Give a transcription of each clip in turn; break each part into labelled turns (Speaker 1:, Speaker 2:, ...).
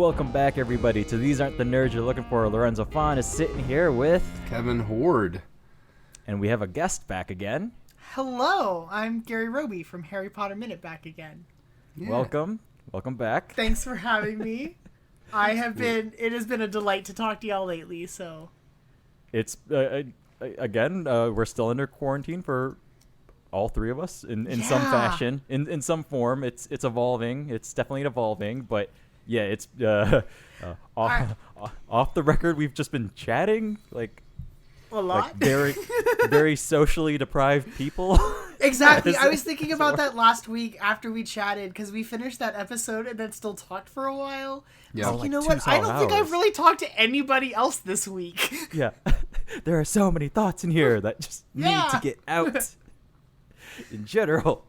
Speaker 1: Welcome back, everybody, to These Aren't the Nerds You're Looking For. Lorenzo Fon is sitting here with...
Speaker 2: Kevin Horde.
Speaker 1: And we have a guest back again.
Speaker 3: Hello, I'm Gary Roby from Harry Potter Minute back again.
Speaker 1: Yeah. Welcome back.
Speaker 3: Thanks for having me. It has been a delight to talk to y'all lately, so...
Speaker 1: It's, again, we're still under quarantine for all three of us in some fashion, in some form. It's evolving. It's definitely evolving, but... Yeah, it's off the record. We've just been chatting like
Speaker 3: a lot,
Speaker 1: like very, very socially deprived people.
Speaker 3: Exactly. I was thinking about that last week after we chatted because we finished that episode and then still talked for a while.
Speaker 2: Yeah,
Speaker 3: like, you know what? I don't think I've really talked to anybody else this week.
Speaker 1: Yeah, there are so many thoughts in here that just need to get out. In general,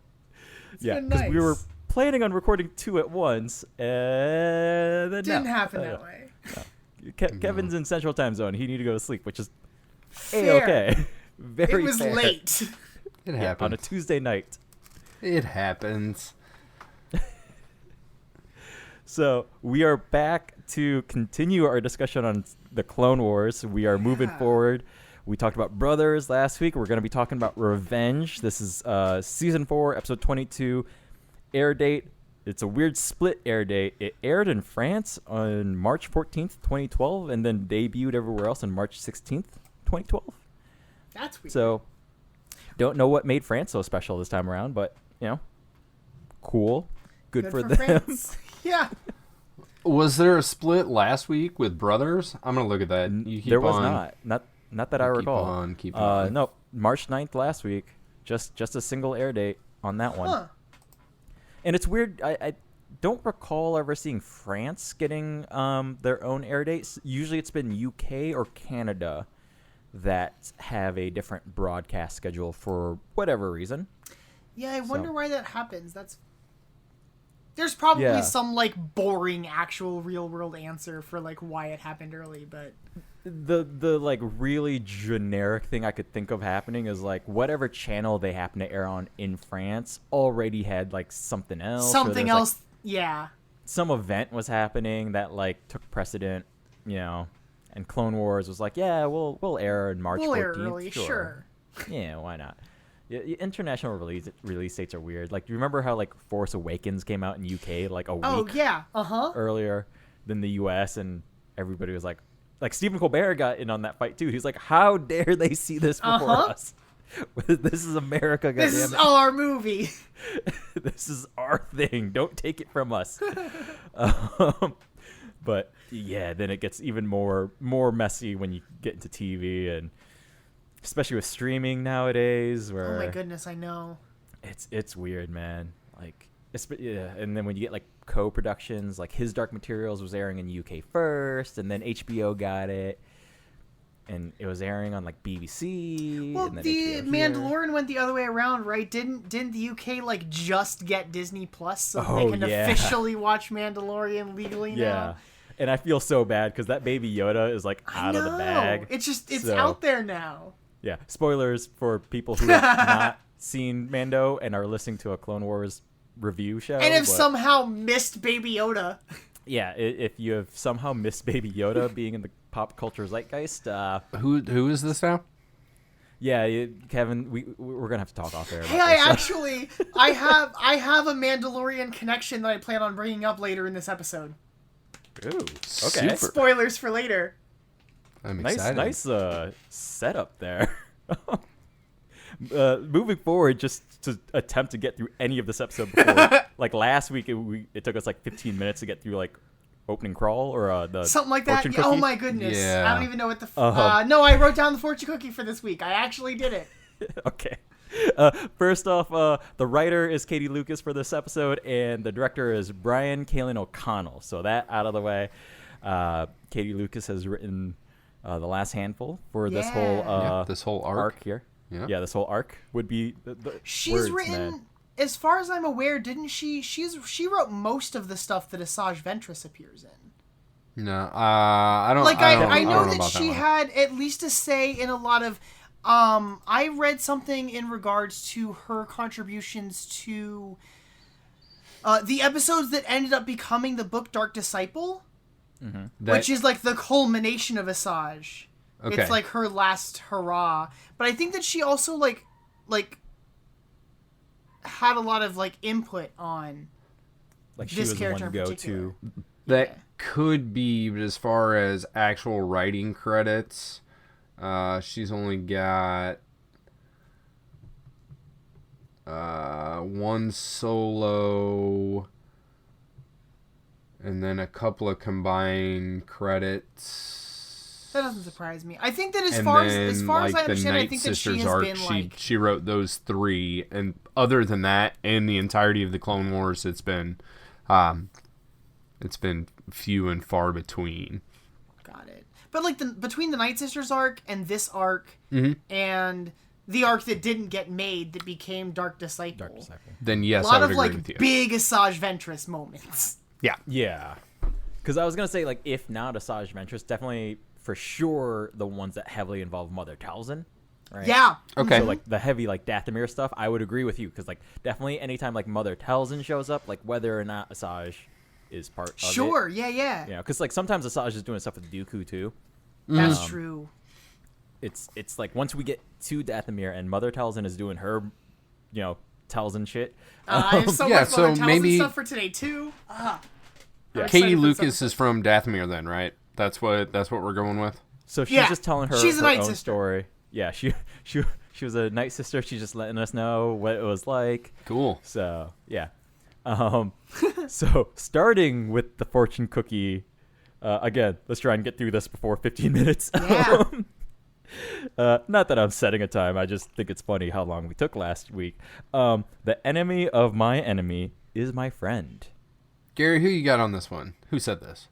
Speaker 1: because we were planning on recording two at once, and then
Speaker 3: didn't happen that way.
Speaker 1: Kevin's in Central Time Zone. He needed to go to sleep, which is
Speaker 3: okay.
Speaker 1: Very.
Speaker 3: It was
Speaker 1: fair.
Speaker 3: Late.
Speaker 2: It happened
Speaker 1: on a Tuesday night.
Speaker 2: It happens.
Speaker 1: So we are back to continue our discussion on the Clone Wars. We are moving forward. We talked about Brothers last week. We're going to be talking about Revenge. This is season 4, episode 22. Air date, it's a weird split air date. It aired in France on March 14th, 2012, and then debuted everywhere else on March 16th, 2012.
Speaker 3: That's weird.
Speaker 1: So, don't know what made France so special this time around, but, cool. Good for them.
Speaker 3: France. Yeah.
Speaker 2: Was there a split last week with Brothers? I'm going to look at that.
Speaker 1: There was not. Not that I recall.
Speaker 2: Keep on.
Speaker 1: No, March 9th last week. Just a single air date on that one. And it's weird. I don't recall ever seeing France getting their own air dates. Usually it's been UK or Canada that have a different broadcast schedule for whatever reason.
Speaker 3: Yeah, I wonder why that happens. There's probably some boring actual real world answer for why it happened early, but
Speaker 1: the really generic thing I could think of happening is whatever channel they happen to air on in France already had something else.
Speaker 3: Something else, yeah.
Speaker 1: Some event was happening that took precedent, and Clone Wars was we'll air in March 14th.
Speaker 3: We'll air early, sure.
Speaker 1: Yeah, why not? International release dates are weird. Do you remember how Force Awakens came out in UK a week earlier than the US, and everybody was like Stephen Colbert got in on that fight too. He's like, how dare they see this before us? This is America, goddammit.
Speaker 3: This is our movie.
Speaker 1: This is our thing. Don't take it from us. But yeah, then it gets even more messy when you get into TV, and especially with streaming nowadays, where
Speaker 3: oh my goodness, I know.
Speaker 1: It's weird, man. And then when you get co-productions, His Dark Materials was airing in UK first, and then HBO got it, and it was airing on BBC.
Speaker 3: Well,
Speaker 1: and then
Speaker 3: the
Speaker 1: HBO
Speaker 3: Mandalorian went the other way around, right? Didn't the UK just get Disney Plus so they can officially watch Mandalorian legally now?
Speaker 1: And I feel so bad because that Baby Yoda is out of the bag.
Speaker 3: It's out there now.
Speaker 1: Yeah, spoilers for people who have not seen Mando and are listening to a Clone Wars review show.
Speaker 3: And have somehow missed Baby Yoda.
Speaker 1: Yeah, if you have somehow missed Baby Yoda being in the pop culture zeitgeist.
Speaker 2: Who is this now?
Speaker 1: Yeah, Kevin, we're gonna have to talk off air.
Speaker 3: Hey, I have a Mandalorian connection that I plan on bringing up later in this episode.
Speaker 1: Ooh, okay.
Speaker 2: Super.
Speaker 3: Spoilers for later.
Speaker 2: I'm excited.
Speaker 1: Nice setup there. Moving forward, just to attempt to get through any of this episode before, last week, it took us 15 minutes to get through opening crawl or the
Speaker 3: something like that.
Speaker 1: Fortune cookie.
Speaker 3: Oh my goodness!
Speaker 2: Yeah.
Speaker 3: I don't even know what the. No, I wrote down the fortune cookie for this week. I actually did it.
Speaker 1: Okay. First off, the writer is Katie Lucas for this episode, and the director is Brian Kalin O'Connell. So that out of the way, Katie Lucas has written the last handful for this whole arc here. Yeah, this whole arc would be
Speaker 3: she's written, as far as I'm aware, didn't she? She wrote most of the stuff that Asajj Ventress appears in.
Speaker 2: No, I don't.
Speaker 3: I know that she had at least a say in a lot of. I read something in regards to her contributions to the episodes that ended up becoming the book Dark Disciple. which is like the culmination of Asajj.
Speaker 2: Okay.
Speaker 3: It's like her last hurrah. But I think that she also like had a lot of like input on
Speaker 1: Like she
Speaker 3: this
Speaker 1: was the one
Speaker 3: character
Speaker 1: to
Speaker 3: in
Speaker 1: go
Speaker 3: particular.
Speaker 1: to.
Speaker 2: That could be, but as far as actual writing credits, she's only got one solo and then a couple of combined credits.
Speaker 3: That doesn't surprise me. I think that as
Speaker 2: And
Speaker 3: far
Speaker 2: then,
Speaker 3: as
Speaker 2: like,
Speaker 3: I understand,
Speaker 2: the
Speaker 3: I
Speaker 2: Night
Speaker 3: think that she
Speaker 2: Sisters
Speaker 3: has
Speaker 2: arc,
Speaker 3: been like
Speaker 2: she wrote those 3, and other than that, in the entirety of the Clone Wars, it's been few and far between.
Speaker 3: got it. But like between the Night Sisters arc and this arc and the arc that didn't get made that became Dark Disciple.
Speaker 2: Then yes,
Speaker 3: A lot
Speaker 2: I would
Speaker 3: of
Speaker 2: agree
Speaker 3: like
Speaker 2: with you.
Speaker 3: big Asajj Ventress moments.
Speaker 1: Yeah. Because I was going to say, like, if not Asajj Ventress, definitely for sure the ones that heavily involve Mother Talzin. Right?
Speaker 3: Yeah.
Speaker 2: Okay.
Speaker 1: So, like, the heavy, like, Dathomir stuff, I would agree with you. Because, like, definitely anytime, like, Mother Talzin shows up, like, whether or not Asajj is part of it.
Speaker 3: Sure. Yeah.
Speaker 1: Yeah, because, like, sometimes Asajj is doing stuff with Dooku, too.
Speaker 3: That's true.
Speaker 1: It's like, once we get to Dathomir and Mother Talzin is doing her, Talzin shit.
Speaker 3: I have so
Speaker 2: yeah,
Speaker 3: much
Speaker 2: so
Speaker 3: Mother Talzin
Speaker 2: maybe-
Speaker 3: stuff for today too. I'm
Speaker 2: Katie
Speaker 3: excited for this
Speaker 2: Lucas
Speaker 3: episode.
Speaker 2: is from Dathomir then, right? That's what we're going with?
Speaker 1: So she's
Speaker 3: Yeah,
Speaker 1: just telling her,
Speaker 3: she's a
Speaker 1: her
Speaker 3: Night
Speaker 1: own
Speaker 3: Sister.
Speaker 1: story. Yeah, she was a Night Sister. She's just letting us know what it was like.
Speaker 2: Cool.
Speaker 1: So yeah. So starting with the fortune cookie. Again, let's try and get through this before 15 minutes.
Speaker 3: Yeah.
Speaker 1: Not that I'm setting a time. I just think it's funny how long we took last week. The enemy of my enemy is my friend.
Speaker 2: Gary, who you got on this one? Who said this?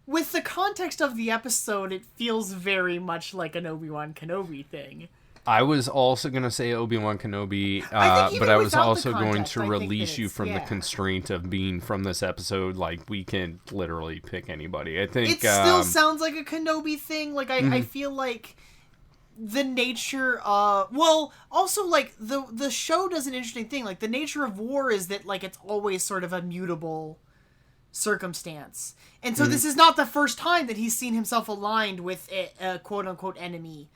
Speaker 3: With the context of the episode, it feels very much like an Obi-Wan Kenobi thing.
Speaker 2: I was also going to say Obi-Wan Kenobi,
Speaker 3: I think
Speaker 2: but
Speaker 3: even
Speaker 2: I was
Speaker 3: without the
Speaker 2: also going
Speaker 3: context,
Speaker 2: to
Speaker 3: I think that
Speaker 2: release you
Speaker 3: it's-
Speaker 2: from the
Speaker 3: yeah.
Speaker 2: constraint of being from this episode. Like, we can literally pick anybody. I think
Speaker 3: It still sounds like a Kenobi thing. Like, I feel like the nature also, like, the show does an interesting thing. Like, the nature of war is that, like, it's always sort of a mutable circumstance. And so this is not the first time that he's seen himself aligned with a quote-unquote enemy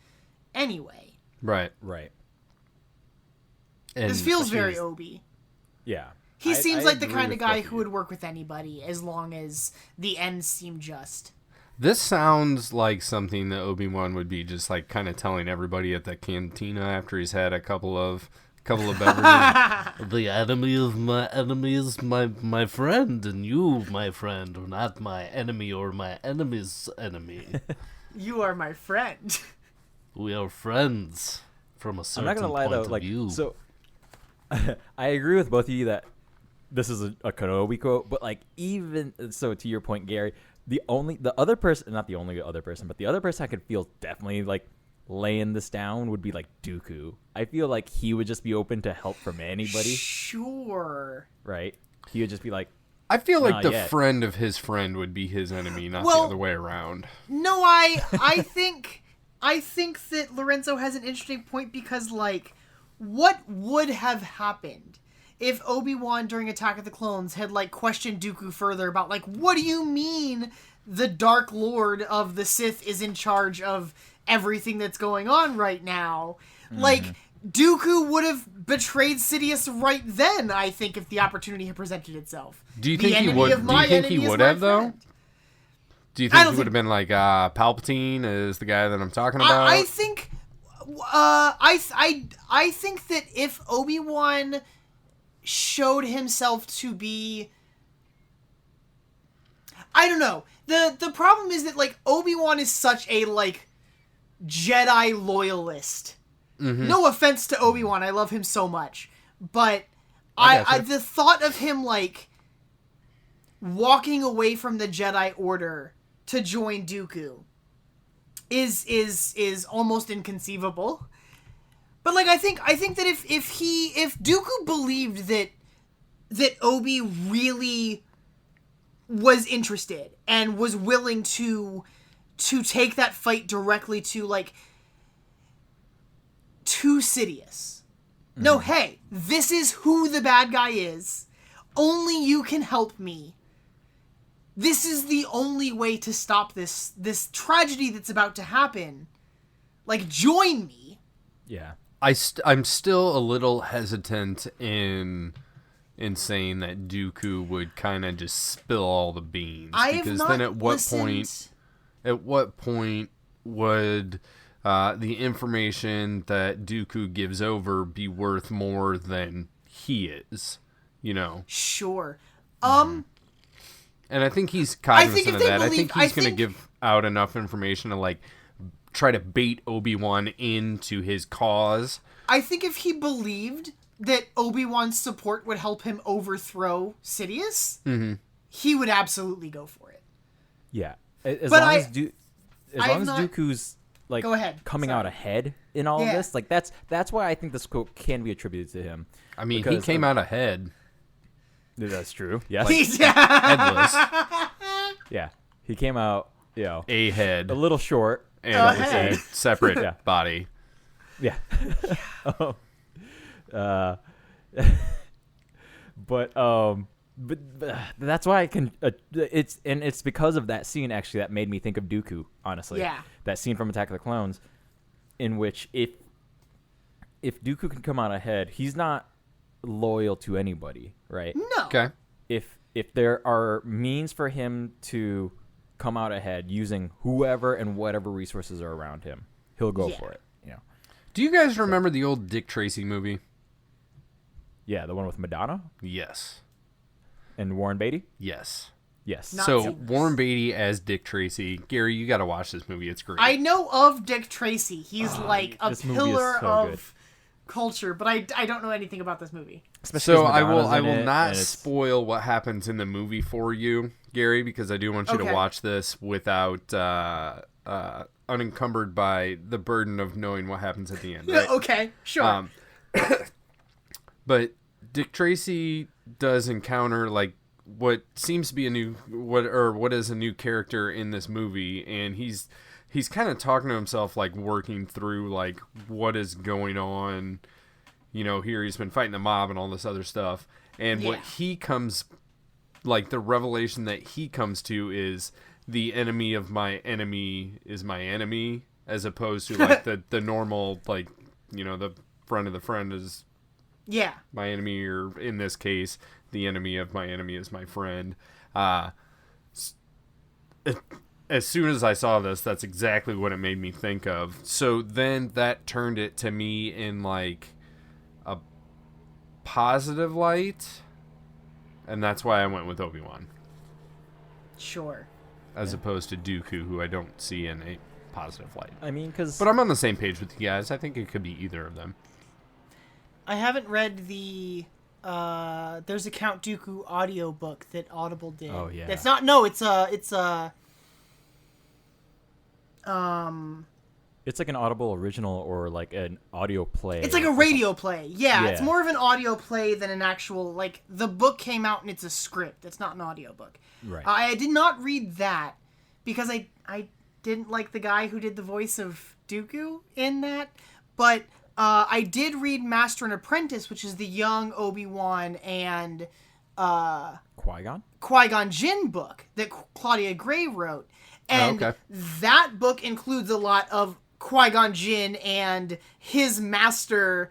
Speaker 3: anyway.
Speaker 2: Right.
Speaker 3: This
Speaker 2: And
Speaker 3: feels very Obi.
Speaker 1: Yeah.
Speaker 3: He seems like the
Speaker 1: agree
Speaker 3: kind of
Speaker 1: with
Speaker 3: guy
Speaker 1: both
Speaker 3: who would work with anybody as long as the ends seem just.
Speaker 2: this sounds like something that Obi-Wan would be just like kind of telling everybody at the cantina after he's had a couple of beverages.
Speaker 4: The enemy of my enemy is my friend, and you, my friend, are not my enemy or my enemy's enemy.
Speaker 3: You are my friend.
Speaker 4: We are friends from a
Speaker 1: I'm
Speaker 4: certain
Speaker 1: not gonna lie
Speaker 4: point
Speaker 1: though,
Speaker 4: of
Speaker 1: like
Speaker 4: view.
Speaker 1: so. I agree with both of you that this is a Kenobi quote, but like even so, to your point, Gary, the other person I could feel definitely like laying this down would be like Dooku. I feel like he would just be open to help from anybody,
Speaker 3: Sure.
Speaker 1: right? He would just be like,
Speaker 2: I feel like
Speaker 1: Not
Speaker 2: the
Speaker 1: yet.
Speaker 2: friend of his friend would be his enemy, not
Speaker 3: Well-
Speaker 2: the other way around.
Speaker 3: No, I think that Lorenzo has an interesting point because, like, what would have happened if Obi-Wan during Attack of the Clones had, like, questioned Dooku further about, like, what do you mean the Dark Lord of the Sith is in charge of everything that's going on right now? Like, Dooku would have betrayed Sidious right then, I think, if the opportunity had presented itself.
Speaker 2: Do you
Speaker 3: The
Speaker 2: think he
Speaker 3: enemy
Speaker 2: would?
Speaker 3: of
Speaker 2: Do
Speaker 3: my
Speaker 2: you think
Speaker 3: enemy
Speaker 2: he
Speaker 3: is
Speaker 2: would
Speaker 3: my
Speaker 2: have though?
Speaker 3: friend.
Speaker 2: Do you
Speaker 3: I
Speaker 2: think
Speaker 3: don't
Speaker 2: he would have been like Palpatine is the guy that I'm talking about?
Speaker 3: I think, I think that if Obi-Wan showed himself to be, I don't know. The problem is that, like, Obi-Wan is such a, like, Jedi loyalist. No offense to Obi-Wan, I love him so much, but I the thought of him, like, walking away from the Jedi Order to join Dooku is almost inconceivable. But, like, I think that if Dooku believed that Obi really was interested and was willing to take that fight directly to, like, to Sidious, No, hey, this is who the bad guy is. Only you can help me. This is the only way to stop this tragedy that's about to happen. Like, join me.
Speaker 1: Yeah.
Speaker 2: I'm still a little hesitant in saying that Dooku would kind of just spill all the beans, because then at what point would the information that Dooku gives over be worth more than he is? You know.
Speaker 3: Sure.
Speaker 2: And I think he's cognizant of that. I think he's going to give out enough information to like try to bait Obi-Wan into his cause.
Speaker 3: I think if he believed that Obi-Wan's support would help him overthrow Sidious, he would absolutely go for it.
Speaker 1: Yeah. As long as Dooku's like
Speaker 3: Go ahead.
Speaker 1: coming out ahead in all of this, like that's why I think this quote can be attributed to him.
Speaker 2: I mean, he came out ahead.
Speaker 1: That's true. Yes.
Speaker 2: Headless.
Speaker 1: Yeah. He came out, you know,
Speaker 2: A head.
Speaker 1: a little short.
Speaker 2: And a separate body.
Speaker 1: Yeah. But that's why I can. It's because of that scene actually that made me think of Dooku. Honestly,
Speaker 3: Yeah.
Speaker 1: That scene from Attack of the Clones, in which if Dooku can come out ahead, he's not loyal to anybody, right?
Speaker 3: No.
Speaker 2: Okay.
Speaker 1: If there are means for him to come out ahead using whoever and whatever resources are around him, he'll go for it. You know.
Speaker 2: Do you guys remember the old Dick Tracy movie?
Speaker 1: Yeah, the one with Madonna
Speaker 2: Yes.
Speaker 1: and Warren Beatty.
Speaker 2: Yes.
Speaker 1: Yes.
Speaker 3: Not
Speaker 2: So
Speaker 3: seen this.
Speaker 2: Warren Beatty as Dick Tracy. Gary, you got to watch this movie. It's great.
Speaker 3: I know of Dick Tracy. He's like a
Speaker 1: this movie is
Speaker 3: pillar
Speaker 1: so
Speaker 3: of
Speaker 1: good.
Speaker 3: culture, but I don't know anything about this movie.
Speaker 1: Especially
Speaker 2: So
Speaker 1: as
Speaker 2: I will
Speaker 1: Madonna's in it,
Speaker 2: not
Speaker 1: and it's-
Speaker 2: spoil what happens in the movie for you, Gary, because I do want you to
Speaker 3: Okay.
Speaker 2: watch this without unencumbered by the burden of knowing what happens at the end. Right?
Speaker 3: Okay, sure.
Speaker 2: But Dick Tracy does encounter like what seems to be what is a new character in this movie, and he's kind of talking to himself, like working through like what is going on. You know, here he's been fighting the mob and all this other stuff, and what he comes, like the revelation that he comes to is the enemy of my enemy is my enemy, as opposed to like the normal, like, you know, the friend of the friend is
Speaker 3: Yeah.
Speaker 2: my enemy, or in this case, the enemy of my enemy is my friend. As soon as I saw this, that's exactly what it made me think of. So then that turned it to me in like a positive light, and that's why I went with Obi-Wan
Speaker 3: Sure.
Speaker 2: as opposed to Dooku, who I don't see in a positive light.
Speaker 1: I mean, because
Speaker 2: But I'm on the same page with you guys. I think it could be either of them.
Speaker 3: I haven't read the there's a Count Dooku audiobook that Audible did.
Speaker 1: Oh, yeah.
Speaker 3: It's not it's
Speaker 1: it's like an Audible original or like an audio play.
Speaker 3: like a radio play. Yeah, it's
Speaker 1: Yeah.
Speaker 3: more of an audio play than an actual, like, the book came out and it's a script. It's not an audiobook.
Speaker 1: Right.
Speaker 3: I did not read that because I didn't like the guy who did the voice of Dooku in that, but I did read Master and Apprentice, which is the young Obi-Wan and
Speaker 1: Qui-Gon?
Speaker 3: Qui-Gon Jinn book that Claudia Gray wrote. And
Speaker 2: okay.
Speaker 3: that book includes a lot of Qui-Gon Jinn and his master,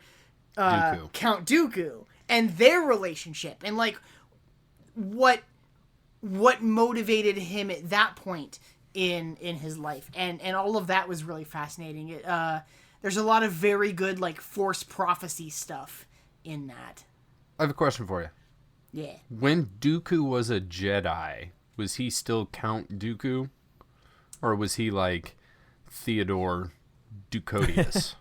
Speaker 2: Dooku.
Speaker 3: Count Dooku, and their relationship, and like what motivated him at that point in his life, and all of that was really fascinating. There's a lot of very good like Force prophecy stuff in that.
Speaker 2: I have a question for you.
Speaker 3: Yeah.
Speaker 2: When Dooku was a Jedi, was he still Count Dooku? Or was he like Theodore Ducodius?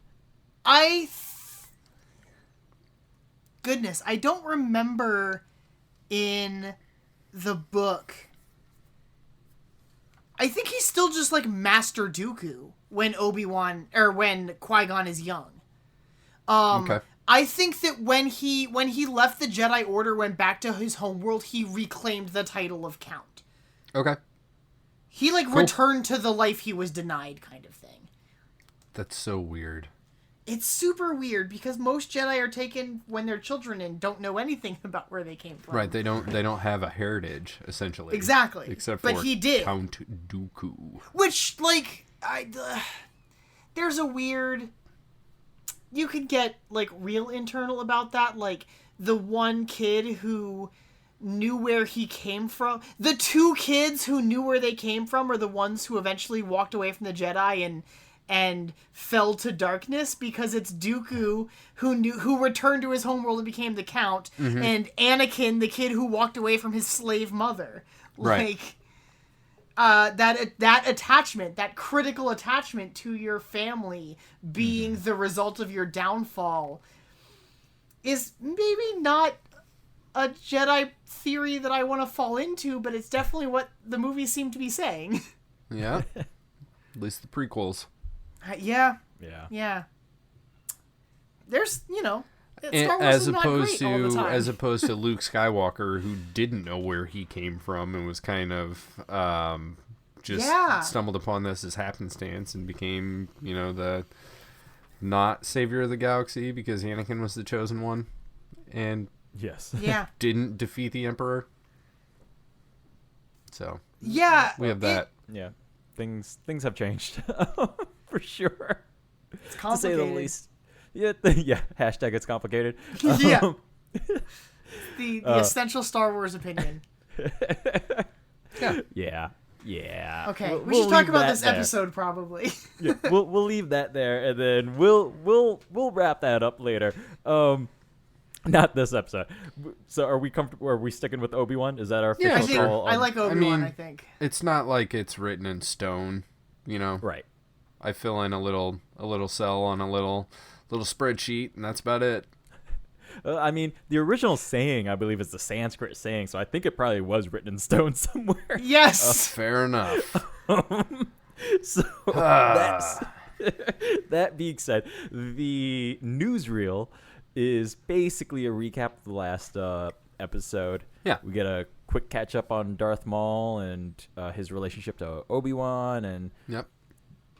Speaker 3: Goodness, I don't remember in the book. I think he's still just like Master Dooku when Obi-Wan or when Qui-Gon is young.
Speaker 2: Okay.
Speaker 3: I think that when he left the Jedi Order, went back to his homeworld, he reclaimed the title of Count.
Speaker 2: Okay.
Speaker 3: He like returned to the life he was denied, kind of thing.
Speaker 2: That's so weird.
Speaker 3: it's super weird because most Jedi are taken when they're children and don't know anything about where they came from.
Speaker 2: Right, they don't have a heritage, essentially.
Speaker 3: Exactly.
Speaker 2: Except
Speaker 3: but
Speaker 2: for
Speaker 3: he did.
Speaker 2: Count Dooku.
Speaker 3: Which, like, there's a weird... You could get, like, real internal about that. Like, the one kid who knew where he came from. The two kids who knew where they came from are the ones who eventually walked away from the Jedi and fell to darkness, because it's Dooku who returned to his homeworld and became the Count, and Anakin, the kid who walked away from his slave mother.
Speaker 2: Right.
Speaker 3: Like, that attachment, that critical attachment to your family being the result of your downfall is maybe not a Jedi theory that I want to fall into, but it's definitely what the movies seem to be saying.
Speaker 2: Yeah. At least the prequels.
Speaker 3: Yeah. There's, Star Wars
Speaker 2: As
Speaker 3: is not
Speaker 2: opposed
Speaker 3: great all the time.
Speaker 2: to Luke Skywalker, who didn't know where he came from and was kind of stumbled upon this as happenstance and became, the not savior of the galaxy because Anakin was the chosen one and
Speaker 1: Yes.
Speaker 3: Yeah.
Speaker 2: didn't defeat the Emperor. So
Speaker 3: Yeah.
Speaker 2: we have that.
Speaker 1: Yeah. Things have changed for sure.
Speaker 3: It's
Speaker 1: To say
Speaker 3: complicated.
Speaker 1: the least. Yeah. Yeah. Hashtag it's complicated.
Speaker 3: Yeah. The essential Star Wars opinion.
Speaker 1: Yeah. Yeah.
Speaker 3: Okay,
Speaker 1: We'll-
Speaker 3: we
Speaker 1: we'll
Speaker 3: should talk
Speaker 1: leave
Speaker 3: about
Speaker 1: that
Speaker 3: this
Speaker 1: there.
Speaker 3: episode probably.
Speaker 1: Yeah, we'll leave that there, and then we'll wrap that up later. Not this episode. So are we comfortable? Are we sticking with Obi-Wan? Is that our official
Speaker 2: Yeah,
Speaker 3: I think
Speaker 1: call?
Speaker 3: I like Obi-Wan.
Speaker 2: mean-
Speaker 3: I think.
Speaker 2: It's not like it's written in stone,
Speaker 1: Right.
Speaker 2: I fill in a little cell on a little spreadsheet, and that's about it.
Speaker 1: I mean, the original saying, I believe, is the Sanskrit saying, so I think it probably was written in stone somewhere.
Speaker 3: Yes.
Speaker 2: Fair enough.
Speaker 1: So that being said, the newsreel is basically a recap of the last episode.
Speaker 2: Yeah.
Speaker 1: We get a quick catch up on Darth Maul and his relationship to Obi-Wan and
Speaker 2: Yep.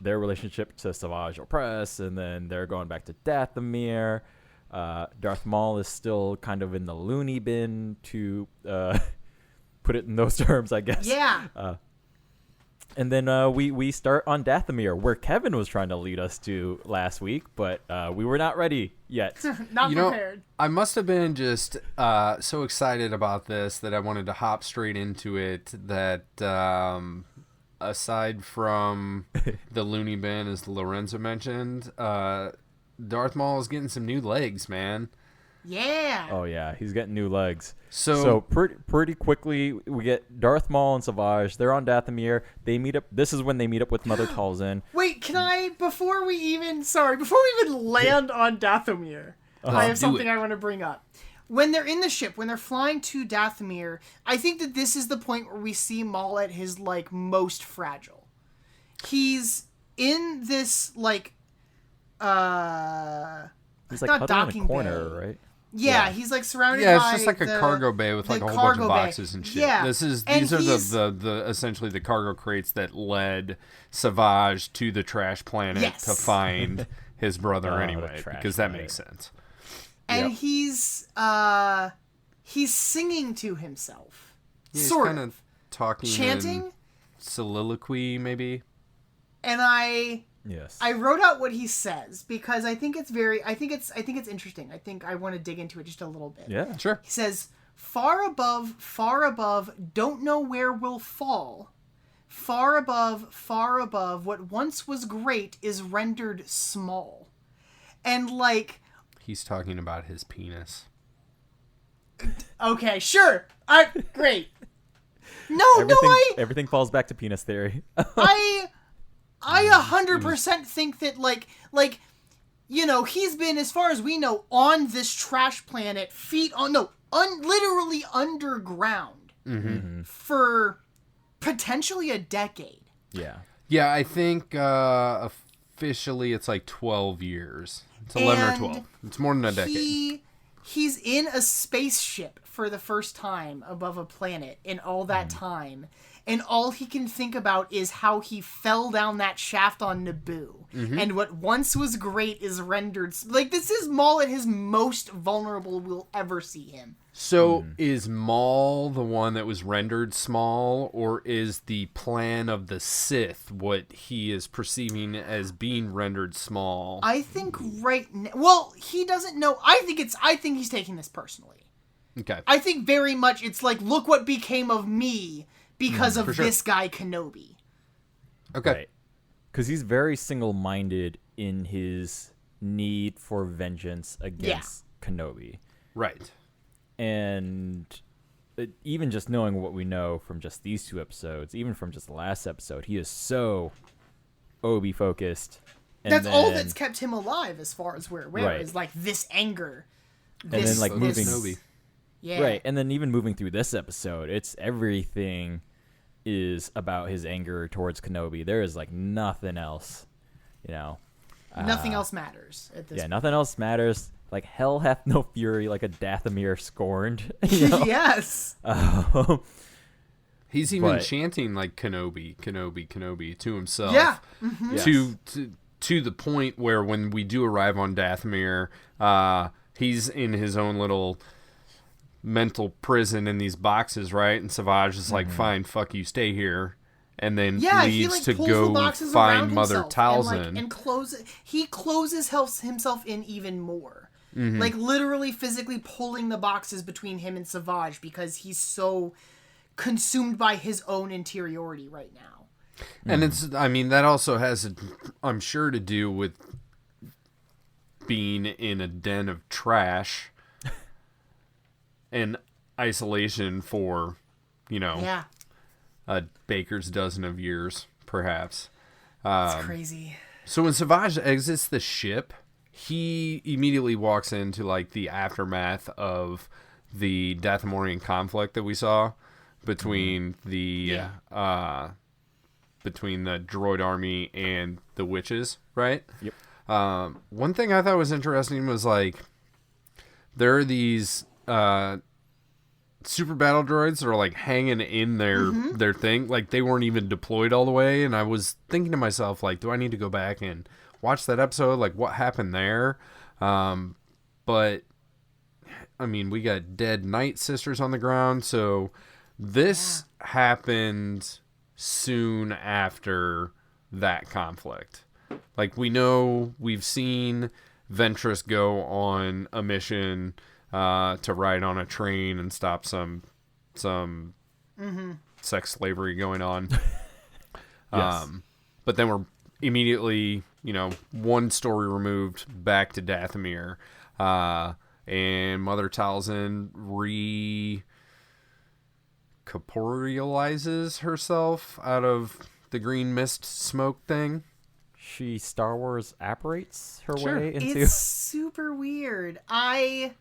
Speaker 1: their relationship to Savage Opress, and then they're going back to Dathomir. Darth Maul is still kind of in the loony bin, to put it in those terms, I guess.
Speaker 3: Yeah.
Speaker 1: And then we start on Dathomir, where Kevin was trying to lead us to last week, but we were not ready yet.
Speaker 3: Not
Speaker 2: You know,
Speaker 3: prepared.
Speaker 2: I must have been just so excited about this that I wanted to hop straight into it. That aside from the loony bin, as Lorenzo mentioned, Darth Maul is getting some new legs, man.
Speaker 3: Yeah.
Speaker 1: Oh yeah, he's getting new legs.
Speaker 2: So
Speaker 1: pretty quickly we get Darth Maul and Savage. They're on Dathomir. They meet up. This is when they meet up with Mother Talzin.
Speaker 3: Wait, can I before we even land on Dathomir, I have
Speaker 2: do
Speaker 3: something
Speaker 2: it.
Speaker 3: I want to bring up. When they're in the ship, when they're flying to Dathomir, I think that this is the point where we see Maul at his like most fragile. He's in this like
Speaker 1: He's like
Speaker 3: not
Speaker 1: huddled in
Speaker 3: docking
Speaker 1: a corner,
Speaker 3: bay.
Speaker 1: right?
Speaker 3: Yeah, he's like surrounded
Speaker 2: yeah,
Speaker 3: by
Speaker 2: it's just like a
Speaker 3: the-
Speaker 2: cargo bay with like
Speaker 3: the
Speaker 2: a whole bunch of
Speaker 3: cargo bay.
Speaker 2: boxes and shit.
Speaker 3: Yeah,
Speaker 2: These
Speaker 3: and
Speaker 2: are
Speaker 3: he's-
Speaker 2: the essentially the cargo crates that led Savage to the trash planet
Speaker 3: Yes.
Speaker 2: to find his brother
Speaker 1: the
Speaker 2: anyway,
Speaker 1: trash
Speaker 2: because that
Speaker 1: planet.
Speaker 2: makes sense.
Speaker 3: and
Speaker 1: Yep.
Speaker 3: he's singing to himself,
Speaker 2: Yeah, he's
Speaker 3: sort
Speaker 2: kind
Speaker 3: of
Speaker 2: talking
Speaker 3: chanting,
Speaker 2: in soliloquy, maybe.
Speaker 3: and I
Speaker 1: Yes.
Speaker 3: wrote out what he says because I think it's interesting. I think I want to dig into it just a little bit.
Speaker 1: Yeah.
Speaker 2: Sure.
Speaker 3: He says, far above, don't know where we'll fall. Far above, what once was great is rendered small. And like,
Speaker 2: He's talking about his penis.
Speaker 3: okay, sure. Great.
Speaker 1: Everything falls back to penis theory.
Speaker 3: I 100% think that he's been, as far as we know, on this trash planet, literally underground for potentially a decade.
Speaker 1: Yeah.
Speaker 2: Yeah, I think officially it's like 12 years. It's 11 or
Speaker 3: And
Speaker 2: 12. It's more than a decade.
Speaker 3: he's in a spaceship for the first time above a planet in all that time, and all he can think about is how he fell down that shaft on Naboo. And what once was great is rendered... Like, this is Maul at his most vulnerable we'll ever see him.
Speaker 2: So is Maul the one that was rendered small, or is the plan of the Sith what he is perceiving as being rendered small?
Speaker 3: I think right now... Well, he doesn't know. I think he's taking this personally.
Speaker 2: Okay.
Speaker 3: I think very much it's like, look what became of me because of
Speaker 2: sure.
Speaker 3: this guy Kenobi.
Speaker 2: Okay.
Speaker 1: Right. Because he's very single-minded in his need for vengeance against Kenobi.
Speaker 2: Right.
Speaker 1: And even just knowing what we know from just these 2 episodes, even from just the last episode, he is so Obi focused. And
Speaker 3: That's all that's kept him alive, as far as we're aware,
Speaker 1: Right.
Speaker 3: is like this anger.
Speaker 1: And then like moving,
Speaker 2: Kenobi.
Speaker 3: Yeah.
Speaker 1: right? And then even moving through this episode, it's everything is about his anger towards Kenobi. There is like nothing else, you know.
Speaker 3: Nothing else matters at this
Speaker 1: Yeah,
Speaker 3: point.
Speaker 1: nothing else matters. Like hell hath no fury, like a Dathomir scorned. You know?
Speaker 3: Yes.
Speaker 2: He's even
Speaker 1: But-
Speaker 2: chanting like Kenobi, Kenobi, Kenobi to himself.
Speaker 3: Yeah.
Speaker 1: Yes.
Speaker 2: To the point where when we do arrive on Dathomir, he's in his own little mental prison in these boxes, right? And Savage is like, "Fine, fuck you, stay here," and then
Speaker 3: Yeah, he
Speaker 2: leaves
Speaker 3: like
Speaker 2: to
Speaker 3: pulls the
Speaker 2: go
Speaker 3: boxes
Speaker 2: find
Speaker 3: around
Speaker 2: Mother
Speaker 3: himself
Speaker 2: Talzin.
Speaker 3: and he closes himself in even more.
Speaker 2: Mm-hmm.
Speaker 3: Like literally physically pulling the boxes between him and Savage because he's so consumed by his own interiority right now.
Speaker 2: And it's, I mean, that also has, I'm sure, to do with being in a den of trash and isolation for, you know,
Speaker 3: Yeah.
Speaker 2: a baker's dozen of years, perhaps.
Speaker 3: It's crazy.
Speaker 2: So when Savage exits the ship, he immediately walks into like the aftermath of the Dathomirian conflict that we saw between the droid army and the witches, right?
Speaker 1: Yep.
Speaker 2: One thing I thought was interesting was like there are these super battle droids that are like hanging in their thing, like they weren't even deployed all the way, and I was thinking to myself, like, do I need to go back and watch that episode, like what happened there? But I mean, we got dead Night Sisters on the ground, so this happened soon after that conflict. Like, we know, we've seen Ventress go on a mission to ride on a train and stop some sex slavery going on.
Speaker 1: Yes.
Speaker 2: But then we're immediately, you know, one story removed back to Dathomir. And Mother Talzin corporealizes herself out of the green mist smoke thing.
Speaker 1: She Star Wars apparates her
Speaker 2: Sure.
Speaker 1: way into.
Speaker 3: It's super weird. I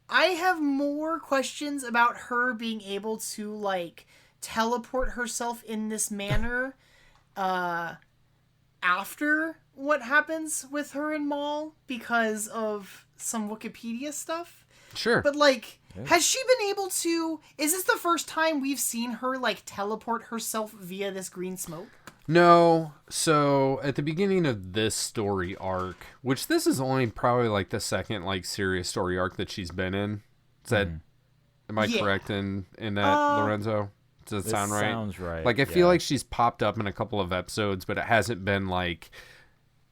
Speaker 3: have more questions about her being able to like teleport herself in this manner after what happens with her and Maul because of some Wikipedia stuff.
Speaker 2: Sure.
Speaker 3: But like, has she been able to? Is this the first time we've seen her like teleport herself via this green smoke?
Speaker 2: No. So at the beginning of this story arc, which this is only probably like the second like serious story arc that she's been in. Is that am I
Speaker 3: Yeah.
Speaker 2: correct in that, Lorenzo? Does it
Speaker 1: This
Speaker 2: sound right?
Speaker 1: sounds right.
Speaker 2: Like I feel
Speaker 1: yeah.
Speaker 2: like she's popped up in a couple of episodes, but it hasn't been like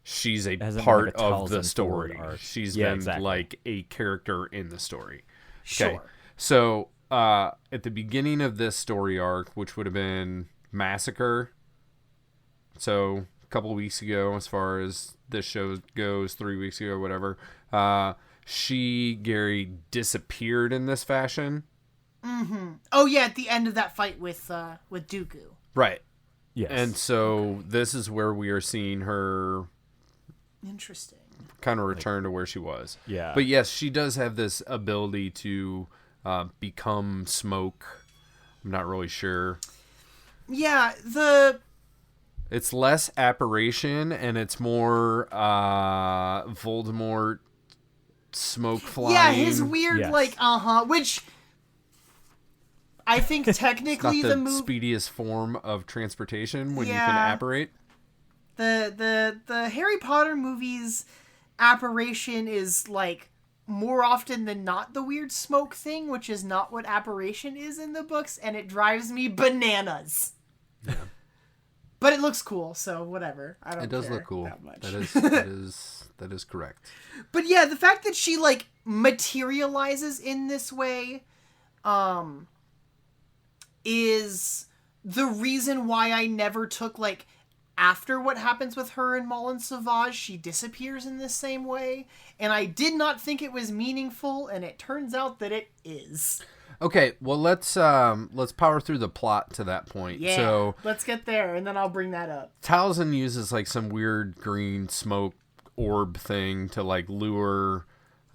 Speaker 2: she's a
Speaker 1: hasn't been
Speaker 2: part
Speaker 1: like a
Speaker 2: of the
Speaker 1: Talzin
Speaker 2: story.
Speaker 1: forward arc.
Speaker 2: She's
Speaker 1: Yeah,
Speaker 2: been
Speaker 1: exactly.
Speaker 2: like a character in the story.
Speaker 3: Sure.
Speaker 2: So at the beginning of this story arc, which would have been Massacre, so a couple of weeks ago, as far as this show goes, 3 weeks ago, whatever, Gary disappeared in this fashion.
Speaker 3: Oh yeah, at the end of that fight with Dooku.
Speaker 2: Right.
Speaker 1: Yes.
Speaker 2: And so this is where we are seeing her
Speaker 3: Interesting.
Speaker 2: kind of return to where she was.
Speaker 1: Yeah.
Speaker 2: But yes, she does have this ability to become smoke. I'm not really sure.
Speaker 3: Yeah,
Speaker 2: It's less apparition and it's more Voldemort smoke flying.
Speaker 3: Yeah, his weird
Speaker 1: Yes.
Speaker 3: which I think
Speaker 2: It's
Speaker 3: technically
Speaker 2: not
Speaker 3: the
Speaker 2: the
Speaker 3: movie,
Speaker 2: speediest form of transportation when you
Speaker 3: Yeah.
Speaker 2: can apparate.
Speaker 3: the Harry Potter movies apparition is like more often than not the weird smoke thing, which is not what apparition is in the books, and it drives me bananas.
Speaker 2: Yeah.
Speaker 3: But it looks cool, so whatever. I don't.
Speaker 2: It does
Speaker 3: care
Speaker 2: look cool.
Speaker 3: that much.
Speaker 2: That is correct.
Speaker 3: But yeah, the fact that she like materializes in this way, is the reason why I never took like after what happens with her and Maul and Savage, she disappears in the same way, and I did not think it was meaningful, and it turns out that it is.
Speaker 2: Okay, well let's power through the plot to that point.
Speaker 3: Yeah,
Speaker 2: So
Speaker 3: let's get there, and then I'll bring that up.
Speaker 2: Talzin uses like some weird green smoke orb thing to like lure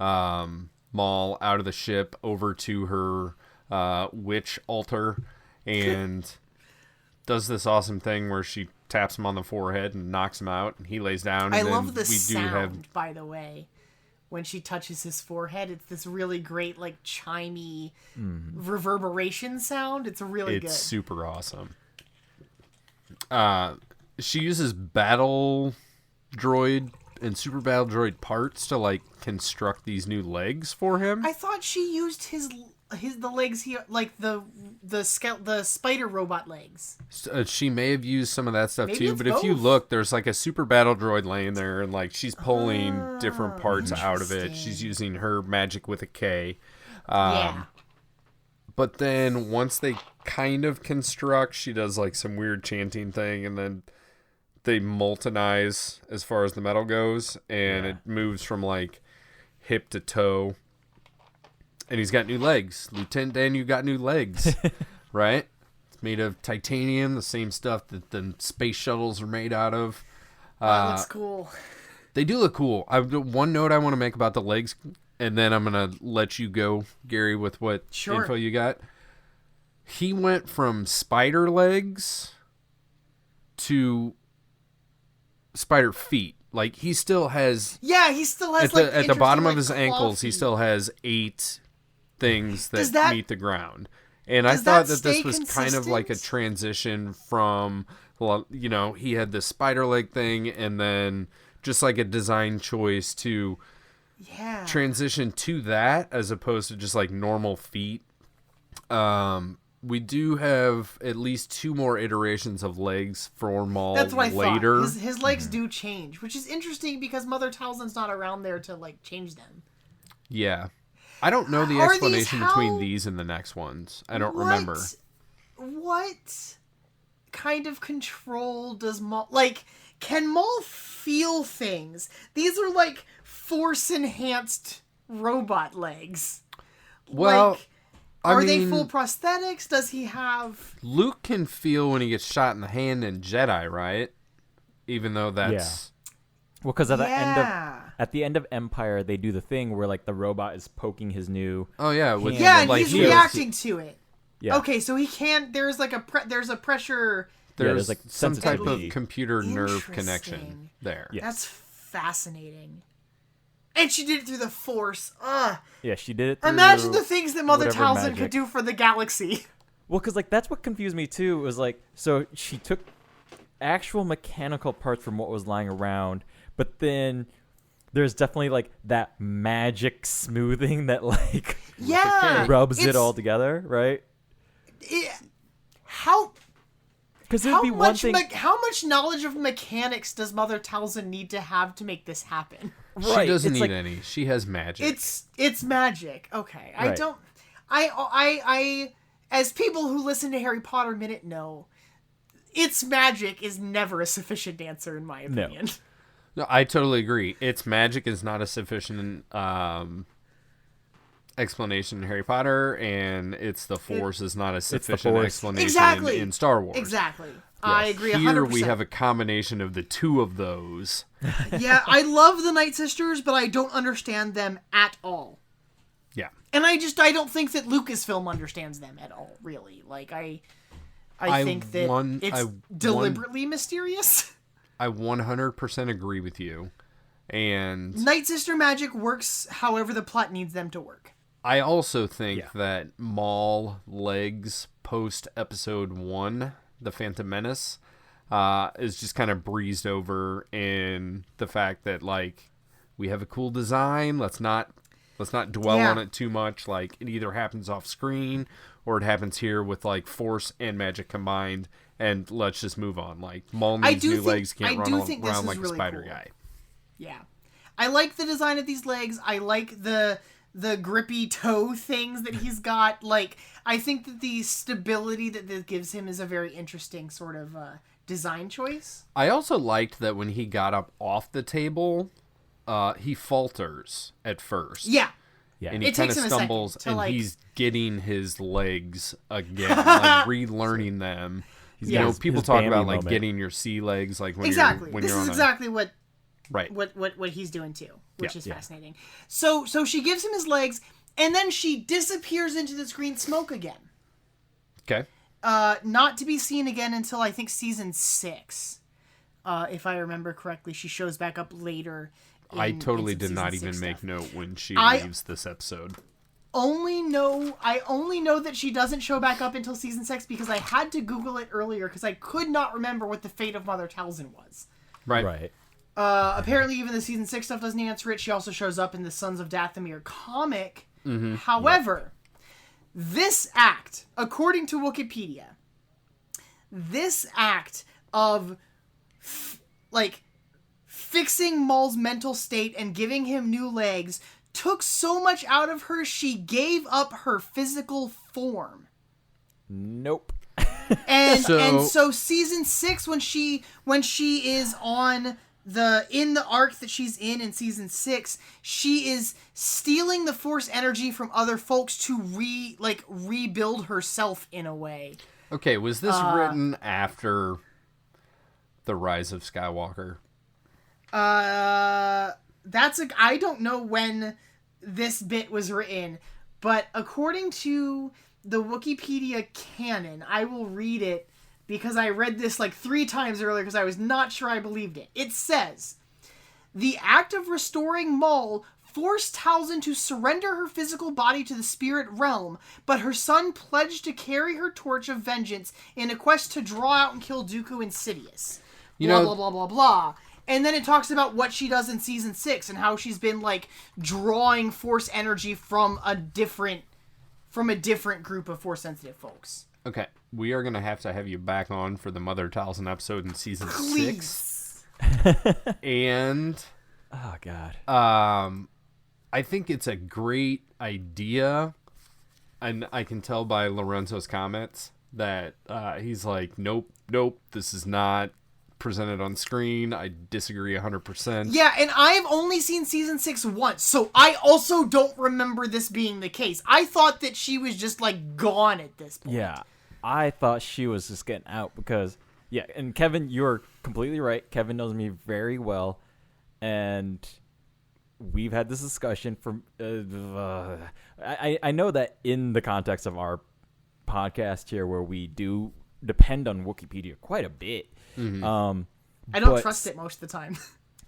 Speaker 2: Maul out of the ship over to her witch altar, and does this awesome thing where she taps him on the forehead and knocks him out, and he lays down. And
Speaker 3: I
Speaker 2: then
Speaker 3: love the
Speaker 2: we
Speaker 3: sound, by the way. When she touches his forehead, it's this really great, like, chimey reverberation sound. It's really good.
Speaker 2: It's super awesome. She uses battle droid and super battle droid parts to like construct these new legs for him.
Speaker 3: I thought she used the legs here, like the spider robot legs.
Speaker 2: She may have used some of that stuff
Speaker 3: Maybe
Speaker 2: too,
Speaker 3: it's
Speaker 2: but if you
Speaker 3: both.
Speaker 2: look, there's like a super battle droid laying there, and like she's pulling different parts out of it. She's
Speaker 3: interesting.
Speaker 2: using her magic with a K.
Speaker 3: Yeah.
Speaker 2: But then once they kind of construct, she does like some weird chanting thing, and then they moltenize as far as the metal goes, and it moves from like hip to toe. And he's got new legs. Lieutenant Dan, you got new legs, right? It's made of titanium, the same stuff that the space shuttles are made out of.
Speaker 3: That looks cool.
Speaker 2: They do look cool. One note I want to make about the legs, and then I'm going to let you go, Gary, with what info you got. He went from spider legs to spider feet. Like, he still has...
Speaker 3: Yeah, he still has
Speaker 2: at the bottom of his
Speaker 3: interesting, like,
Speaker 2: ankles, he
Speaker 3: claw
Speaker 2: still has 8 things
Speaker 3: Does
Speaker 2: that
Speaker 3: that-
Speaker 2: meet the ground. And I
Speaker 3: does
Speaker 2: thought
Speaker 3: that
Speaker 2: that this
Speaker 3: stay
Speaker 2: was kind of like a
Speaker 3: consistent?
Speaker 2: transition from, well, you know, he had this spider leg thing, and then just like a design choice to
Speaker 3: Yeah.
Speaker 2: transition to that as opposed to just like normal feet. We do have at least 2 more iterations of legs for Maul
Speaker 3: That's what I
Speaker 2: later.
Speaker 3: thought. His legs do change, which is interesting because Mother Talzin's not around there to like change them.
Speaker 2: Yeah. I don't know the
Speaker 3: Are these
Speaker 2: explanation between
Speaker 3: how-
Speaker 2: these and the next ones. I don't remember.
Speaker 3: What kind of control does Maul... Like, can Maul feel things? These are, like, force-enhanced robot legs.
Speaker 2: Well,
Speaker 3: like,
Speaker 2: I
Speaker 3: are they
Speaker 2: mean,
Speaker 3: full prosthetics? Does he have...
Speaker 2: Luke can feel when he gets shot in the hand in Jedi, right? Even though that's...
Speaker 1: Well, because at
Speaker 3: Yeah.
Speaker 1: the end of Empire, they do the thing where like the robot is poking his new.
Speaker 2: Oh, yeah. With,
Speaker 3: Yeah, and
Speaker 2: like,
Speaker 3: he's
Speaker 2: he has-
Speaker 3: reacting to it.
Speaker 1: Yeah.
Speaker 3: Okay, so he can't... There's, like, there's a pressure...
Speaker 2: There's,
Speaker 1: like,
Speaker 2: some type of
Speaker 1: sensitivity.
Speaker 2: computer nerve
Speaker 3: Interesting.
Speaker 2: connection there.
Speaker 1: Yeah.
Speaker 3: That's fascinating. And she did it through the Force. Ugh.
Speaker 1: Yeah, she did it. Through
Speaker 3: Imagine the things that Mother
Speaker 1: whatever
Speaker 3: Talzin
Speaker 1: magic.
Speaker 3: could do for the galaxy.
Speaker 1: Well, because like that's what confused me too. Was like so she took actual mechanical parts from what was lying around, but then there's definitely like that magic smoothing that like
Speaker 3: Yeah.
Speaker 1: rubs it
Speaker 3: it's-
Speaker 1: all together, right?
Speaker 3: How
Speaker 1: Because it'd be one thing,
Speaker 3: how much knowledge of mechanics does Mother Talzin need to have to make this happen?
Speaker 1: right?
Speaker 2: She doesn't
Speaker 1: it's
Speaker 2: need
Speaker 1: like,
Speaker 2: any. She has magic.
Speaker 3: It's magic. Okay. I
Speaker 1: Right.
Speaker 3: don't I as people who listen to Harry Potter Minute know, it's magic is never a sufficient answer in my opinion.
Speaker 2: No, I totally agree. Its magic is not a sufficient explanation in Harry Potter, and it's the Force is not a sufficient
Speaker 1: Force.
Speaker 2: explanation
Speaker 3: Exactly.
Speaker 2: in Star Wars.
Speaker 3: Exactly. I agree 100%.
Speaker 2: Here we have a combination of the 2 of those.
Speaker 3: Yeah, I love the Night Sisters, but I don't understand them at all.
Speaker 2: Yeah.
Speaker 3: And I don't think that Lucasfilm understands them at all, really. Like, I think that it's deliberately mysterious.
Speaker 2: I 100% agree with you. And
Speaker 3: Night Sister magic works however the plot needs them to work.
Speaker 2: I also think that Maul legs post episode 1, The Phantom Menace, is just kind of breezed over in the fact that, like, we have a cool design. Let's not dwell on it too much. Like, it either happens off screen or it happens here with, like, force and magic combined, and let's just move on. Like, Maul needs new legs, can't run around like a spider guy.
Speaker 3: Yeah. I like the design of these legs. I like the grippy toe things that he's got. Like, I think that the stability that this gives him is a very interesting sort of design choice.
Speaker 2: I also liked that when he got up off the table, he falters at first.
Speaker 3: Yeah.
Speaker 1: Yeah.
Speaker 2: And he
Speaker 3: It
Speaker 2: kind of
Speaker 3: takes him a second
Speaker 2: stumbles,
Speaker 3: to,
Speaker 2: and
Speaker 3: like-
Speaker 2: he's getting his legs again, like relearning them. You know,
Speaker 1: his-
Speaker 2: people
Speaker 1: his
Speaker 2: talk
Speaker 1: Bambi
Speaker 2: about like
Speaker 1: moment.
Speaker 2: getting your sea legs, like when
Speaker 3: Exactly.
Speaker 2: you're
Speaker 3: This
Speaker 2: on
Speaker 3: is
Speaker 2: a
Speaker 3: exactly what
Speaker 2: right.
Speaker 3: what he's doing too, which is
Speaker 1: Yeah.
Speaker 3: fascinating. So she gives him his legs, and then she disappears into this green smoke again.
Speaker 2: Okay.
Speaker 3: Not to be seen again until I think season 6. If I remember correctly, she shows back up later.
Speaker 2: I totally
Speaker 3: in
Speaker 2: did
Speaker 3: season
Speaker 2: not
Speaker 3: 6
Speaker 2: even make
Speaker 3: stuff.
Speaker 2: note when she
Speaker 3: I-
Speaker 2: leaves this episode.
Speaker 3: I only know that she doesn't show back up until season 6 because I had to Google it earlier because I could not remember what the fate of Mother Talzin was.
Speaker 2: Right.
Speaker 3: Apparently, even the season 6 stuff doesn't answer it. She also shows up in the Sons of Dathomir comic.
Speaker 2: Mm-hmm.
Speaker 3: However, this act, according to Wikipedia, this act of fixing Maul's mental state and giving him new legs took so much out of her she gave up her physical form.
Speaker 1: Nope.
Speaker 3: And
Speaker 2: So-
Speaker 3: so season 6 when she is on in the arc that she's in season 6, she is stealing the force energy from other folks to rebuild herself in a way.
Speaker 2: Okay, was this written after the Rise of Skywalker?
Speaker 3: I don't know when this bit was written, but according to the Wikipedia canon, I will read it because I read this like 3 times earlier because I was not sure I believed it. It says, the act of restoring Maul forced Talzin to surrender her physical body to the spirit realm, but her son pledged to carry her torch of vengeance in a quest to draw out and kill Dooku and Sidious. Blah, blah, blah, blah. And then it talks about what she does in season 6 and how she's been like drawing force energy from a different group of force sensitive folks.
Speaker 2: Okay, we are gonna have you back on for the Mother Talzin episode in season 6,
Speaker 3: Please.
Speaker 2: and
Speaker 1: Oh God.
Speaker 2: I think it's a great idea, and I can tell by Lorenzo's comments that he's like, nope, this is not presented on screen. I disagree 100%.
Speaker 3: Yeah, and I've only seen season 6 once, so I also don't remember this being the case. I thought that she was just like gone at this point.
Speaker 1: Yeah, I thought she was just getting out because, yeah, and Kevin, you're completely right. Kevin knows me very well, and we've had this discussion for. I know that in the context of our podcast here, where we do depend on Wikipedia quite a bit.
Speaker 2: Mm-hmm.
Speaker 3: I don't
Speaker 1: but-
Speaker 3: trust it most of the time.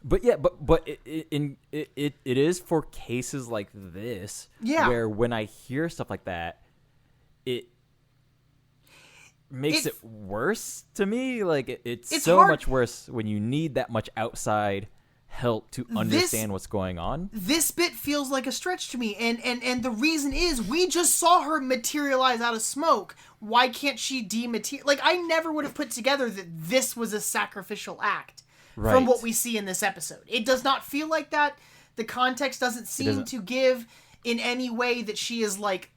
Speaker 1: But yeah, but it is for cases like this,
Speaker 3: Yeah.
Speaker 1: where when I hear stuff like that, it makes
Speaker 3: It-
Speaker 1: it worse to me. Like it's
Speaker 3: It's
Speaker 1: so
Speaker 3: hard-
Speaker 1: much worse when you need that much outside help to understand what's going on.
Speaker 3: This bit feels like a stretch to me, and the reason is we just saw her materialize out of smoke. Why can't she dematerialize? Like, I never would have put together that this was a sacrificial act from
Speaker 1: Right.
Speaker 3: what we see in this episode. It does not feel like that. The context doesn't seem
Speaker 1: doesn't.
Speaker 3: to give in any way that she is like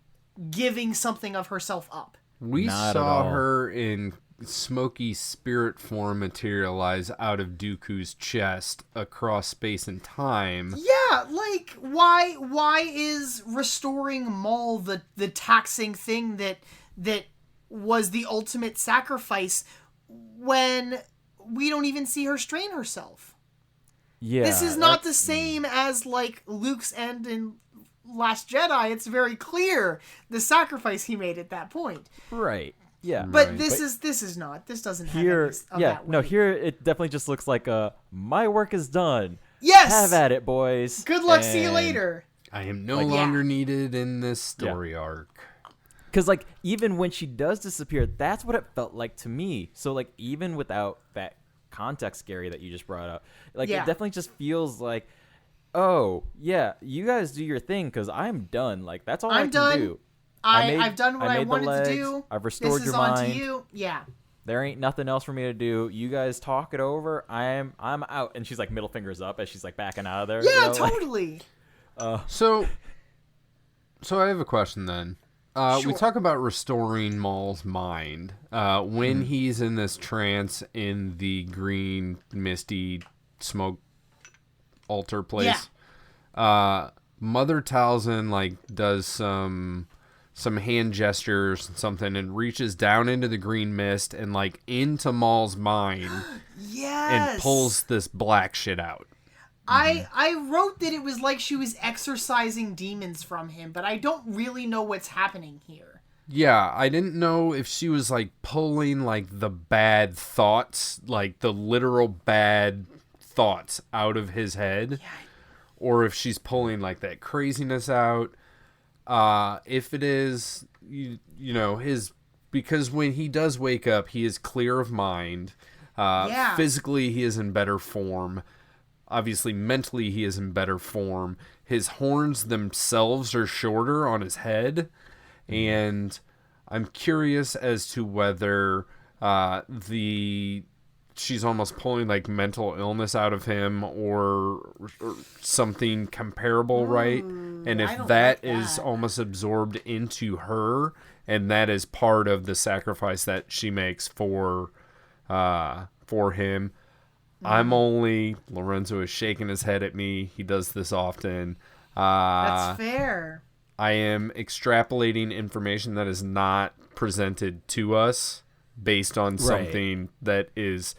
Speaker 3: giving something of herself up.
Speaker 2: We
Speaker 1: Not at
Speaker 2: saw
Speaker 1: all.
Speaker 2: her in smoky spirit form materialize out of Dooku's chest across space and time.
Speaker 3: Yeah, like why is restoring Maul the taxing thing that was the ultimate sacrifice when we don't even see her strain herself?
Speaker 1: Yeah,
Speaker 3: This is not the same as like Luke's end in Last Jedi. It's very clear the sacrifice he made at that point.
Speaker 1: right. Yeah,
Speaker 3: But
Speaker 2: Right.
Speaker 3: this is not. This doesn't have
Speaker 1: here,
Speaker 3: any of
Speaker 1: yeah,
Speaker 3: that
Speaker 1: no,
Speaker 3: weight.
Speaker 1: here it definitely just looks like my work is done.
Speaker 3: Yes.
Speaker 1: Have at it, boys.
Speaker 3: Good luck. See you
Speaker 1: And-
Speaker 3: later.
Speaker 2: I am no longer needed in this story arc.
Speaker 1: Because, like, even when she does disappear, that's what it felt like to me. So, like, even without that context, Gary, that you just brought up, like, it definitely just feels like, oh, yeah, you guys do your thing because I'm done. Like, that's all I can
Speaker 3: done.
Speaker 1: do.
Speaker 3: I've done what I
Speaker 1: made the
Speaker 3: wanted
Speaker 1: legs,
Speaker 3: to do.
Speaker 1: I've restored
Speaker 3: this
Speaker 1: your
Speaker 3: is on
Speaker 1: mind.
Speaker 3: to you. Yeah.
Speaker 1: There ain't nothing else for me to do. You guys talk it over. I'm out. And she's like middle fingers up as she's like backing out of there.
Speaker 3: Yeah,
Speaker 1: you know? Like,
Speaker 3: totally.
Speaker 2: So I have a question then. We
Speaker 3: Sure.
Speaker 2: talk about restoring Maul's mind when he's in this trance in the green, misty smoke altar place. Mother Talzin like does some hand gestures and something and reaches down into the green mist and like into Maul's mind
Speaker 3: Yes.
Speaker 2: and pulls this black shit out.
Speaker 3: I wrote that it was like she was exorcising demons from him, but I don't really know what's happening here.
Speaker 2: Yeah, I didn't know if she was like pulling like the bad thoughts, like the literal bad thoughts out of his head, or if she's pulling like that craziness out. If it is, you know, because when he does wake up, he is clear of mind. Physically, he is in better form. Obviously, mentally, he is in better form. His horns themselves are shorter on his head. And I'm curious as to whether she's almost pulling like mental illness out of him or something comparable, right? And if that is almost absorbed into her, and that is part of the sacrifice that she makes for him. Lorenzo is shaking his head at me. He does this often.
Speaker 3: That's fair.
Speaker 2: I am extrapolating information that is not presented to us based on something that is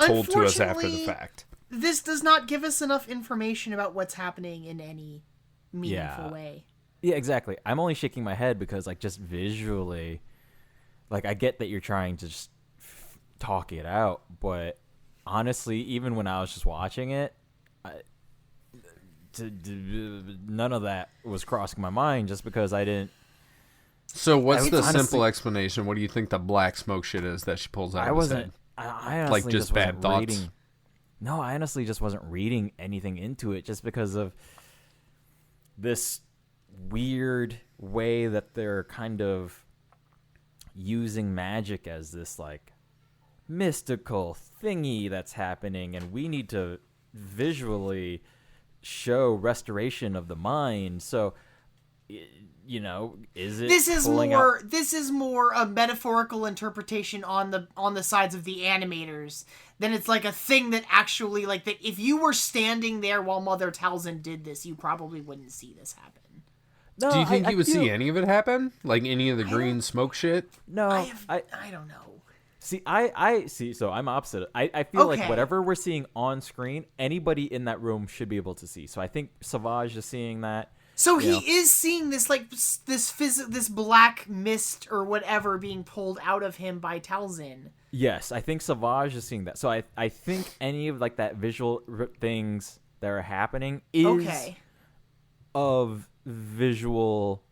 Speaker 2: told to us after the fact.
Speaker 3: This does not give us enough information about what's happening in any meaningful way.
Speaker 1: Yeah, exactly. I'm only shaking my head because, like, just visually, like, I get that you're trying to just talk it out, but honestly, even when I was just watching it, none of that was crossing my mind just because I didn't.
Speaker 2: So what's the simple explanation? What do you think the black smoke shit is that she pulls out of his head?
Speaker 1: I honestly
Speaker 2: Like just bad
Speaker 1: wasn't
Speaker 2: thoughts?
Speaker 1: reading. No, I honestly just wasn't reading anything into it just because of this weird way that they're kind of using magic as this like mystical thingy that's happening, and we need to visually show restoration of the mind. So, you know, is it
Speaker 3: This is
Speaker 1: pulling
Speaker 3: more.
Speaker 1: out-
Speaker 3: This is more a metaphorical interpretation on the sides of the animators than it's like a thing that actually like that. If you were standing there while Mother Talzin did this, you probably wouldn't see this happen.
Speaker 1: No,
Speaker 2: Do you think
Speaker 1: I
Speaker 2: you would
Speaker 1: feel-
Speaker 2: see any of it happen? Like any of the green smoke shit?
Speaker 1: No,
Speaker 3: I don't know.
Speaker 1: See, I see. So I'm opposite. I feel like
Speaker 3: Okay.
Speaker 1: whatever we're seeing on screen, anybody in that room should be able to see. So I think Savage is seeing that.
Speaker 3: So
Speaker 1: You know.
Speaker 3: he is seeing this like this black mist or whatever being pulled out of him by Talzin.
Speaker 1: Yes, I think Savage is seeing that. So I think any of like that visual things that are happening is
Speaker 3: Okay.
Speaker 1: of visual.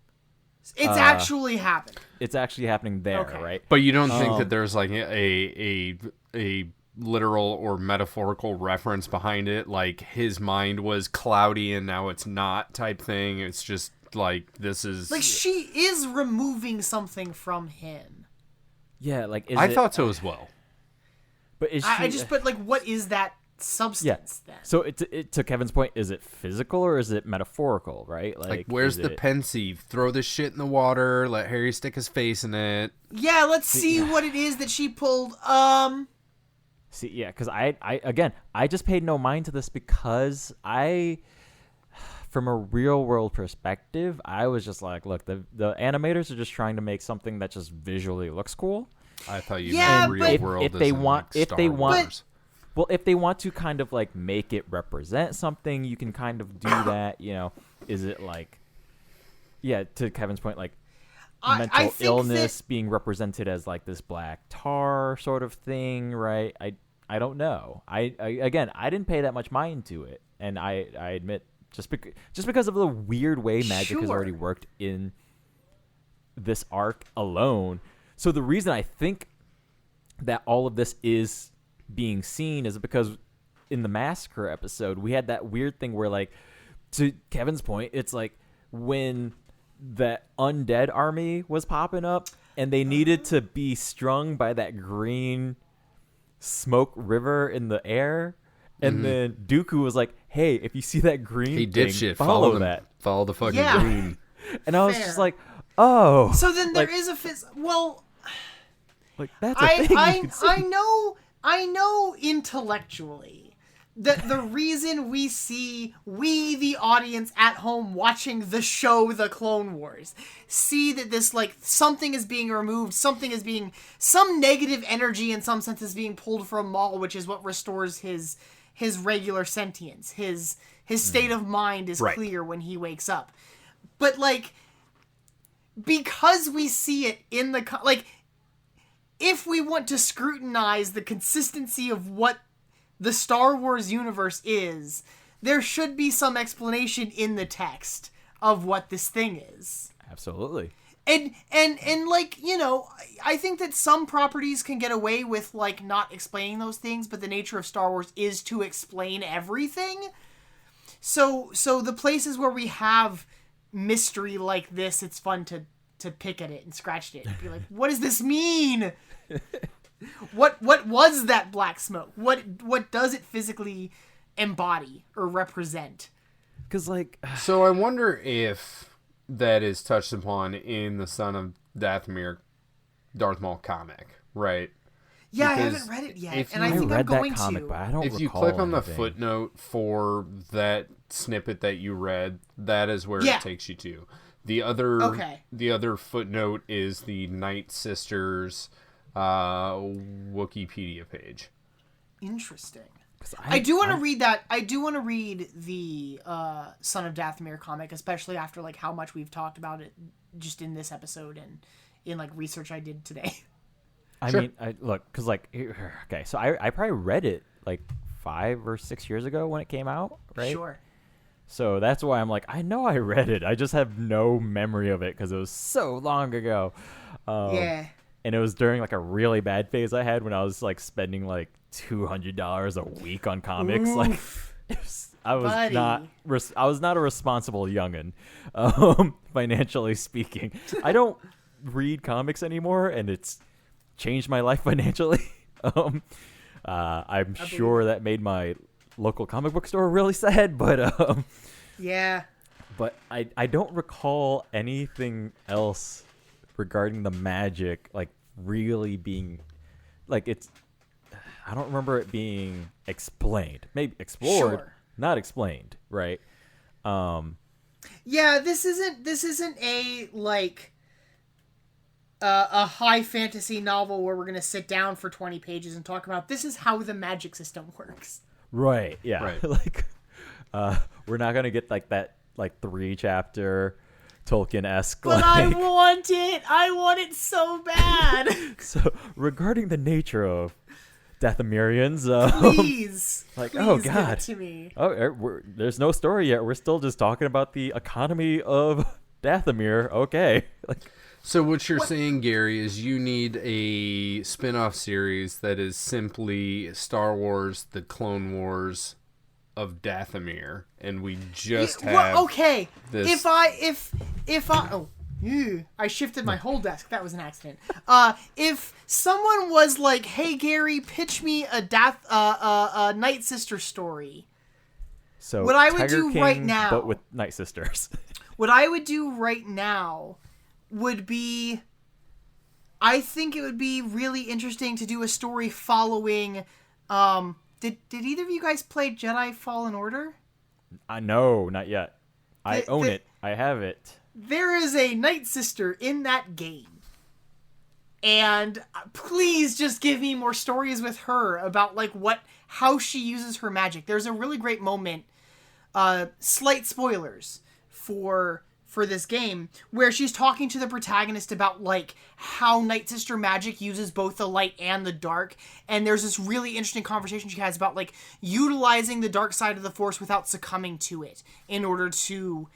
Speaker 3: It's actually happening.
Speaker 1: It's actually happening there,
Speaker 3: Okay.
Speaker 1: right?
Speaker 2: But you don't think that there's like a literal or metaphorical reference behind it, like his mind was cloudy and now it's not type thing? It's just like this is
Speaker 3: Like she is removing something from him.
Speaker 1: Yeah, like is
Speaker 2: I
Speaker 1: it,
Speaker 2: thought so as well.
Speaker 1: But is
Speaker 3: I
Speaker 1: she-
Speaker 3: just but like what is that substance then?
Speaker 1: So to Kevin's point, is it physical or is it metaphorical? Right?
Speaker 2: Like where's
Speaker 1: is
Speaker 2: the
Speaker 1: it-
Speaker 2: pensieve? Throw this shit in the water, let Harry stick his face in it.
Speaker 3: Yeah, let's see what it is that she pulled.
Speaker 1: See, yeah, because I just paid no mind to this because from a real world perspective, I was just like, look, the animators are just trying to make something that just visually looks cool.
Speaker 2: I thought you
Speaker 3: Yeah,
Speaker 2: meant real
Speaker 3: but-
Speaker 2: world.
Speaker 1: if
Speaker 2: as
Speaker 1: they
Speaker 2: in,
Speaker 1: want-
Speaker 2: like,
Speaker 1: if
Speaker 2: Star
Speaker 1: they want-
Speaker 2: Wars.
Speaker 1: Well, if they want to kind of like make it represent something, you can kind of do that. You know, is it like, yeah, to Kevin's point, like
Speaker 3: I
Speaker 1: mental
Speaker 3: think
Speaker 1: illness being represented as like this black tar sort of thing, right? I don't know. I again, I didn't pay that much mind to it. and I admit just because of the weird way magic has
Speaker 3: Sure.
Speaker 1: already worked in this arc alone. So the reason I think that all of this is being seen is because in the Massacre episode, we had that weird thing where, like, to Kevin's point, it's like when the undead army was popping up and they needed to be strung by that green smoke river in the air. And then Dooku was like, hey, if you see that green
Speaker 2: Hey,
Speaker 1: thing,
Speaker 2: dipshit,
Speaker 1: follow that.
Speaker 2: Follow the fucking
Speaker 3: Yeah.
Speaker 2: green.
Speaker 1: And I was
Speaker 3: Fair.
Speaker 1: just like, oh.
Speaker 3: So then there
Speaker 1: like,
Speaker 3: is a well,
Speaker 1: like that's a thing you can see.
Speaker 3: I know intellectually that the reason we the audience at home watching the show The Clone Wars see that this, like, something is being removed, some negative energy in some sense is being pulled from Maul, which is what restores his regular sentience. His state of mind is
Speaker 1: Right.
Speaker 3: clear when he wakes up. But, like, because we see it in the if we want to scrutinize the consistency of what the Star Wars universe is, there should be some explanation in the text of what this thing is.
Speaker 1: Absolutely.
Speaker 3: And like, you know, I think that some properties can get away with, like, not explaining those things, but the nature of Star Wars is to explain everything. So the places where we have mystery like this, it's fun to pick at it and scratch it and be like, what does this mean? What was that black smoke? What does it physically embody or represent?
Speaker 1: Because, like,
Speaker 2: So I wonder if that is touched upon in the Son of Dathomir Darth Maul comic, right?
Speaker 3: Yeah, I
Speaker 2: Because
Speaker 3: haven't read it yet,
Speaker 2: if
Speaker 3: and
Speaker 2: you-
Speaker 3: I
Speaker 1: I
Speaker 3: think
Speaker 1: read
Speaker 3: I'm
Speaker 1: that
Speaker 3: going
Speaker 1: comic,
Speaker 3: to.
Speaker 1: but I don't
Speaker 2: If you
Speaker 1: recall
Speaker 2: click on the
Speaker 1: anything.
Speaker 2: footnote for that snippet that you read, that is where
Speaker 3: Yeah.
Speaker 2: it takes you to. The other
Speaker 3: Okay.
Speaker 2: the other footnote is the Night Sisters Wikipedia page.
Speaker 3: Interesting.
Speaker 1: 'Cause
Speaker 3: I do want to read that. I do want to read the Son of Dathomir comic, especially after, like, how much we've talked about it just in this episode and in, like, research I did today.
Speaker 1: I
Speaker 2: Sure.
Speaker 1: mean, look, because, like, okay, so I probably read it like 5 or 6 years ago when it came out, right?
Speaker 3: Sure.
Speaker 1: So that's why I'm like, I know I read it. I just have no memory of it because it was so long ago.
Speaker 3: Yeah.
Speaker 1: And it was during, like, a really bad phase I had when I was, like, spending like $200 a week on comics. Like, it was, I was
Speaker 3: Buddy.
Speaker 1: not a responsible youngin, financially speaking. I don't read comics anymore, and it's changed my life financially. I'm sure that made my local comic book store really sad, but
Speaker 3: Yeah.
Speaker 1: but I don't recall anything else regarding the magic, like, really being, like, it's, I don't remember it being explained. Maybe explored,
Speaker 3: Sure.
Speaker 1: not explained, right?
Speaker 3: Yeah, this isn't a, like, a high fantasy novel where we're going to sit down for 20 pages and talk about this is how the magic system works.
Speaker 1: Right, yeah.
Speaker 2: Right.
Speaker 1: Like, we're not gonna get, like, that, like, 3-chapter Tolkien-esque,
Speaker 3: But
Speaker 1: like,
Speaker 3: I want it so bad.
Speaker 1: so regarding the nature of Dathomirians,
Speaker 3: Please.
Speaker 1: Like,
Speaker 3: please
Speaker 1: oh,
Speaker 3: give
Speaker 1: God.
Speaker 3: it to me.
Speaker 1: there's no story yet. We're still just talking about the economy of Dathomir. Okay. Like,
Speaker 2: So what you're saying, Gary, is you need a spin-off series that is simply Star Wars: The Clone Wars of Dathomir, and we just have
Speaker 3: Well, okay.
Speaker 2: this-
Speaker 3: If I oh, ew, I shifted my whole desk. That was an accident. If someone was like, "Hey Gary, pitch me a Night Sister story,"
Speaker 1: so
Speaker 3: What I would
Speaker 1: Tiger
Speaker 3: do
Speaker 1: King,
Speaker 3: right now-
Speaker 1: but with Night Sisters.
Speaker 3: what I would do right now would be, I think it would be really interesting to do a story following. Did either of you guys play Jedi Fallen Order?
Speaker 1: No, not yet. I
Speaker 3: The-
Speaker 1: own
Speaker 3: the-
Speaker 1: it. I have it.
Speaker 3: There is a Night Sister in that game. And please just give me more stories with her about, like, how she uses her magic. There's a really great moment, slight spoilers for for this game, where she's talking to the protagonist about like how Night Sister magic uses both the light and the dark, and there's this really interesting conversation she has about like utilizing the dark side of the Force without succumbing to it in order to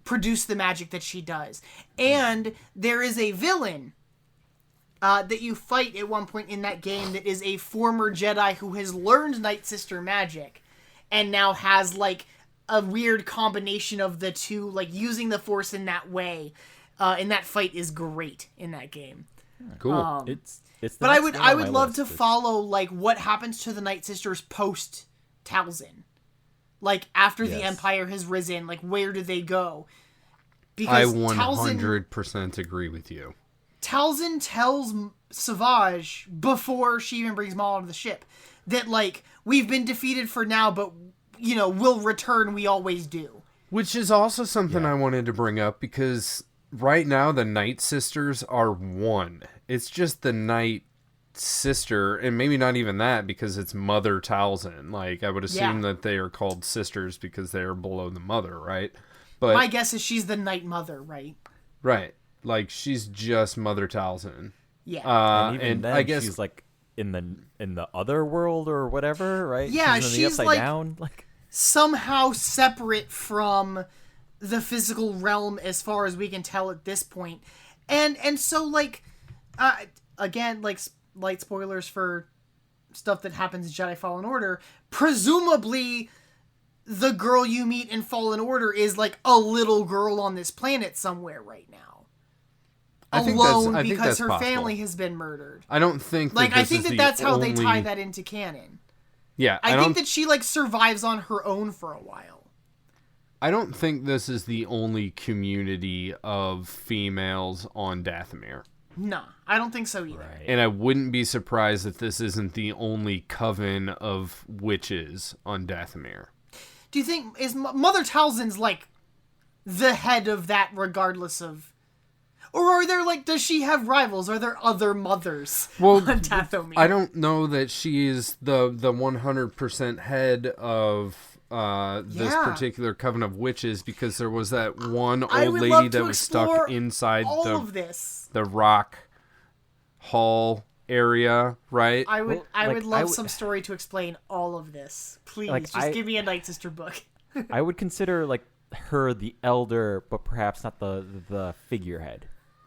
Speaker 3: produce the magic that she does. And there is a villain that you fight at one point in that game that is a former Jedi who has learned Night Sister magic and now has like a weird combination of the two, like using the Force in that way. And that fight is great in that game.
Speaker 2: Cool.
Speaker 1: It's
Speaker 3: But I would love to follow like what happens to the Night Sisters post Talzin. Like after the Empire has risen, like where do they go?
Speaker 2: I 100% agree with you.
Speaker 3: Talzin tells Savage before she even brings Maul onto the ship that like we've been defeated for now, but you know we'll return. We always do.
Speaker 2: Which is also something I wanted to bring up because right now the Night Sisters are one. It's just the Night Sister, and maybe not even that because it's Mother Talzin. Like I would assume that they are called sisters because they are below the mother, right? But
Speaker 3: my guess is she's the Night Mother, right?
Speaker 2: Right. Like she's just Mother Talzin.
Speaker 3: Yeah.
Speaker 1: And even then,
Speaker 2: I guess
Speaker 1: she's like in the other world or whatever, right?
Speaker 3: Yeah,
Speaker 1: she's in the
Speaker 3: she's
Speaker 1: upside
Speaker 3: like
Speaker 1: down, like
Speaker 3: somehow separate from the physical realm as far as we can tell at this point. And so like again, like light spoilers for stuff that happens in Jedi Fallen Order, presumably the girl you meet in Fallen Order is like a little girl on this planet somewhere right now. Alone because her family has been murdered.
Speaker 2: I don't think that
Speaker 3: like I think that's how they tie that into canon.
Speaker 2: Yeah,
Speaker 3: I think that she like survives on her own for a while.
Speaker 2: I don't think this is the only community of females on Dathomir.
Speaker 3: No, I don't think so either.
Speaker 1: right.
Speaker 2: And I wouldn't be surprised if this isn't the only coven of witches on Dathomir.
Speaker 3: Do you think is Mother Talzin's like the head of that regardless of, or are there like, does she have rivals? Are there other mothers on Dathomir?
Speaker 2: I don't know that she is the 100% head of this particular coven of witches because there was that one old lady that was stuck inside
Speaker 3: the
Speaker 2: rock hall area, right?
Speaker 3: I would
Speaker 1: like,
Speaker 3: love some story to explain all of this. Please,
Speaker 1: Like,
Speaker 3: just give me a Night Sister book.
Speaker 1: I would consider like her the elder, but perhaps not the figurehead.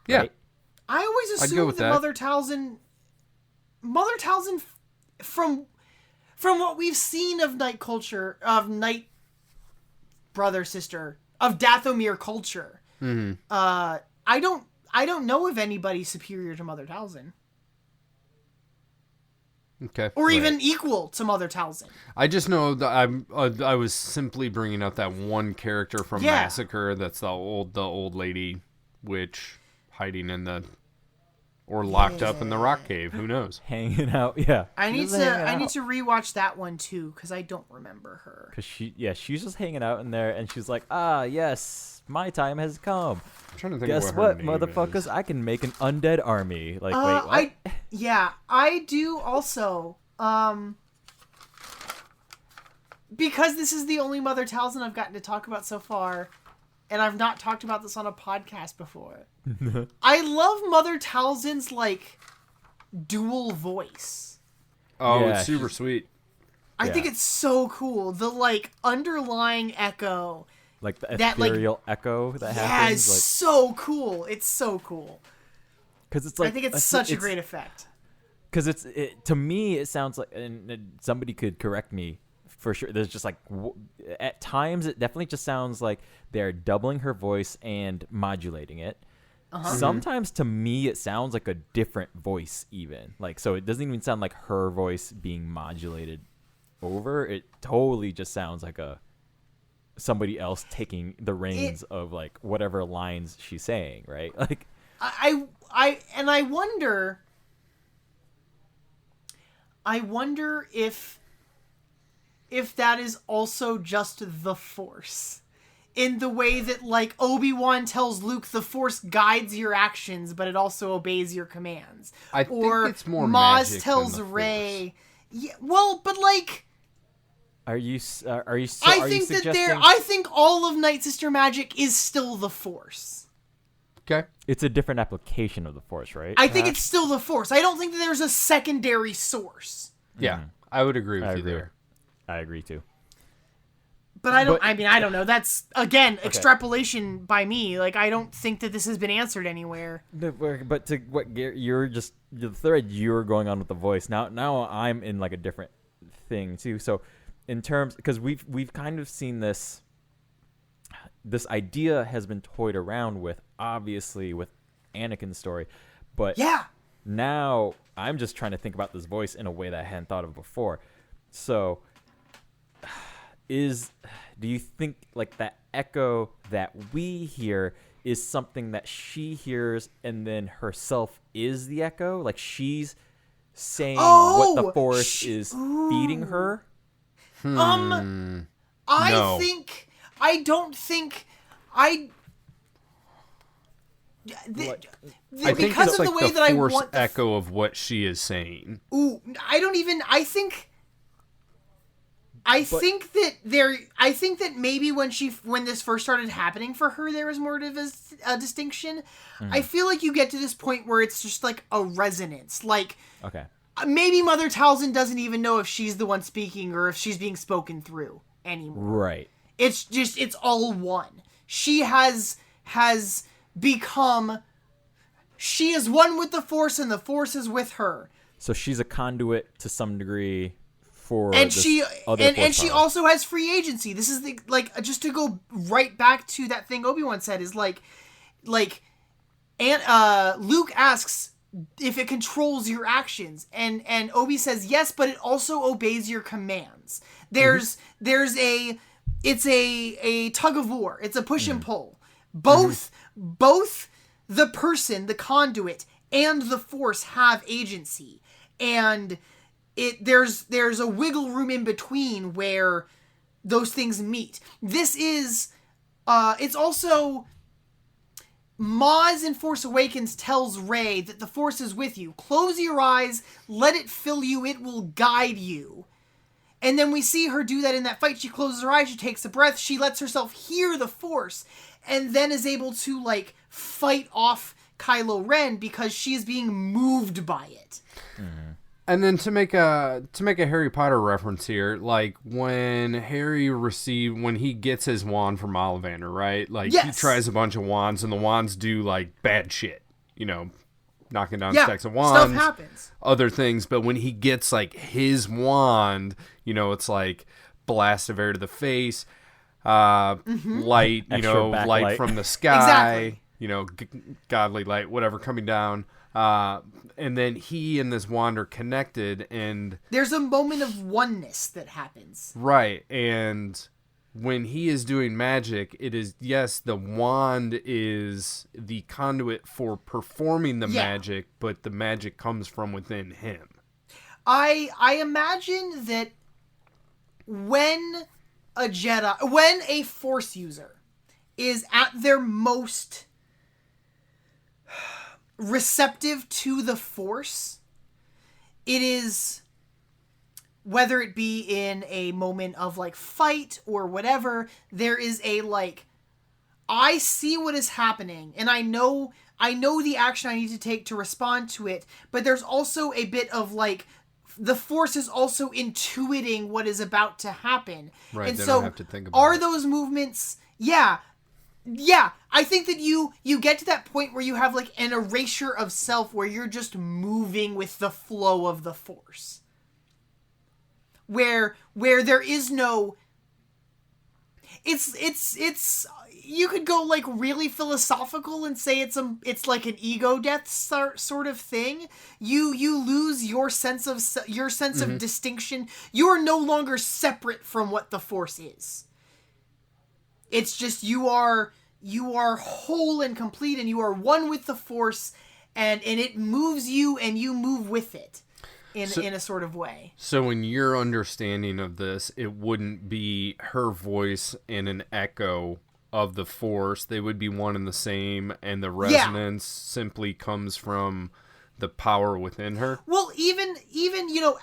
Speaker 2: Yeah.
Speaker 1: Right?
Speaker 3: I always
Speaker 2: I'd go
Speaker 3: assumed
Speaker 2: with
Speaker 3: that Mother Talzin, from what we've seen of Night culture, of Night brother sister, of Dathomir culture, I don't know of anybody superior to Mother Talzin.
Speaker 2: Okay.
Speaker 3: Or even equal to Mother Talzin.
Speaker 2: I just know that I was simply bringing up that one character from Massacre. That's the old lady witch hiding in the, or locked up in the rock cave. Who knows?
Speaker 1: Hanging out, yeah.
Speaker 3: I need to rewatch that one too because I don't remember her.
Speaker 1: Because she's just hanging out in there, and she's like, ah, yes, my time has come.
Speaker 2: I'm trying to think.
Speaker 1: Guess
Speaker 2: of
Speaker 1: what,
Speaker 2: her name
Speaker 1: motherfuckers?
Speaker 2: is.
Speaker 1: I can make an undead army. Like, wait, what?
Speaker 3: I do also. Because this is the only Mother Talzin I've gotten to talk about so far, and I've not talked about this on a podcast before. I love Mother Talzin's like dual voice.
Speaker 2: Oh,
Speaker 1: Yeah,
Speaker 2: it's super sweet.
Speaker 3: I think it's so cool. The like underlying echo.
Speaker 1: Like the
Speaker 3: that, like,
Speaker 1: ethereal echo that
Speaker 3: Yeah,
Speaker 1: happens.
Speaker 3: it's
Speaker 1: Like,
Speaker 3: so cool. It's so cool.
Speaker 1: because it's like
Speaker 3: I think it's such a great effect.
Speaker 1: Because to me, it sounds like, and somebody could correct me for sure. There's just like at times it definitely just sounds like they're doubling her voice and modulating it. Sometimes to me it sounds like a different voice even. Like, so it doesn't even sound like her voice being modulated over. It totally just sounds like somebody else taking the reins of like whatever lines she's saying, right? Like
Speaker 3: I wonder if that is also just the Force. In the way that, like, Obi-Wan tells Luke the Force guides your actions, but it also obeys your commands.
Speaker 2: I think it's more
Speaker 3: Maz
Speaker 2: magic
Speaker 3: tells
Speaker 2: than the
Speaker 3: Rey... Yeah, well, but, like...
Speaker 1: Are you
Speaker 3: I think that I think all of Night Sister magic is still the Force.
Speaker 2: Okay.
Speaker 1: It's a different application of the Force, right?
Speaker 3: I think it's still the Force. I don't think that there's a secondary source.
Speaker 2: Yeah, I would agree with you there.
Speaker 1: I agree too.
Speaker 3: But I don't know. That's, again, extrapolation by me. Like, I don't think that this has been answered anywhere.
Speaker 1: But to what you're just the thread you're going on with the voice. Now I'm in like a different thing too. So in terms, because we've kind of seen this idea has been toyed around with, obviously, with Anakin's story. But
Speaker 3: yeah,
Speaker 1: now I'm just trying to think about this voice in a way that I hadn't thought of before. So do you think like that echo that we hear is something that she hears and then herself is the echo? Like she's saying what the Force is feeding her?
Speaker 2: No. I think
Speaker 3: because
Speaker 2: it's
Speaker 3: of
Speaker 2: like
Speaker 3: the way
Speaker 2: the
Speaker 3: that
Speaker 2: Force
Speaker 3: I want
Speaker 2: echo of what she is saying.
Speaker 3: I think that maybe when this first started happening for her, there was more of a distinction. I feel like you get to this point where it's just like a resonance. Like,
Speaker 1: okay,
Speaker 3: maybe Mother Talzin doesn't even know if she's the one speaking or if she's being spoken through anymore.
Speaker 1: Right.
Speaker 3: It's all one. She has become. She is one with the Force, and the Force is with her.
Speaker 1: So she's a conduit to some degree.
Speaker 3: And she also has free agency. This is just to go right back to that thing Obi-Wan said is Luke asks if it controls your actions, and Obi says yes, but it also obeys your commands. There's a tug of war. It's a push and pull. Both the person, the conduit, and the Force have agency, and there's a wiggle room in between where those things meet. This is it's also Maz in Force Awakens tells Rey that the Force is with you. Close your eyes, let it fill you, it will guide you. And then we see her do that in that fight. She closes her eyes, she takes a breath, she lets herself hear the Force, and then is able to fight off Kylo Ren because she is being moved by it.
Speaker 1: Mm-hmm.
Speaker 2: And then to make a Harry Potter reference here, like when when he gets his wand from Ollivander, right? Like he tries a bunch of wands and the wands do bad shit, knocking down stacks of wands,
Speaker 3: stuff happens,
Speaker 2: other things. But when he gets his wand, it's like blast of air to the face, light, light from the sky,
Speaker 3: exactly.
Speaker 2: Godly light, whatever coming down. And then he and this wand are connected, and
Speaker 3: there's a moment of oneness that happens.
Speaker 2: Right, and when he is doing magic, it is, yes, the wand is the conduit for performing the magic, but the magic comes from within him.
Speaker 3: I imagine that when a Force user is at their most receptive to the Force, it is, whether it be in a moment of fight or whatever, there is a I see what is happening and I know the action I need to take to respond to it, but there's also a bit of the Force is also intuiting what is about to happen.
Speaker 2: Right,
Speaker 3: and
Speaker 2: they
Speaker 3: so
Speaker 2: don't have to think about
Speaker 3: are
Speaker 2: it.
Speaker 3: those movements, I think that you get to that point where you have an erasure of self, where you're just moving with the flow of the Force. Where there is no, it's you could go really philosophical and say it's like an ego death sort of thing. You lose your sense of of distinction. You are no longer separate from what the Force is. It's just you are whole and complete, and you are one with the Force, and it moves you, and you move with it in a sort of way.
Speaker 2: So in your understanding of this, it wouldn't be her voice and an echo of the Force. They would be one and the same, and the resonance simply comes from the power within her.
Speaker 3: Well, even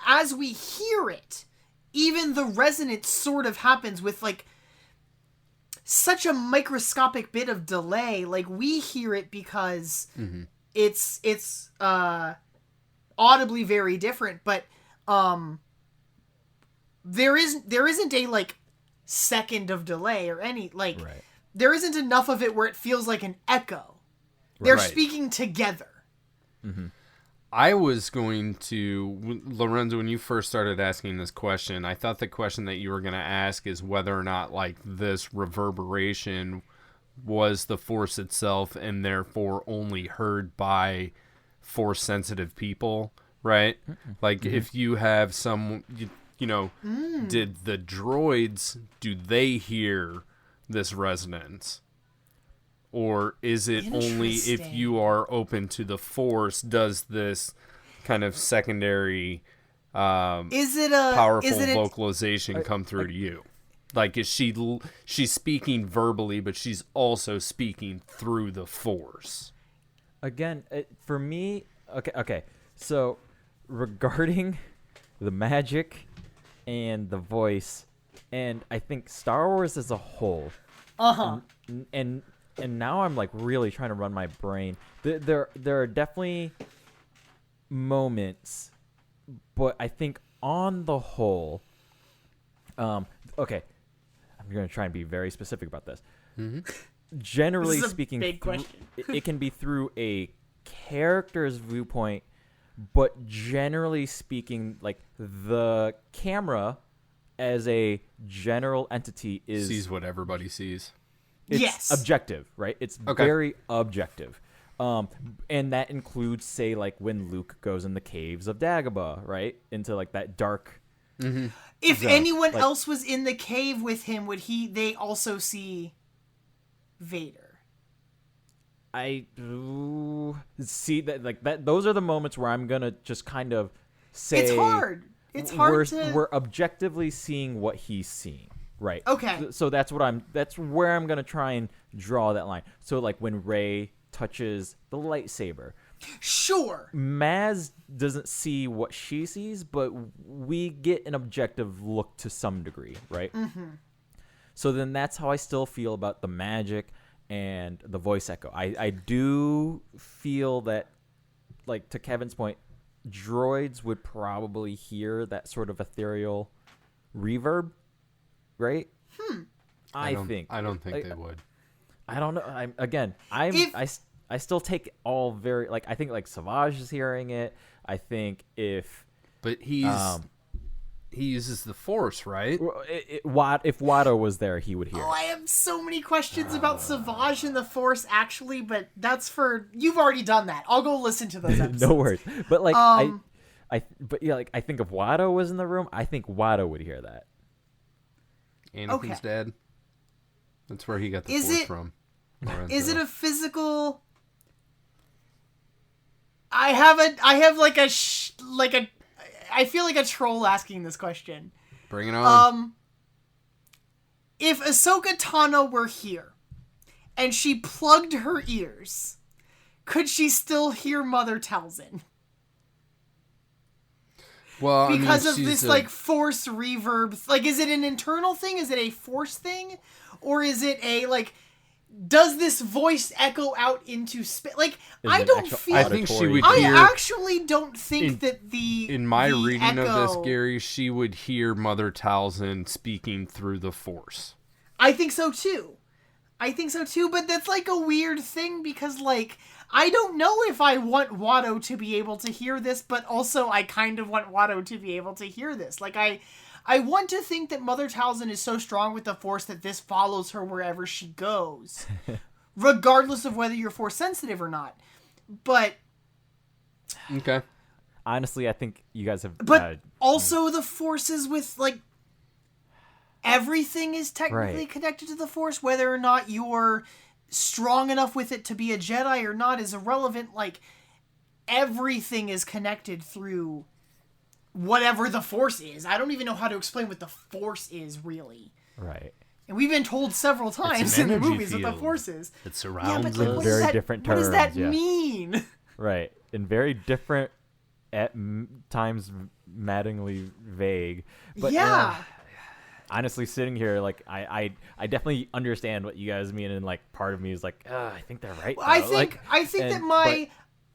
Speaker 3: as we hear it, even the resonance sort of happens with like such a microscopic bit of delay. Like we hear it because it's audibly very different, but there isn't a like second of delay or any like there isn't enough of it where it feels like an echo. They're speaking together.
Speaker 2: I was going to, Lorenzo, when you first started asking this question, I thought the question that you were going to ask is whether or not like this reverberation was the Force itself and therefore only heard by Force sensitive people, right? Like if you have some, you know, did the droids, do they hear this resonance? Or is it only if you are open to the Force does this kind of secondary powerful vocalization come through to you? Like, is she's speaking verbally, but she's also speaking through the Force?
Speaker 1: Again, for me, okay. So, regarding the magic and the voice, and I think Star Wars as a whole, and now I'm like really trying to run my brain. There are definitely moments, but I think on the whole, okay, I'm gonna try and be very specific about this. Generally
Speaker 3: This is a
Speaker 1: speaking,
Speaker 3: big question.
Speaker 1: it can be through a character's viewpoint, but generally speaking, like the camera as a general entity
Speaker 2: Sees what everybody sees.
Speaker 1: It's objective, right? It's very objective. And that includes, say, like when Luke goes in the caves of Dagobah, right? Into like that dark.
Speaker 3: If
Speaker 1: zone.
Speaker 3: anyone else was in the cave with him, would they also see Vader?
Speaker 1: I see that like that. Those are the moments where I'm gonna just kind of say
Speaker 3: It's hard. It's hard
Speaker 1: we're objectively seeing what he's seeing. Right.
Speaker 3: Okay.
Speaker 1: So that's where I'm going to try and draw that line. So like when Rey touches the lightsaber.
Speaker 3: Sure.
Speaker 1: Maz doesn't see what she sees, but we get an objective look to some degree, right? So then that's how I still feel about the magic and the voice echo. I do feel that, like to Kevin's point, droids would probably hear that sort of ethereal reverb. Right? I don't think
Speaker 2: they would.
Speaker 1: I don't know. I still take all very like I think like Savage is hearing it. I think
Speaker 2: but he uses the Force, right?
Speaker 1: If Watto was there, he would hear.
Speaker 3: Oh, I have so many questions about Savage and the Force, actually, but that's for you've already done that. I'll go listen to those episodes.
Speaker 1: No worries. But like but yeah, like I think if Watto was in the room, I think Watto would hear that.
Speaker 2: Anakin's dad. That's where he got the Force from. Lorenzo.
Speaker 3: Is it a physical? I have like a I feel like a troll asking this question.
Speaker 2: Bring it on.
Speaker 3: If Ahsoka Tano were here, and she plugged her ears, could she still hear Mother Talzin?
Speaker 2: Well,
Speaker 3: because of this like Force reverb, like is it an internal thing? Is it a Force thing, or is it a like? Does this voice echo out into space? Like I don't feel.
Speaker 2: I think she would.
Speaker 3: I actually don't think that
Speaker 2: in my reading of this, Gary, she would hear Mother Talzin speaking through the Force.
Speaker 3: I think so too. But that's like a weird thing because like. I don't know if I want Watto to be able to hear this, but also I kind of want Watto to be able to hear this. Like, I want to think that Mother Talzin is so strong with the Force that this follows her wherever she goes, regardless of whether you're Force sensitive or not. But...
Speaker 2: Okay.
Speaker 1: Honestly, I think you guys have...
Speaker 3: But also the Force is with, like... Everything is technically connected to the Force, whether or not you're... strong enough with it to be a Jedi or not is irrelevant. Like everything is connected through whatever the Force is. I don't even know how to explain what the Force is really.
Speaker 1: Right.
Speaker 3: And we've been told several times in the movies what the Force is.
Speaker 4: It surrounds
Speaker 3: but, like,
Speaker 4: us.
Speaker 1: Very different terms.
Speaker 3: What does that mean?
Speaker 1: Right. In very different at times maddeningly vague. But
Speaker 3: yeah.
Speaker 1: honestly, sitting here, like I definitely understand what you guys mean, and like part of me is like, I think they're right.
Speaker 3: I
Speaker 1: though."
Speaker 3: think
Speaker 1: Like,
Speaker 3: I think
Speaker 1: and-
Speaker 3: that my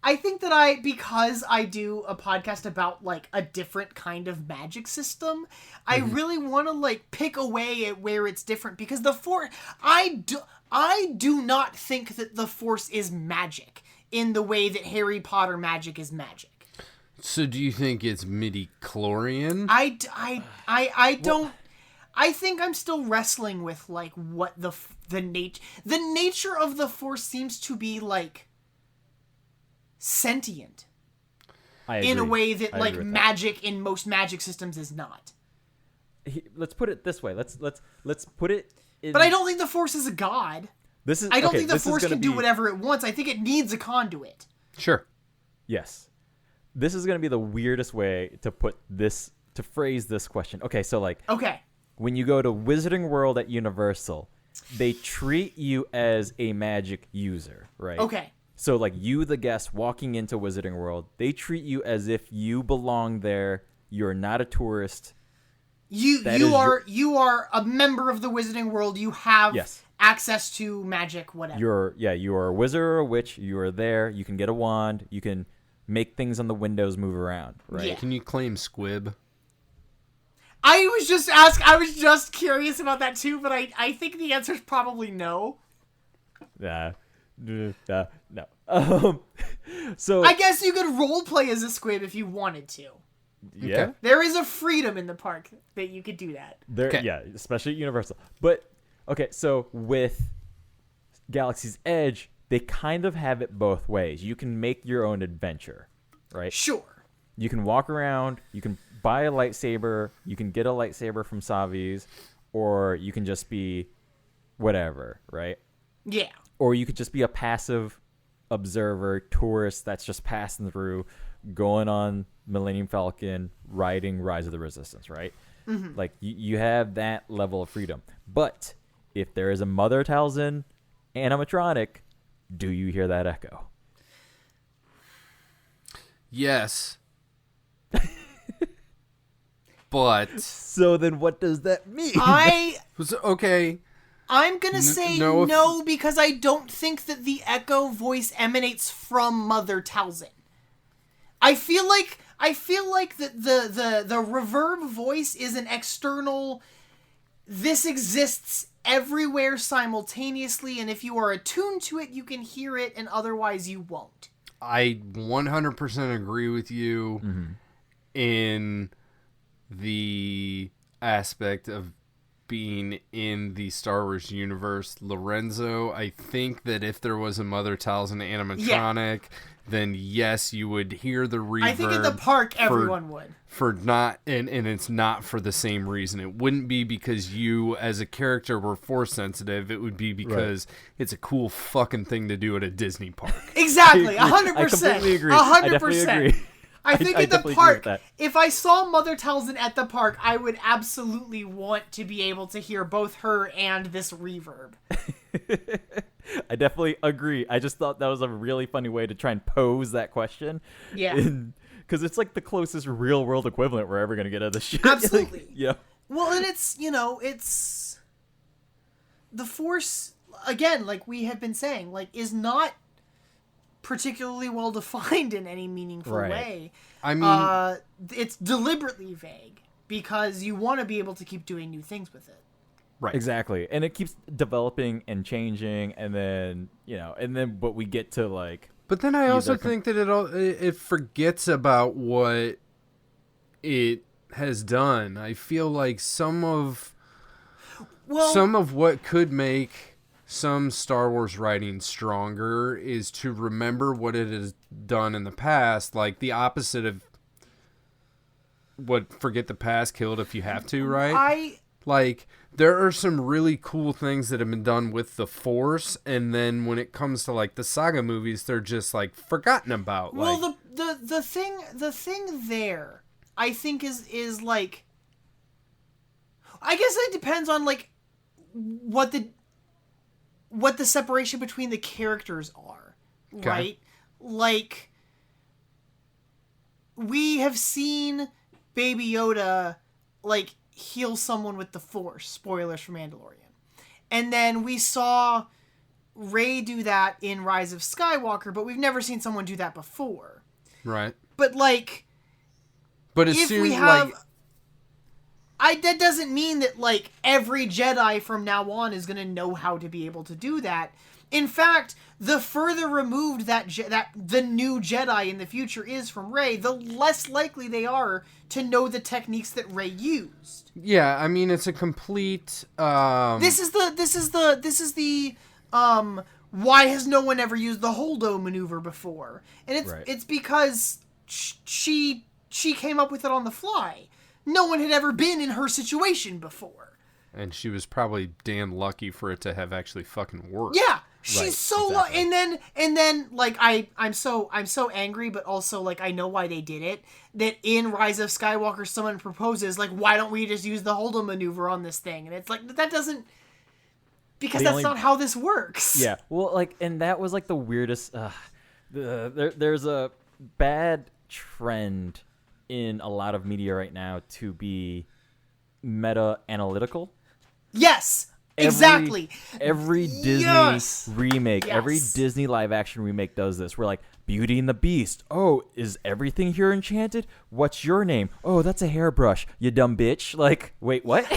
Speaker 3: I think that I because I do a podcast about like a different kind of magic system, I really want to like pick away at where it's different because the Force I do not think that the Force is magic in the way that Harry Potter magic is magic.
Speaker 2: So do you think it's midi-chlorian?
Speaker 3: I don't. I think I'm still wrestling with like what the nature of the Force seems to be like sentient
Speaker 1: I
Speaker 3: in a
Speaker 1: agree.
Speaker 3: way that
Speaker 1: I
Speaker 3: like
Speaker 1: agree with
Speaker 3: magic in most magic systems is not.
Speaker 1: Let's put it this way. Let's put it. In,
Speaker 3: But I don't think the Force is a god.
Speaker 1: This is.
Speaker 3: I don't
Speaker 1: okay,
Speaker 3: think the
Speaker 1: this is
Speaker 3: Force
Speaker 1: gonna
Speaker 3: can do
Speaker 1: be-
Speaker 3: whatever it wants. I think it needs a conduit.
Speaker 2: Sure.
Speaker 1: Yes, this is gonna be the weirdest way to phrase this question. Okay, so like
Speaker 3: Okay.
Speaker 1: when you go to Wizarding World at Universal, they treat you as a magic user, right?
Speaker 3: Okay.
Speaker 1: So like you, the guest walking into Wizarding World, they treat you as if you belong there. You're not a tourist. That is
Speaker 3: You are a member of the Wizarding World. You have
Speaker 1: Yes.
Speaker 3: access to magic, whatever.
Speaker 1: You are a wizard or a witch. You are there. You can get a wand. You can make things on the windows move around, right?
Speaker 3: Yeah.
Speaker 2: Can you claim squib?
Speaker 3: I was just curious about that too, but I think the answer is probably no.
Speaker 1: No. So
Speaker 3: I guess you could role play as a squib if you wanted to.
Speaker 1: yeah,
Speaker 2: Okay.
Speaker 3: There is a freedom in the park that you could do that.
Speaker 1: there,
Speaker 2: Okay.
Speaker 1: yeah, especially at Universal. But okay, so with Galaxy's Edge, they kind of have it both ways. You can make your own adventure, right?
Speaker 3: Sure.
Speaker 1: You can walk around. You can buy a lightsaber. You can get a lightsaber from Savi's, or you can just be whatever, right?
Speaker 3: Yeah.
Speaker 1: Or you could just be a passive observer, tourist that's just passing through, going on Millennium Falcon, riding Rise of the Resistance, right?
Speaker 3: Mm-hmm.
Speaker 1: Like, you have that level of freedom. But if there is a Mother Talzin animatronic, do you hear that echo?
Speaker 2: Yes. But
Speaker 1: So then what does that mean?
Speaker 2: okay.
Speaker 3: I'm gonna say
Speaker 2: no,
Speaker 3: no,
Speaker 2: if-
Speaker 3: because I don't think that the echo voice emanates from Mother Talzin. I feel like that the reverb voice is an external. This exists everywhere simultaneously, and if you are attuned to it, you can hear it, and otherwise you won't.
Speaker 2: I 100% agree with you in the aspect of being in the Star Wars universe. Lorenzo, I think that if there was a Mother Talzin animatronic, then yes, you would hear the reverb.
Speaker 3: I think at the park
Speaker 2: for-
Speaker 3: everyone would.
Speaker 2: For not, and it's not for the same reason. It wouldn't be because you, as a character, were force sensitive. It would be because it's a cool fucking thing to do at a Disney park.
Speaker 3: Exactly,
Speaker 1: I
Speaker 3: 100%.
Speaker 1: completely agree. I definitely
Speaker 3: 100%.
Speaker 1: agree.
Speaker 3: I think
Speaker 1: I
Speaker 3: at the
Speaker 1: definitely agree with
Speaker 3: park,
Speaker 1: that.
Speaker 3: if I saw Mother Talzin at the park, I would absolutely want to be able to hear both her and this reverb.
Speaker 1: I definitely agree. I just thought that was a really funny way to try and pose that question.
Speaker 3: Yeah.
Speaker 1: Because it's like the closest real world equivalent we're ever going to get of this shit.
Speaker 3: Absolutely.
Speaker 1: Like, yeah.
Speaker 3: Well, and it's the Force, again, like we have been saying, like is not particularly well defined in any meaningful
Speaker 1: Right.
Speaker 3: way.
Speaker 2: I mean,
Speaker 3: It's deliberately vague because you want to be able to keep doing new things with it.
Speaker 2: right.
Speaker 1: Exactly. And it keeps developing and changing. And then, but we get to like,
Speaker 2: But then I also
Speaker 1: Either com-
Speaker 2: think that it forgets about what it has done. I feel like some of what could make some Star Wars writing stronger is to remember what it has done in the past, like the opposite of what forget the past, kill it if you have to, right? Like, there are some really cool things that have been done with the Force, and then when it comes to, like, the saga movies, they're just, like, forgotten about.
Speaker 3: Well,
Speaker 2: like,
Speaker 3: the thing there, I think is like, I guess it depends on like what the separation between the characters are,
Speaker 2: Okay.
Speaker 3: right? Like, we have seen Baby Yoda, like, heal someone with the Force. Spoilers for Mandalorian. And then we saw Rey do that in Rise of Skywalker, but we've never seen someone do that before.
Speaker 2: Right.
Speaker 3: But, like,
Speaker 2: but as
Speaker 3: if
Speaker 2: soon
Speaker 3: we have...
Speaker 2: like,
Speaker 3: that doesn't mean that, like, every Jedi from now on is going to know how to be able to do that. In fact, the further removed that the new Jedi in the future is from Rey, the less likely they are to know the techniques that Rey used.
Speaker 2: Yeah, I mean, it's a complete.
Speaker 3: This is the why has no one ever used the Holdo maneuver before? And it's because she came up with it on the fly. No one had ever been in her situation before.
Speaker 2: And she was probably damn lucky for it to have actually fucking worked.
Speaker 3: Yeah. She's
Speaker 2: right,
Speaker 3: so
Speaker 2: exactly.
Speaker 3: and then like I'm so angry, but also like I know why they did it. That in Rise of Skywalker someone proposes like, why don't we just use the Holdo maneuver on this thing? And it's like that doesn't, because that's not how this works.
Speaker 1: Yeah. Well, like, and that was like the weirdest. There's a bad trend in a lot of media right now to be meta analytical.
Speaker 3: Yes. Exactly.
Speaker 1: Every Disney remake, every Disney live action remake does this. We're like, Beauty and the Beast. Oh, is everything here enchanted? What's your name? Oh, that's a hairbrush, you dumb bitch. Like, wait, what?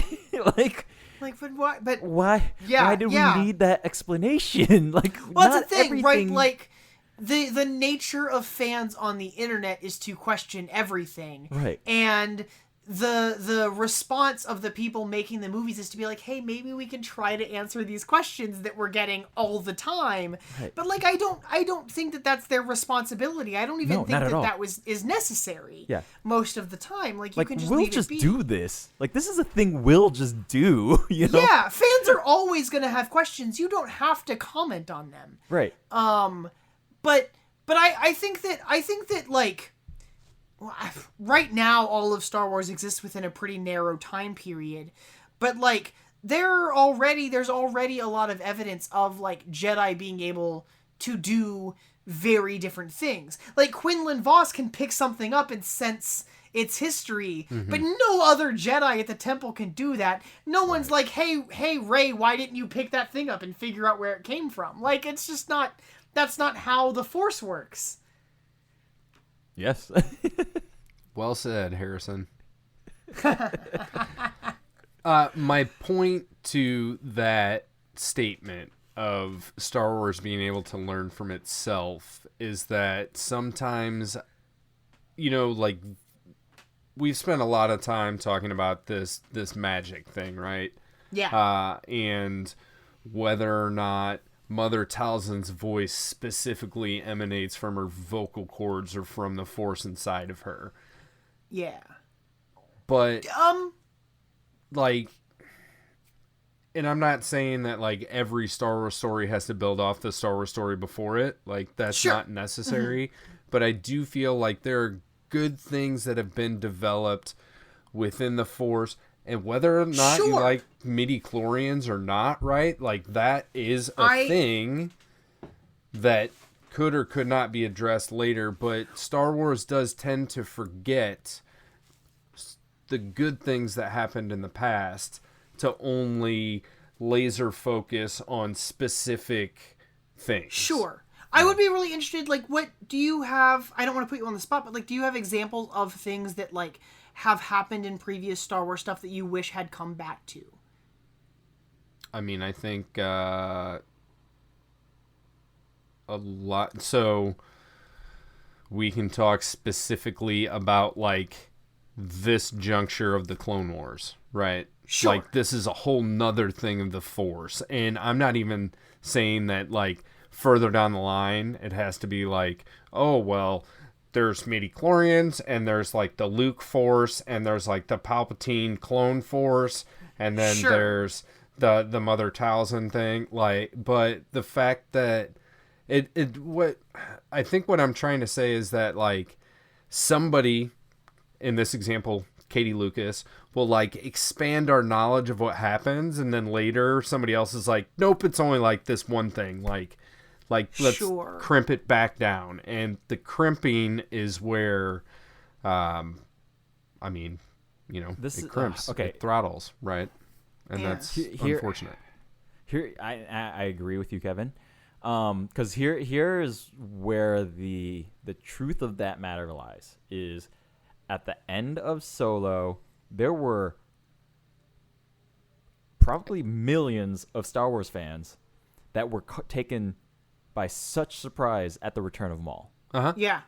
Speaker 1: like,
Speaker 3: but why? But
Speaker 1: why?
Speaker 3: Yeah,
Speaker 1: why did we need that explanation? Like,
Speaker 3: well,
Speaker 1: not
Speaker 3: that's the thing,
Speaker 1: everything...
Speaker 3: right? Like, the nature of fans on the internet is to question everything,
Speaker 1: right?
Speaker 3: And the response of the people making the movies is to be like, hey, maybe we can try to answer these questions that we're getting all the time. Right. But like, I don't think that that's their responsibility. I don't even think that is necessary.
Speaker 1: Yeah.
Speaker 3: Most of the time, like you can just
Speaker 1: we'll
Speaker 3: leave
Speaker 1: just
Speaker 3: it be.
Speaker 1: do this. Like, this is a thing we'll just do. You know?
Speaker 3: Yeah, fans are always gonna have questions. You don't have to comment on them.
Speaker 1: Right.
Speaker 3: But I think that like. Right now, all of Star Wars exists within a pretty narrow time period, but like there's already a lot of evidence of like Jedi being able to do very different things. Like Quinlan Vos can pick something up and sense its history, but no other Jedi at the temple can do that. No one's like, hey Rey, why didn't you pick that thing up and figure out where it came from? Like, it's just not. That's not how the Force works.
Speaker 1: Yes.
Speaker 2: Well said, Harrison. My point to that statement of Star Wars being able to learn from itself is that sometimes, you know, like, we've spent a lot of time talking about this magic thing, right?
Speaker 3: Yeah.
Speaker 2: And whether or not Mother Talzin's voice specifically emanates from her vocal cords or from the Force inside of her.
Speaker 3: Yeah.
Speaker 2: But, like, and I'm not saying that, like, every Star Wars story has to build off the Star Wars story before it. Like, that's not necessary. But I do feel like there are good things that have been developed within the Force. And whether or not you like midi-chlorians or not, right? Like, that is a thing that could or could not be addressed later. But Star Wars does tend to forget the good things that happened in the past to only laser focus on specific things.
Speaker 3: Sure. I would be really interested, like, what do you have... I don't want to put you on the spot, but, like, do you have examples of things that, like, have happened in previous Star Wars stuff that you wish had come back to?
Speaker 2: I mean, I think a lot. So we can talk specifically about like this juncture of the Clone Wars, right?
Speaker 3: Sure.
Speaker 2: Like, this is a whole nother thing of the Force. And I'm not even saying that like further down the line it has to be like, oh, well, there's midi-chlorians, and there's, like, the Luke Force, and there's, like, the Palpatine clone Force, and then there's the Mother Talzin thing. Like, but the fact that what I'm trying to say is that, like, somebody, in this example, Katie Lucas, will, like, expand our knowledge of what happens, and then later somebody else is like, nope, it's only, like, this one thing, like let's crimp it back down. And the crimping is where I mean,
Speaker 1: This
Speaker 2: it
Speaker 1: is-
Speaker 2: crimps,
Speaker 1: okay.
Speaker 2: it throttles, right? And
Speaker 3: Yeah.
Speaker 2: that's
Speaker 1: Here-
Speaker 2: unfortunate.
Speaker 1: Here, I agree with you, Kevin. Because here is where the truth of that matter lies. Is at the end of Solo, there were probably millions of Star Wars fans that were taken by such surprise at the return of Maul.
Speaker 3: Yeah.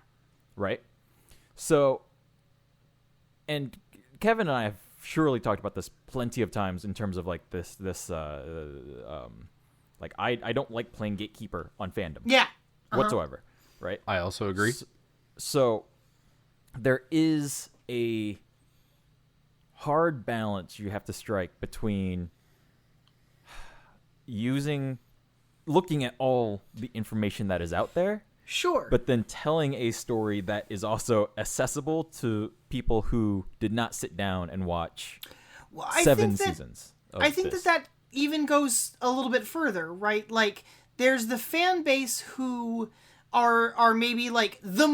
Speaker 1: Right? So, and Kevin and I have surely talked about this plenty of times in terms of like this like I don't like playing gatekeeper on fandom
Speaker 3: Yeah.
Speaker 1: whatsoever, right?
Speaker 2: I also agree.
Speaker 1: So there is a hard balance you have to strike between looking at all the information that is out there,
Speaker 3: Sure.
Speaker 1: but then telling a story that is also accessible to people who did not sit down and watch
Speaker 3: Well,
Speaker 1: 7
Speaker 3: think that-
Speaker 1: seasons. Of
Speaker 3: I think
Speaker 1: this.
Speaker 3: that even goes a little bit further, right? Like, there's the fan base who are maybe like the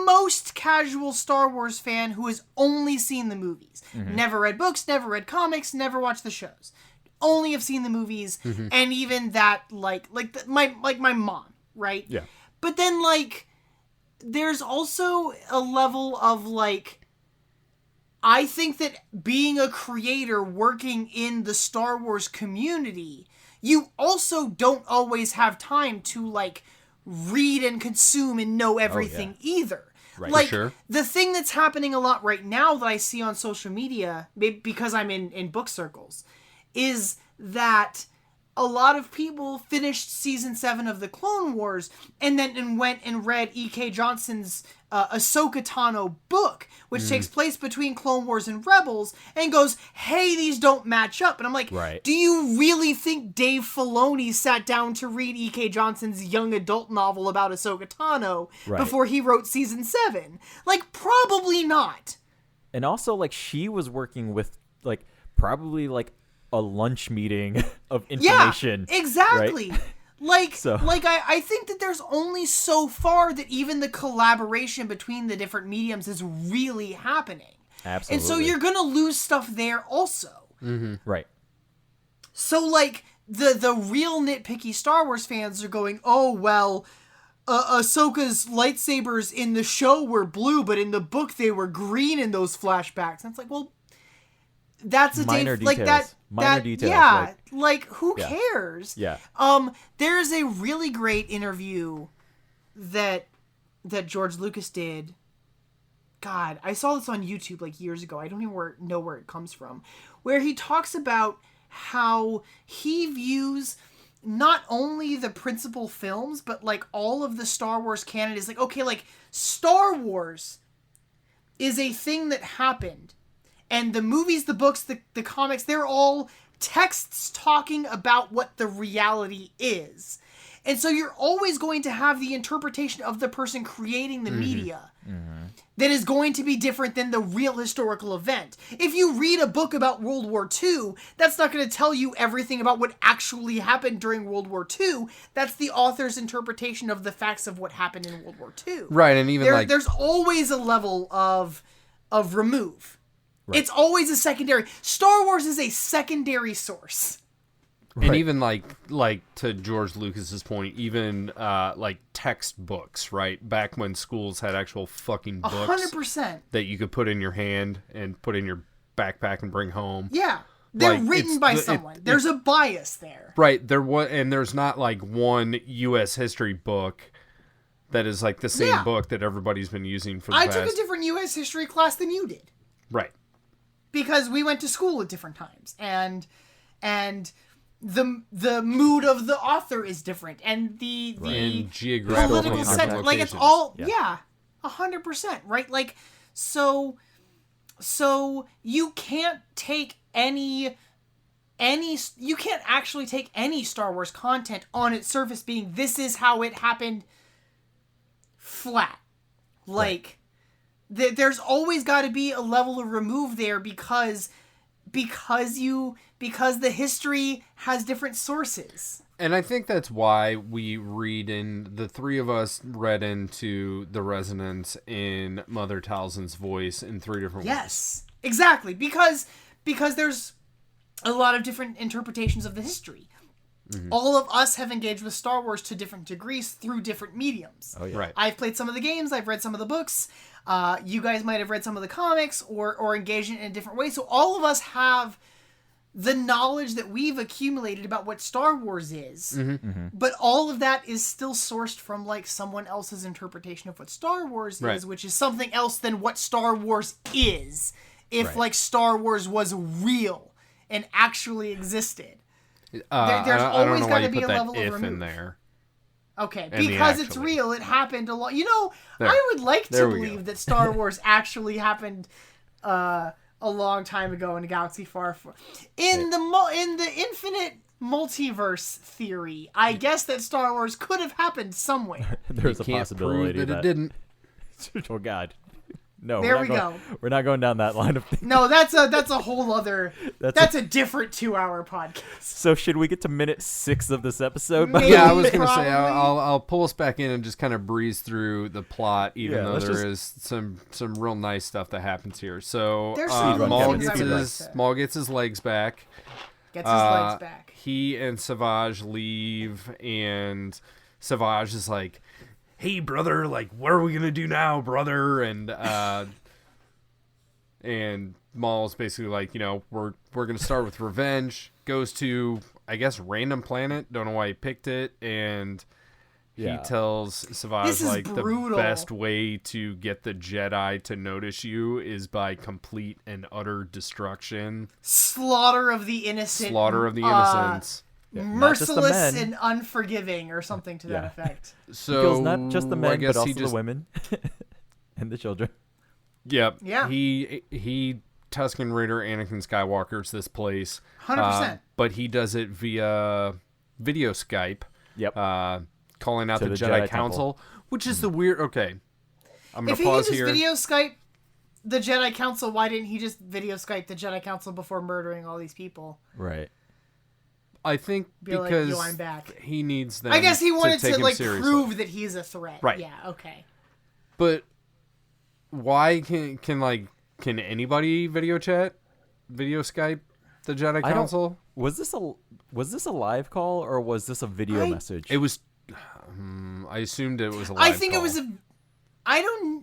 Speaker 3: most casual Star Wars fan who has only seen the movies, never read books, never read comics, never watched the shows, only have seen the movies, and even that my mom, right?
Speaker 1: Yeah.
Speaker 3: But then like, there's also a level of like. I think that being a creator working in the Star Wars community, you also don't always have time to like read and consume and know everything either.
Speaker 1: Right.
Speaker 3: Like
Speaker 2: For sure.
Speaker 3: the thing that's happening a lot right now that I see on social media, maybe because I'm in book circles, is that a lot of people finished season 7 of the Clone Wars and then went and read E.K. Johnson's Ahsoka Tano book, which takes place between Clone Wars and Rebels, and goes, hey, these don't match up. And I'm like,
Speaker 1: Right.
Speaker 3: do you really think Dave Filoni sat down to read E.K. Johnson's young adult novel about Ahsoka Tano
Speaker 1: Right.
Speaker 3: before he wrote season 7? Like, probably not.
Speaker 1: And also, like, she was working with, like, probably, like, a lunch meeting of information.
Speaker 3: Yeah, exactly.
Speaker 1: right?
Speaker 3: Like,
Speaker 1: So-
Speaker 3: I think that there's only so far that even the collaboration between the different mediums is really happening.
Speaker 1: Absolutely.
Speaker 3: And so you're going to lose stuff there also.
Speaker 1: Right.
Speaker 3: So, like, the real nitpicky Star Wars fans are going, oh, well, Ahsoka's lightsabers in the show were blue, but in the book they were green in those flashbacks. And it's like, well, that's a
Speaker 1: Minor
Speaker 3: like
Speaker 1: details.
Speaker 3: that.
Speaker 1: Minor
Speaker 3: that,
Speaker 1: details,
Speaker 3: Yeah, like who
Speaker 1: Yeah.
Speaker 3: cares?
Speaker 1: Yeah.
Speaker 3: There's a really great interview that George Lucas did. God, I saw this on YouTube like years ago. I don't even know where it comes from, where he talks about how he views not only the principal films, but like all of the Star Wars canon is like, okay, like Star Wars is a thing that happened. And the movies, the books, the comics, they're all texts talking about what the reality is. And so you're always going to have the interpretation of the person creating the media that is going to be different than the real historical event. If you read a book about World War II, that's not going to tell you everything about what actually happened during World War II. That's the author's interpretation of the facts of what happened in World War II.
Speaker 2: Right, and even
Speaker 3: There's always a level of remove.
Speaker 1: Right.
Speaker 3: It's always a secondary. Star Wars is a secondary source.
Speaker 2: And
Speaker 1: Right.
Speaker 2: even like to George Lucas's point, even like textbooks, right? Back when schools had actual fucking books
Speaker 3: 100%.
Speaker 2: that you could put in your hand and put in your backpack and bring home.
Speaker 3: Yeah. They're
Speaker 2: Like,
Speaker 3: written
Speaker 2: it's
Speaker 3: by
Speaker 2: the-
Speaker 3: someone. There's a bias there.
Speaker 2: Right, there's not like one U.S. history book that is like the same
Speaker 3: Yeah.
Speaker 2: book that everybody's been using for the
Speaker 3: I
Speaker 2: past.
Speaker 3: took a different U.S. history class than you did.
Speaker 2: Right.
Speaker 3: Because we went to school at different times. And the mood of the author is different. And the
Speaker 2: And geographical
Speaker 3: political set, like it's
Speaker 2: locations.
Speaker 3: all
Speaker 1: Yeah.
Speaker 3: 100%, right? Like so you can't take any you can't actually take any Star Wars content on its surface being this is how it happened flat. Like there's always got to be a level of remove there because the history has different sources.
Speaker 2: And I think that's why the three of us read into the resonance in Mother Talzin's voice in 3 different ways.
Speaker 3: Yes, exactly. Because there's a lot of different interpretations of the history. All of us have engaged with Star Wars to different degrees through different mediums.
Speaker 1: Oh, yeah.
Speaker 2: Right.
Speaker 3: I've played some of the games. I've read some of the books. You guys might have read some of the comics or engaged in it in a different way. So all of us have the knowledge that we've accumulated about what Star Wars is. But all of that is still sourced from like someone else's interpretation of what Star Wars is, which is something else than what Star Wars is. If like Star Wars was real and actually existed. There's always got to be a level of remove.
Speaker 2: In there.
Speaker 3: Okay,
Speaker 2: And
Speaker 3: because it's
Speaker 2: actually.
Speaker 3: real. It happened a lot.
Speaker 2: There.
Speaker 3: I would like to
Speaker 2: There we
Speaker 3: believe
Speaker 2: go.
Speaker 3: that Star Wars actually happened a long time ago in a galaxy far, far. In the infinite multiverse theory, I guess that Star Wars could have happened somewhere.
Speaker 1: There's a
Speaker 2: Can't
Speaker 1: possibility
Speaker 2: prove that it didn't.
Speaker 1: Oh God. No,
Speaker 3: There
Speaker 1: we're not
Speaker 3: we
Speaker 1: going,
Speaker 3: go.
Speaker 1: We're not going down that line of things.
Speaker 3: No, that's a whole other. That's a different 2-hour podcast.
Speaker 1: So should we get to minute 6 of this episode?
Speaker 3: Maybe.
Speaker 2: Yeah, I was gonna say
Speaker 3: Probably.
Speaker 2: I'll pull us back in and just kind of breeze through the plot, even
Speaker 1: Yeah,
Speaker 2: though
Speaker 1: let's
Speaker 2: there is some real nice stuff that happens here. So
Speaker 3: There's some
Speaker 1: real
Speaker 2: Maul
Speaker 1: things
Speaker 2: gets
Speaker 1: I would
Speaker 2: his Maul gets his legs back.
Speaker 3: Gets his legs back.
Speaker 2: He and Savage leave, and Savage is like, "Hey, brother, like, what are we gonna do now, brother?" And Maul's basically like, we're gonna start with revenge. Goes to, I guess, random planet. Don't know why he picked it, and
Speaker 1: Yeah.
Speaker 2: he tells Savage
Speaker 3: This is
Speaker 2: like
Speaker 3: brutal.
Speaker 2: the best way to get the Jedi to notice you is by complete and utter destruction,
Speaker 3: Slaughter of the innocent.
Speaker 2: slaughter of the innocents.
Speaker 1: not just the
Speaker 3: Merciless
Speaker 1: men.
Speaker 3: and unforgiving, or something to that
Speaker 1: Yeah.
Speaker 3: effect.
Speaker 2: So
Speaker 1: Kills not just the
Speaker 2: I
Speaker 1: men,
Speaker 2: guess
Speaker 1: but also
Speaker 2: he just,
Speaker 1: the women and the children.
Speaker 2: Yep.
Speaker 3: Yeah.
Speaker 2: He Tusken Raider Anakin Skywalker's this place.
Speaker 3: 100%.
Speaker 2: But he does it via video Skype.
Speaker 1: Yep.
Speaker 2: Calling out
Speaker 1: To
Speaker 2: the
Speaker 1: the
Speaker 2: Jedi
Speaker 1: Jedi
Speaker 2: Council, which is the weird. Okay, I'm gonna
Speaker 3: If he
Speaker 2: pause
Speaker 3: can just
Speaker 2: here.
Speaker 3: video Skype the Jedi Council, why didn't he just video Skype the Jedi Council before murdering all these people?
Speaker 1: Right.
Speaker 2: I think
Speaker 3: Be like,
Speaker 2: because
Speaker 3: yo, I'm back.
Speaker 2: he needs them.
Speaker 3: I guess he wanted
Speaker 2: take
Speaker 3: to
Speaker 2: him
Speaker 3: like
Speaker 2: seriously.
Speaker 3: prove that he's a threat.
Speaker 2: Right.
Speaker 3: Yeah. Okay.
Speaker 2: But why can anybody video chat, video Skype the Jedi
Speaker 1: I don't-
Speaker 2: Council?
Speaker 1: Was this a live call or was this a video message?
Speaker 2: It was. I assumed it was a live
Speaker 3: I think
Speaker 2: call.
Speaker 3: it was a. I don't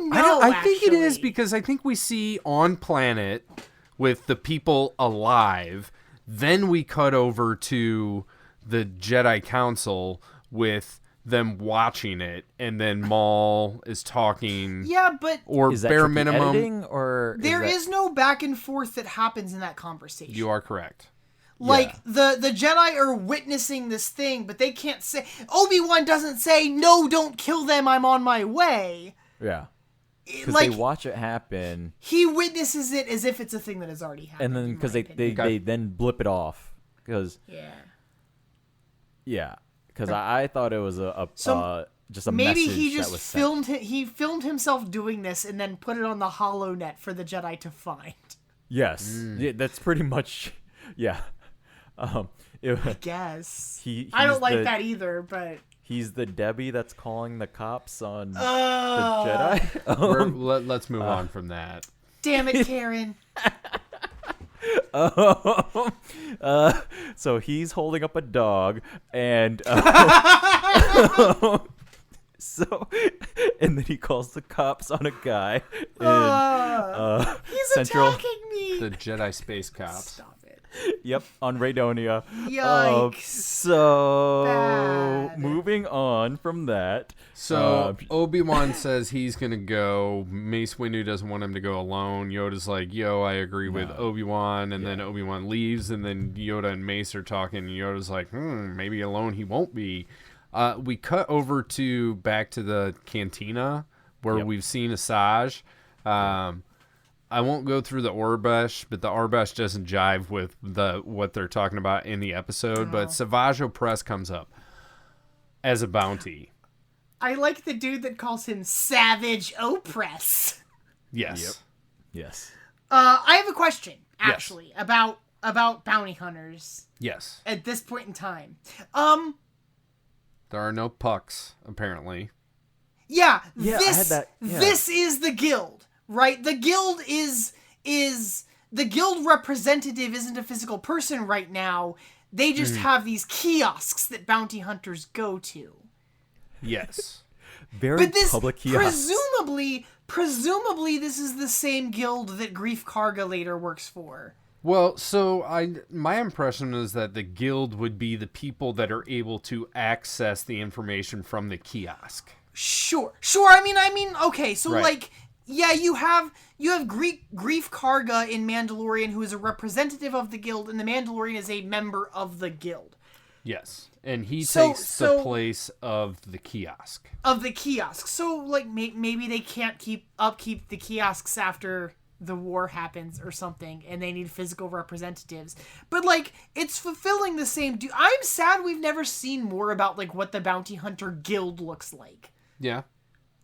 Speaker 3: know.
Speaker 2: I think it is
Speaker 3: actually.
Speaker 2: because I think we see on planet with the people alive. Then we cut over to the Jedi Council with them watching it, and then Maul is talking.
Speaker 3: Yeah, but
Speaker 2: Or
Speaker 1: is that
Speaker 2: bare
Speaker 1: tricky
Speaker 2: minimum.
Speaker 1: editing or
Speaker 3: there
Speaker 1: that-
Speaker 3: is no back and forth that happens in that conversation.
Speaker 2: You are correct.
Speaker 3: Like the Jedi are witnessing this thing, but they can't say. Obi-Wan doesn't say, "No, don't kill them. I'm on my way."
Speaker 1: Yeah. Because
Speaker 3: Like
Speaker 1: they watch it happen,
Speaker 3: he witnesses it as if it's a thing that has already happened.
Speaker 1: and then
Speaker 3: in
Speaker 1: because
Speaker 3: my
Speaker 1: they
Speaker 3: opinion.
Speaker 1: then blip it off. Because
Speaker 3: Yeah.
Speaker 1: because I thought it was
Speaker 3: So
Speaker 1: just a
Speaker 3: Maybe
Speaker 1: message
Speaker 3: he
Speaker 1: that
Speaker 3: just
Speaker 1: was sent.
Speaker 3: filmed himself doing this and then put it on the HoloNet for the Jedi to find.
Speaker 1: Yes, yeah, that's pretty much yeah.
Speaker 3: Guess.
Speaker 1: He's
Speaker 3: I don't like
Speaker 1: the-
Speaker 3: that either, but
Speaker 1: He's the Debbie that's calling the cops on the
Speaker 3: uh,
Speaker 1: Jedi.
Speaker 2: Let's move on from that.
Speaker 3: damn it, Karen.
Speaker 1: So he's holding up a dog, and so, and then he calls the cops on a guy in
Speaker 3: He's
Speaker 1: Central.
Speaker 3: attacking me.
Speaker 2: The Jedi Space Cops.
Speaker 3: Stop it.
Speaker 1: Yep, on Raydonia.
Speaker 3: Yikes.
Speaker 1: So
Speaker 3: Bad.
Speaker 1: moving on from that.
Speaker 2: So Obi-Wan says he's gonna go. Mace Windu doesn't want him to go alone. Yoda's like, "Yo, I agree with Obi-Wan," and then Obi-Wan leaves, and then Yoda and Mace are talking. And Yoda's like, maybe alone he won't be." We cut over to back to the cantina where we've seen Asajj. I won't go through the Orbesh, but the Orbesh doesn't jive with what they're talking about in the episode. But Savage Opress comes up as a bounty.
Speaker 3: I like the dude that calls him Savage Opress.
Speaker 2: Yes.
Speaker 1: Yes.
Speaker 3: I have a question, actually, about about bounty hunters
Speaker 2: Yes.
Speaker 3: at this point in time.
Speaker 2: There are no pucks, apparently.
Speaker 3: Yeah,
Speaker 1: Yeah, I had that. Yeah.
Speaker 3: This is the guild, right? The guild is the guild representative isn't a physical person right now. They just have these kiosks that bounty hunters go to.
Speaker 2: Yes.
Speaker 1: Very
Speaker 3: But this
Speaker 1: public kiosks.
Speaker 3: presumably this is the same guild that Grief Karga later works for.
Speaker 2: Well, so my impression is that the guild would be the people that are able to access the information from the kiosk.
Speaker 3: Sure. I mean, okay. So
Speaker 2: Right.
Speaker 3: like, yeah, you have Grief Karga in Mandalorian, who is a representative of the guild, and the Mandalorian is a member of the guild.
Speaker 2: Yes. And he
Speaker 3: So-
Speaker 2: takes
Speaker 3: so-
Speaker 2: the place of the kiosk.
Speaker 3: Of the kiosk. So like, maybe they can't upkeep the kiosks after the war happens or something, and they need physical representatives. But like, it's fulfilling the same. I'm sad we've never seen more about like what the bounty hunter guild looks like.
Speaker 2: Yeah.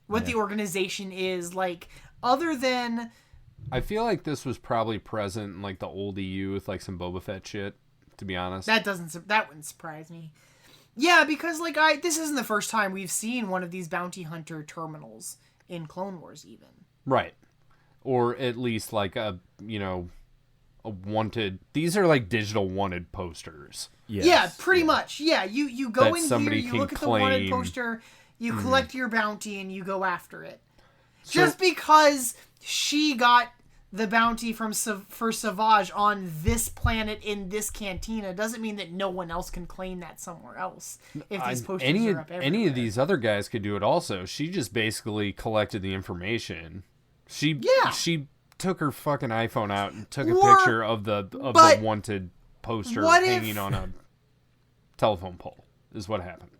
Speaker 3: What the organization is like, other than
Speaker 2: I feel like this was probably present in like the old EU with like some Boba Fett shit, to be honest.
Speaker 3: that wouldn't surprise me. Yeah, because like this isn't the first time we've seen one of these bounty hunter terminals in Clone Wars even.
Speaker 2: Right. Or at least like a wanted. These are like digital wanted posters.
Speaker 1: Yes.
Speaker 3: Yeah, pretty much. Yeah, you go
Speaker 2: That
Speaker 3: in here,
Speaker 2: somebody
Speaker 3: you
Speaker 2: can
Speaker 3: look at the wanted
Speaker 2: claim.
Speaker 3: poster, you collect your bounty, and you go after it. Just because she got the bounty for Savage on this planet in this cantina doesn't mean that no one else can claim that somewhere else. If these posters are up everywhere.
Speaker 2: Any of these other guys could do it also. She just basically collected the information. She took her fucking iPhone out and took a picture of the wanted poster hanging on a telephone pole. Is what happened.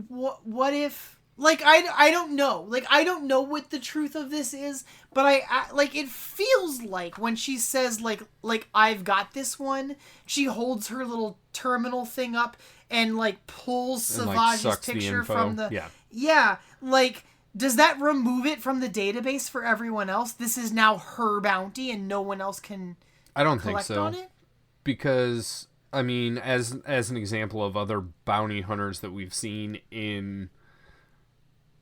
Speaker 3: What if, like, I don't know. Like, I don't know what the truth of this is, but I like, it feels like when she says, like I've got this one, she holds her little terminal thing up and, like, pulls
Speaker 2: And, like,
Speaker 3: Savage's
Speaker 2: sucks the
Speaker 3: picture
Speaker 2: info.
Speaker 3: from the...
Speaker 2: Yeah.
Speaker 3: Yeah, like, does that remove it from the database for everyone else? This is now her bounty and no one else can
Speaker 2: I don't think
Speaker 3: collect
Speaker 2: so.
Speaker 3: on it?
Speaker 2: Because I mean, as an example of other bounty hunters that we've seen in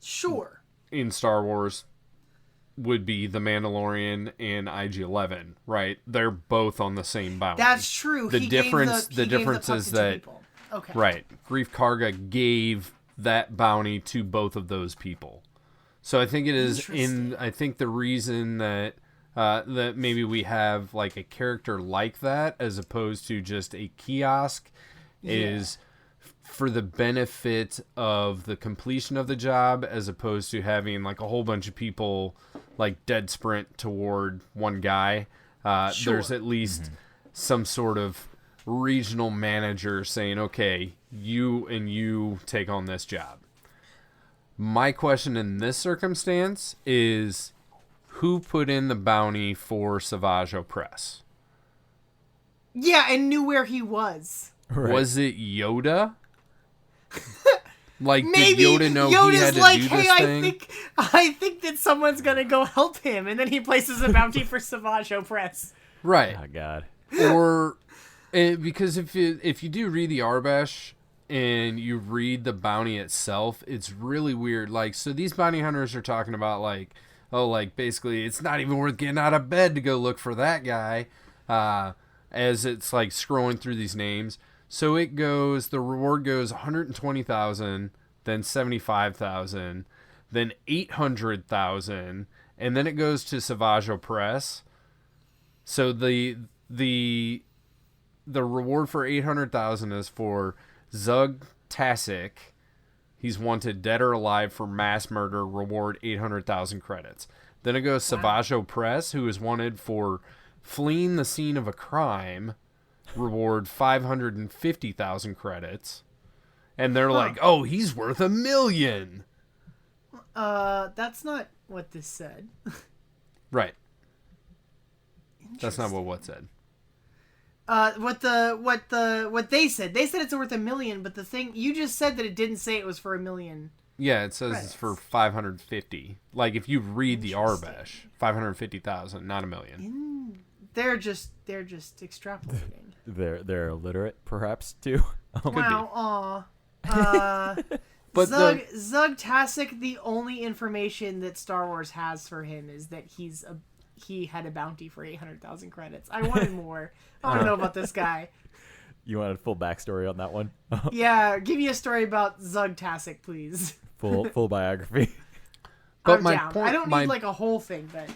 Speaker 3: Sure.
Speaker 2: Star Wars would be the Mandalorian and IG-11, right? They're both on the same bounty.
Speaker 3: That's true.
Speaker 2: The
Speaker 3: He gave
Speaker 2: difference
Speaker 3: he gave
Speaker 2: difference
Speaker 3: puck
Speaker 2: is
Speaker 3: to two
Speaker 2: that
Speaker 3: people. Okay.
Speaker 2: right, Grief Karga gave that bounty to both of those people. So I think it is I think the reason that that maybe we have like a character like that as opposed to just a kiosk is for the benefit of the completion of the job as opposed to having like a whole bunch of people like dead sprint toward one guy. There's at least some sort of regional manager saying, okay, you and you take on this job. My question in this circumstance is, who put in the bounty for Savage Opress?
Speaker 3: Yeah, and knew where he was.
Speaker 1: Right.
Speaker 2: Was it Yoda? Like,
Speaker 3: Maybe
Speaker 2: did Yoda know
Speaker 3: Yoda's
Speaker 2: he had to
Speaker 3: like,
Speaker 2: do
Speaker 3: hey,
Speaker 2: this thing?
Speaker 3: I think that someone's gonna go help him, and then he places a bounty for Savage Opress.
Speaker 2: Right.
Speaker 1: Oh God.
Speaker 2: Or because if you do read the Arbash and you read the bounty itself, it's really weird. Like, so these bounty hunters are talking about like, oh, like basically it's not even worth getting out of bed to go look for that guy. As it's like scrolling through these names. So it goes, the reward goes 120,000, then 75,000, then 800,000, and then it goes to Savage Opress. So the reward for 800,000 is for Zug Tasik. He's wanted dead or alive for mass murder, reward 800,000 credits. Then it goes Savage Opress, who is wanted for fleeing the scene of a crime, reward 550,000 credits. And they're like, oh, he's worth $1 million.
Speaker 3: That's not what this said.
Speaker 2: Right. That's not what said.
Speaker 3: What they said. They said it's worth $1 million, but the thing you just said that it didn't say it was for $1 million.
Speaker 2: Yeah, it says
Speaker 3: Credits.
Speaker 2: it's for 550. Like if you read the Arbash, 550,000, not $1 million.
Speaker 3: They're just extrapolating.
Speaker 1: They're illiterate, perhaps too.
Speaker 3: Wow, aw.
Speaker 2: But
Speaker 3: Zug-tastic, the only information that Star Wars has for him is that he had a bounty for 800,000 credits. I wanted more. I want to know about this guy.
Speaker 1: You wanted full backstory on that one?
Speaker 3: Yeah, give me a story about Zug-tastic, please.
Speaker 1: Full biography.
Speaker 2: But
Speaker 3: I'm
Speaker 2: my
Speaker 3: down.
Speaker 2: point,
Speaker 3: I don't need like a whole thing, but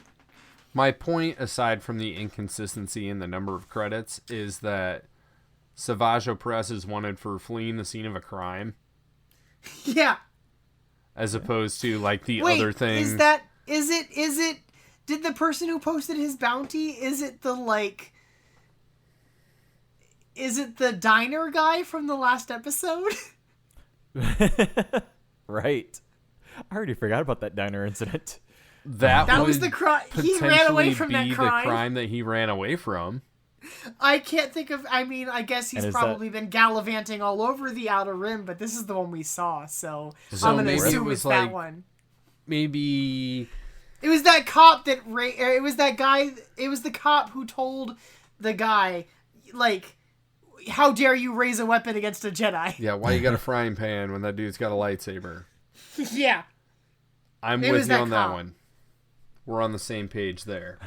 Speaker 2: my point, aside from the inconsistency in the number of credits, is that Savage Opress is wanted for fleeing the scene of a crime,
Speaker 3: yeah.
Speaker 2: as opposed to like the
Speaker 3: Wait,
Speaker 2: other thing.
Speaker 3: is it? Did the person who posted his bounty? Is it the diner guy from the last episode?
Speaker 1: Right. I already forgot about that diner incident.
Speaker 2: That
Speaker 3: was
Speaker 2: would
Speaker 3: the crime. He ran away
Speaker 2: potentially
Speaker 3: from
Speaker 2: be
Speaker 3: that crime.
Speaker 2: the crime that he ran away from.
Speaker 3: I can't think of. I mean, I guess he's
Speaker 1: And is
Speaker 3: probably been gallivanting all over the Outer Rim, but this is the one we saw, so
Speaker 2: So
Speaker 3: I'm gonna
Speaker 2: maybe it
Speaker 3: assume
Speaker 2: was
Speaker 3: it's
Speaker 2: like-
Speaker 3: that one.
Speaker 2: Maybe
Speaker 3: It was that cop that it was that guy. It was the cop who told the guy, like, "How dare you raise a weapon against a Jedi?"
Speaker 2: yeah. Why you got a frying pan when that dude's got a lightsaber?
Speaker 3: Yeah.
Speaker 2: I'm
Speaker 3: It
Speaker 2: with
Speaker 3: was
Speaker 2: you
Speaker 3: that
Speaker 2: on that
Speaker 3: cop.
Speaker 2: one. We're on the same page there.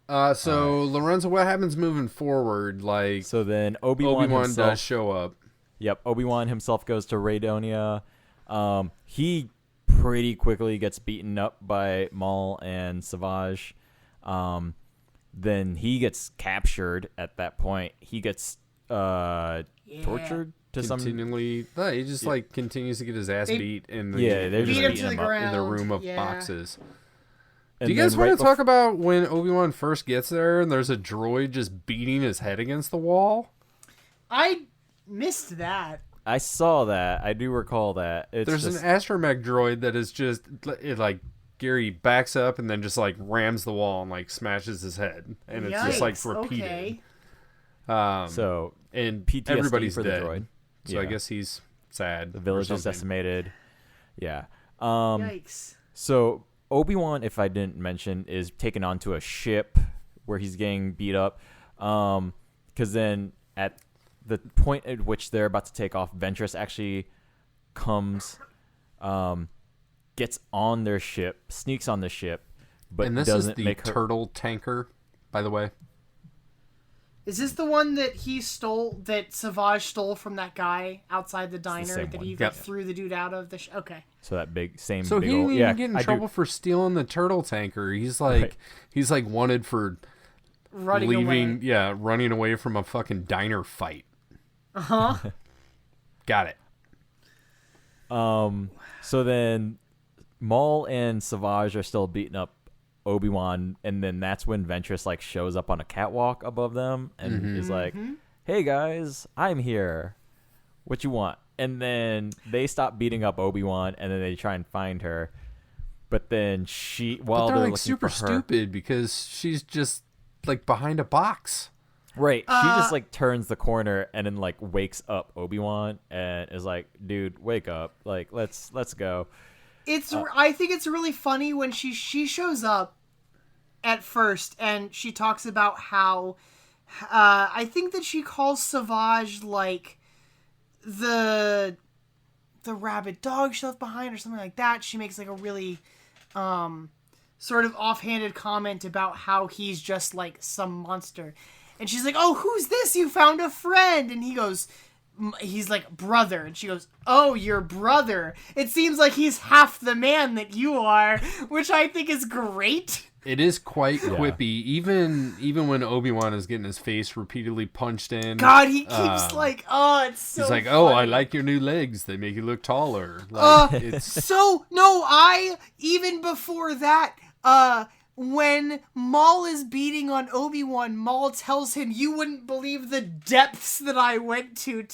Speaker 2: So Lorenzo, what happens moving forward? Like,
Speaker 1: So then Obi-Wan himself,
Speaker 2: does show up.
Speaker 1: Yep, Obi-Wan himself goes to Raydonia. He pretty quickly gets beaten up by Maul and Savage. Then he gets captured at that point. He gets tortured to some...
Speaker 2: Continually, no, he just like continues to get his ass
Speaker 3: They-
Speaker 2: beat in the
Speaker 1: Yeah, they're just
Speaker 3: Beat him
Speaker 1: beating
Speaker 3: to the
Speaker 1: him up.
Speaker 3: ground.
Speaker 2: in the room of
Speaker 3: Yeah.
Speaker 2: boxes.
Speaker 1: And
Speaker 2: Do you guys
Speaker 1: then
Speaker 2: want
Speaker 1: right
Speaker 2: to talk about when Obi-Wan first gets there and there's a droid just beating his head against the wall?
Speaker 3: I missed that.
Speaker 1: I saw that. I do recall that. It's
Speaker 2: There's
Speaker 1: just,
Speaker 2: an astromech droid that is just it, like Gary backs up and then just like rams the wall and like smashes his head, and it's just like
Speaker 3: Yikes,
Speaker 2: repeated.
Speaker 3: Okay.
Speaker 1: so
Speaker 2: And
Speaker 1: PTSD
Speaker 2: everybody's
Speaker 1: for
Speaker 2: dead.
Speaker 1: the droid.
Speaker 2: So I
Speaker 1: Yeah.
Speaker 2: guess he's sad.
Speaker 1: The
Speaker 2: or
Speaker 1: village is
Speaker 2: something.
Speaker 1: decimated. Yeah.
Speaker 3: Yikes.
Speaker 1: So Obi-Wan, if I didn't mention, is taken onto a ship where he's getting beat up. Because then at the point at which they're about to take off, Ventress actually comes, gets on their ship, sneaks on the ship, but
Speaker 2: And this
Speaker 1: doesn't
Speaker 2: is the
Speaker 1: make her...
Speaker 2: turtle tanker, by the way.
Speaker 3: Is this the one that that Savage stole from that guy outside the diner
Speaker 1: same
Speaker 3: that
Speaker 1: one.
Speaker 3: he
Speaker 2: Yep.
Speaker 3: like, threw the dude out of the okay.
Speaker 1: So that big, same
Speaker 2: So
Speaker 1: big
Speaker 2: he
Speaker 1: old...
Speaker 2: didn't
Speaker 1: Yeah,
Speaker 2: even get in
Speaker 1: I do-
Speaker 2: trouble for stealing the turtle tanker. He's like,
Speaker 1: Right.
Speaker 2: he's like wanted for
Speaker 3: Running
Speaker 2: leaving,
Speaker 3: away.
Speaker 2: yeah, running away from a fucking diner fight.
Speaker 3: Uh-huh.
Speaker 2: Got it.
Speaker 1: So then Maul and Savage are still beating up Obi-Wan, and then that's when Ventress like shows up on a catwalk above them and is like, "Hey guys, I'm here. What you want?" And then they stop beating up Obi-Wan, and then they try and find her. But then while
Speaker 2: But they're
Speaker 1: they're
Speaker 2: like
Speaker 1: looking
Speaker 2: super
Speaker 1: for her,
Speaker 2: stupid because she's just like behind a box.
Speaker 1: right? She just like turns the corner and then like wakes up Obi-Wan and is like, "Dude, wake up! Like, let's go."
Speaker 3: I think it's really funny when she shows up at first and she talks about how I think that she calls Savage like the rabid dog she left behind or something like that. She makes like a really sort of offhanded comment about how he's just like some monster. And she's like, "Oh, who's this? You found a friend." And he's like, "Brother." And she goes, "Oh, your brother. It seems like he's half the man that you are," which I think is great.
Speaker 2: It is quite quippy, even when Obi-Wan is getting his face repeatedly punched in.
Speaker 3: God, he keeps like, oh, it's so
Speaker 2: He's like, "Oh, I
Speaker 3: funny."
Speaker 2: like your new legs. They make you look taller." Like, it's
Speaker 3: So, no, even before that, when Maul is beating on Obi-Wan, Maul tells him, "You wouldn't believe the depths that I went to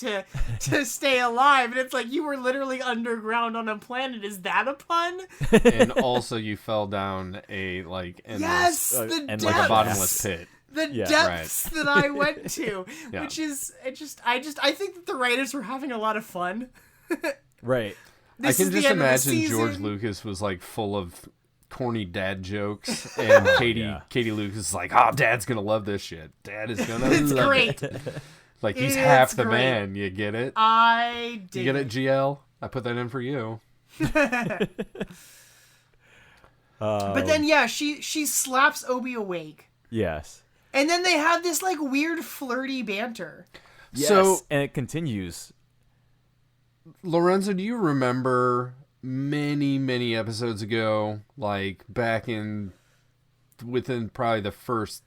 Speaker 3: stay alive." And it's like, you were literally underground on a planet. Is that a pun?
Speaker 2: and also you fell down a like endless,
Speaker 3: Yes, the
Speaker 1: and
Speaker 3: depths.
Speaker 2: like a bottomless pit.
Speaker 3: The
Speaker 1: Yeah,
Speaker 3: depths that I went to,
Speaker 2: Yeah.
Speaker 3: which is, I think that the writers were having a lot of fun.
Speaker 1: Right.
Speaker 3: This
Speaker 2: I can
Speaker 3: is the
Speaker 2: just
Speaker 3: end of the
Speaker 2: imagine George
Speaker 3: season.
Speaker 2: Lucas was like full of corny dad jokes, and
Speaker 1: Yeah.
Speaker 2: Katie Lucas is like, "Oh, Dad's gonna love this shit. Dad is gonna
Speaker 3: It's
Speaker 2: love
Speaker 3: great.
Speaker 2: it." Like he's
Speaker 3: It's
Speaker 2: half the
Speaker 3: great.
Speaker 2: man. You get it?
Speaker 3: I did.
Speaker 2: You get it, GL? I put that in for you.
Speaker 3: But then yeah, she slaps Obi awake,
Speaker 1: Yes.
Speaker 3: and then they have this like weird flirty banter.
Speaker 1: Yes.
Speaker 2: So-
Speaker 1: and it continues.
Speaker 2: Lorenzo, do you remember many episodes ago, like back within probably the first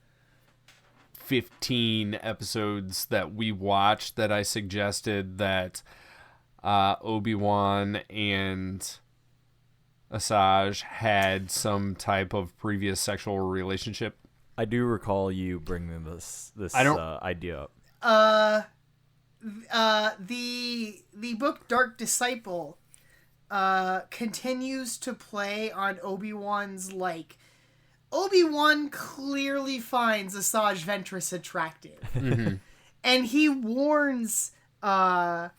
Speaker 2: 15 episodes that we watched, that I suggested that Obi-Wan and Asajj had some type of previous sexual relationship?
Speaker 1: I do recall you bringing this
Speaker 2: I don't-
Speaker 1: idea up.
Speaker 3: The book Dark Disciple continues to play on Obi-Wan's like Obi-Wan clearly finds Asajj Ventress attractive.
Speaker 2: Mm-hmm.
Speaker 3: And he warns why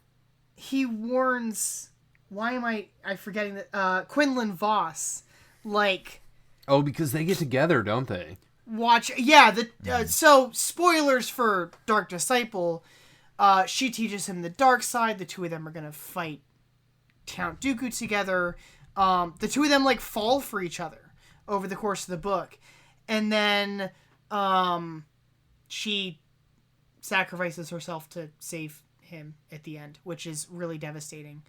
Speaker 3: am I forgetting that Quinlan Voss, like,
Speaker 2: Oh, because they get together, don't they?
Speaker 3: watch so spoilers for Dark Disciple. She teaches him the dark side. The two of them are gonna fight Count Dooku together. The two of them like fall for each other over the course of the book, and then she sacrifices herself to save him at the end, which is really devastating.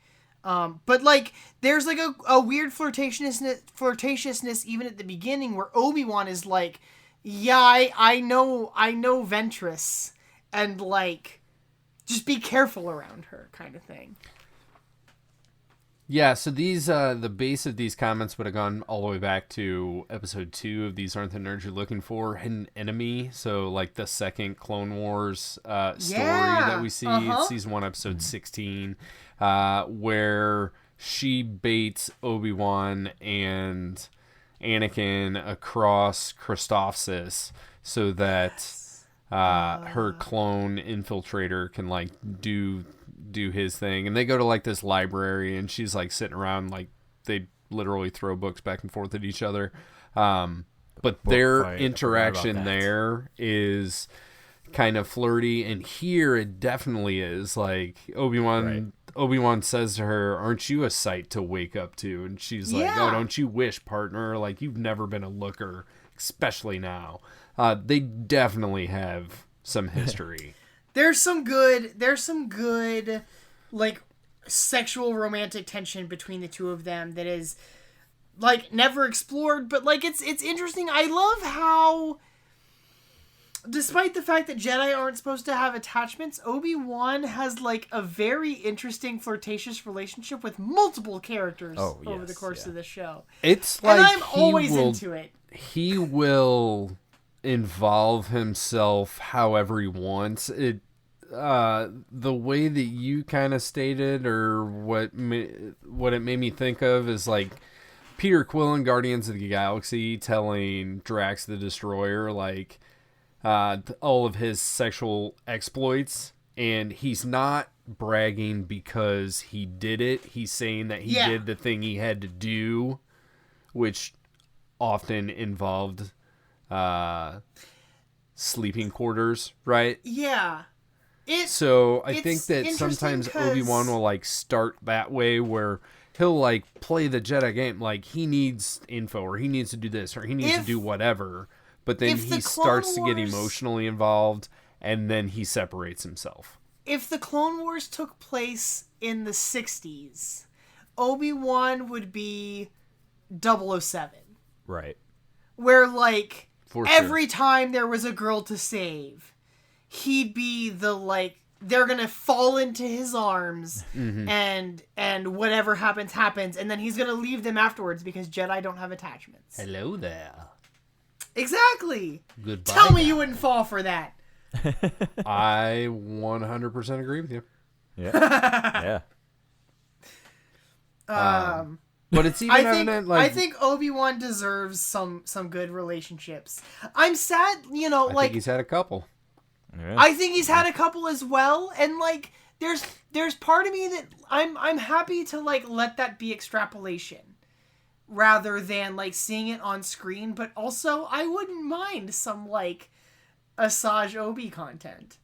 Speaker 3: But like, there's like a weird flirtatiousness even at the beginning where Obi-Wan is like, yeah, I know Ventress, and like, just be careful around her, kind of thing.
Speaker 2: Yeah, so these the base of these comments would have gone all the way back to episode 2 of These Aren't the Nerds You're Looking For, Hidden Enemy. So like the second Clone Wars story that we see, it's season 1, episode 16, where she baits Obi-Wan and Anakin across Christophsis so that her clone infiltrator can like do his thing, and they go to like this library, and she's like sitting around, like they literally throw books back and forth at each other, but their
Speaker 1: fight, I forgot
Speaker 2: interaction
Speaker 1: about that.
Speaker 2: there is kind of flirty, and here it definitely is. Like Obi-Wan says to her, "Aren't you a sight to wake up to?" And she's like,
Speaker 3: Yeah.
Speaker 2: "Oh, don't you wish, partner? Like, you've never been a looker, especially now." They definitely have some history.
Speaker 3: There's some good like sexual romantic tension between the two of them that is like never explored, but like it's interesting. I love how, despite the fact that Jedi aren't supposed to have attachments, Obi-Wan has like a very interesting flirtatious relationship with multiple characters over the course of the show.
Speaker 2: It's like
Speaker 3: And I'm always
Speaker 2: will,
Speaker 3: into it.
Speaker 2: He will involve himself however he wants. The way that you kind of stated, or what it made me think of, is like Peter Quill in Guardians of the Galaxy telling Drax the Destroyer like all of his sexual exploits, and he's not bragging because he did it. He's saying that he did the thing he had to do, which often involved sleeping quarters, right?
Speaker 3: Yeah.
Speaker 2: So I
Speaker 3: it's
Speaker 2: think that
Speaker 3: interesting
Speaker 2: sometimes
Speaker 3: 'cause-
Speaker 2: Obi-Wan will like start that way, where he'll like play the Jedi game, like he needs info, or he needs to do this, or he needs to do whatever, but then
Speaker 3: if the
Speaker 2: he
Speaker 3: Clone
Speaker 2: starts to get
Speaker 3: Wars-
Speaker 2: emotionally involved, and then he separates himself.
Speaker 3: If the Clone Wars took place in the 60s, Obi-Wan would be 007.
Speaker 1: Right.
Speaker 3: Where, like,
Speaker 2: For sure.
Speaker 3: every time there was a girl to save, he'd be the, like, they're gonna fall into his arms, and whatever happens, and then he's gonna leave them afterwards because Jedi don't have attachments.
Speaker 4: Hello there.
Speaker 3: Exactly!
Speaker 4: Goodbye.
Speaker 3: Tell me you wouldn't fall for that!
Speaker 2: I 100% agree with you.
Speaker 1: Yeah. Yeah.
Speaker 2: But it's even evident, like
Speaker 3: I think Obi-Wan deserves some good relationships. I'm sad, you know,
Speaker 2: I
Speaker 3: like
Speaker 2: think he's had a couple.
Speaker 1: Yeah.
Speaker 3: I think he's had a couple as well, and like there's part of me that I'm happy to like let that be extrapolation. rather than like seeing it on screen. But also, I wouldn't mind some like Asajj Obi content.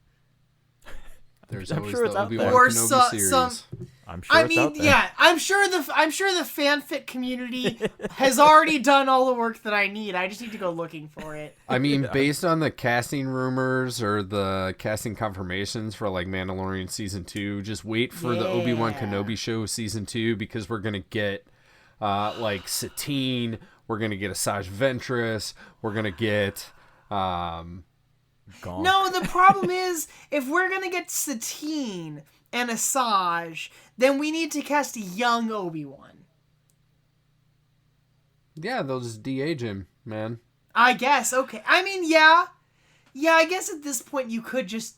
Speaker 2: There's
Speaker 1: I'm
Speaker 2: always
Speaker 1: sure it's
Speaker 2: the
Speaker 1: out
Speaker 2: Obi-Wan
Speaker 1: there.
Speaker 3: Or
Speaker 2: Kenobi series.
Speaker 1: I'm sure
Speaker 3: I
Speaker 1: it's out
Speaker 3: mean,
Speaker 1: there.
Speaker 3: yeah, I'm sure the fanfic community has already done all the work that I need. I just need to go looking for it.
Speaker 2: I mean, based on the casting rumors or the casting confirmations for like Mandalorian season 2, just wait for the Obi-Wan
Speaker 3: Yeah.
Speaker 2: Kenobi show season 2 because we're gonna get like Satine, we're gonna get Asajj Ventress, we're gonna get
Speaker 1: Gone.
Speaker 3: No, the problem is, if we're gonna get Satine and Asajj, then we need to cast a young Obi-Wan.
Speaker 2: yeah, they'll just de-age him, man.
Speaker 3: I guess. Okay. I mean, yeah. I guess at this point you could just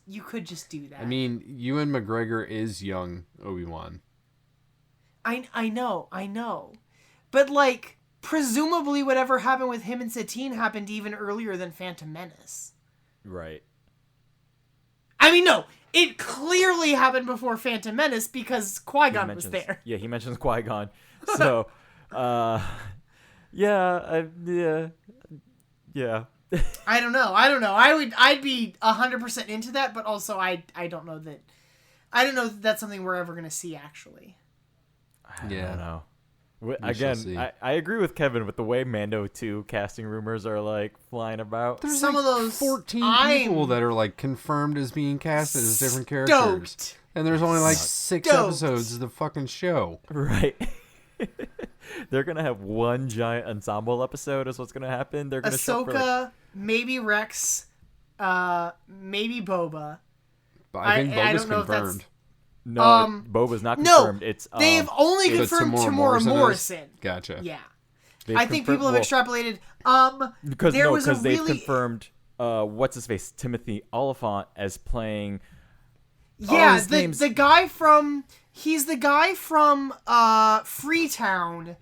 Speaker 3: do that.
Speaker 2: I mean, Ewan McGregor is young Obi-Wan.
Speaker 3: I know. But like, presumably whatever happened with him and Satine happened even earlier than Phantom Menace.
Speaker 1: Right.
Speaker 3: I mean, no, it clearly happened before Phantom Menace because Qui-Gon was there.
Speaker 1: Yeah, he mentions Qui-Gon. So, yeah.
Speaker 3: I don't know. I'd be 100% into that, but also I don't know that that's something we're ever gonna see actually.
Speaker 1: I
Speaker 2: Yeah.
Speaker 1: don't know.
Speaker 2: shall
Speaker 1: Again,
Speaker 2: see.
Speaker 1: I agree with Kevin with the way Mando 2 casting rumors are like flying about.
Speaker 2: There's
Speaker 3: Some
Speaker 2: like
Speaker 3: of those
Speaker 2: 14
Speaker 3: I'm
Speaker 2: people that are like confirmed as being casted as different characters.
Speaker 3: Stoked.
Speaker 2: And there's only like 6
Speaker 3: Stoked.
Speaker 2: episodes of the fucking show.
Speaker 1: Right. They're going to have one giant ensemble episode is what's going to happen. They're going to show up for, like,
Speaker 3: Ahsoka, maybe Rex, maybe Boba.
Speaker 2: But I think
Speaker 3: I
Speaker 2: Boba's
Speaker 3: don't know if that's-
Speaker 2: confirmed.
Speaker 1: no, Boba's not
Speaker 3: No,
Speaker 1: confirmed. It's
Speaker 3: they've only
Speaker 2: But
Speaker 3: confirmed
Speaker 2: Tamora
Speaker 3: Tamora
Speaker 2: Morrison is?
Speaker 3: Morrison.
Speaker 2: Gotcha.
Speaker 3: Yeah.
Speaker 1: they've
Speaker 3: I think
Speaker 1: confirmed-
Speaker 3: people have extrapolated.
Speaker 1: because
Speaker 3: there was a
Speaker 1: they've
Speaker 3: really
Speaker 1: confirmed what's his face, Timothy Oliphant, as playing.
Speaker 3: Yeah,
Speaker 1: his name's-
Speaker 3: the guy from Freetown,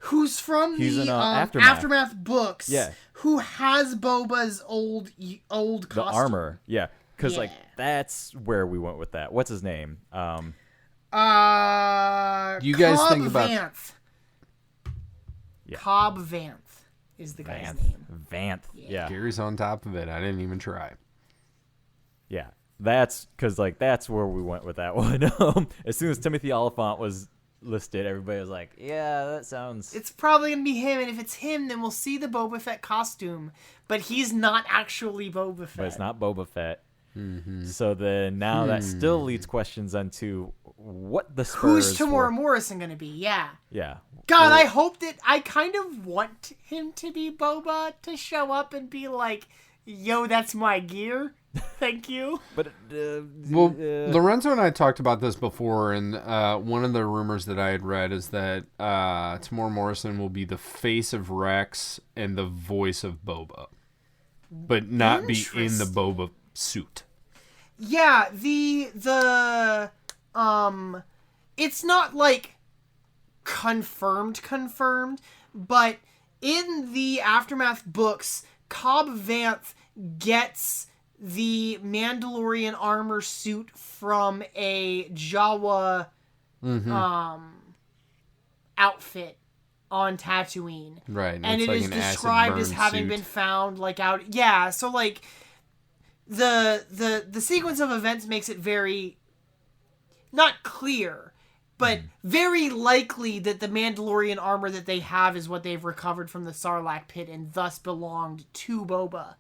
Speaker 3: who's from
Speaker 1: He's
Speaker 3: the
Speaker 1: in, Aftermath.
Speaker 3: Aftermath books.
Speaker 1: Yeah.
Speaker 3: Who has Boba's old
Speaker 1: The
Speaker 3: costume.
Speaker 1: armor, yeah, because like
Speaker 3: Yeah.
Speaker 1: that's where we went with that. What's his name?
Speaker 2: You guys
Speaker 3: Cobb
Speaker 2: think about-
Speaker 3: Vanth.
Speaker 1: Yeah.
Speaker 3: Cobb Vanth is the guy's name.
Speaker 1: Vanth. Yeah,
Speaker 2: Gary's on top of it. I didn't even try.
Speaker 1: yeah. That's because like that's where we went with that one. As soon as Timothy Oliphant was listed, everybody was like, "Yeah, that sounds."
Speaker 3: It's probably gonna be him, and if it's him, then we'll see the Boba Fett costume. But he's not actually Boba Fett.
Speaker 1: But it's not Boba Fett. So then now that still leads questions onto what the Spurs.
Speaker 3: Who's Tamora Morrison gonna be? Yeah.
Speaker 1: Yeah.
Speaker 3: God, I hope that I kind of want him to be Boba to show up and be like, "Yo, that's my gear. Thank you."
Speaker 1: But
Speaker 2: Well, Lorenzo and I talked about this before, and one of the rumors that I had read is that Tamora Morrison will be the face of Rex and the voice of Boba, but not be in the Boba suit.
Speaker 3: Yeah, it's not like confirmed, but in the Aftermath books, Cobb Vanth gets the Mandalorian armor suit from a Jawa outfit on Tatooine.
Speaker 2: Right,
Speaker 3: And
Speaker 2: it's
Speaker 3: it
Speaker 2: like
Speaker 3: is
Speaker 2: an acid
Speaker 3: described as
Speaker 2: burn
Speaker 3: having
Speaker 2: suit.
Speaker 3: been found like out. Yeah, so like the sequence of events makes it very not clear, but very likely that the Mandalorian armor that they have is what they've recovered from the Sarlacc pit and thus belonged to Boba.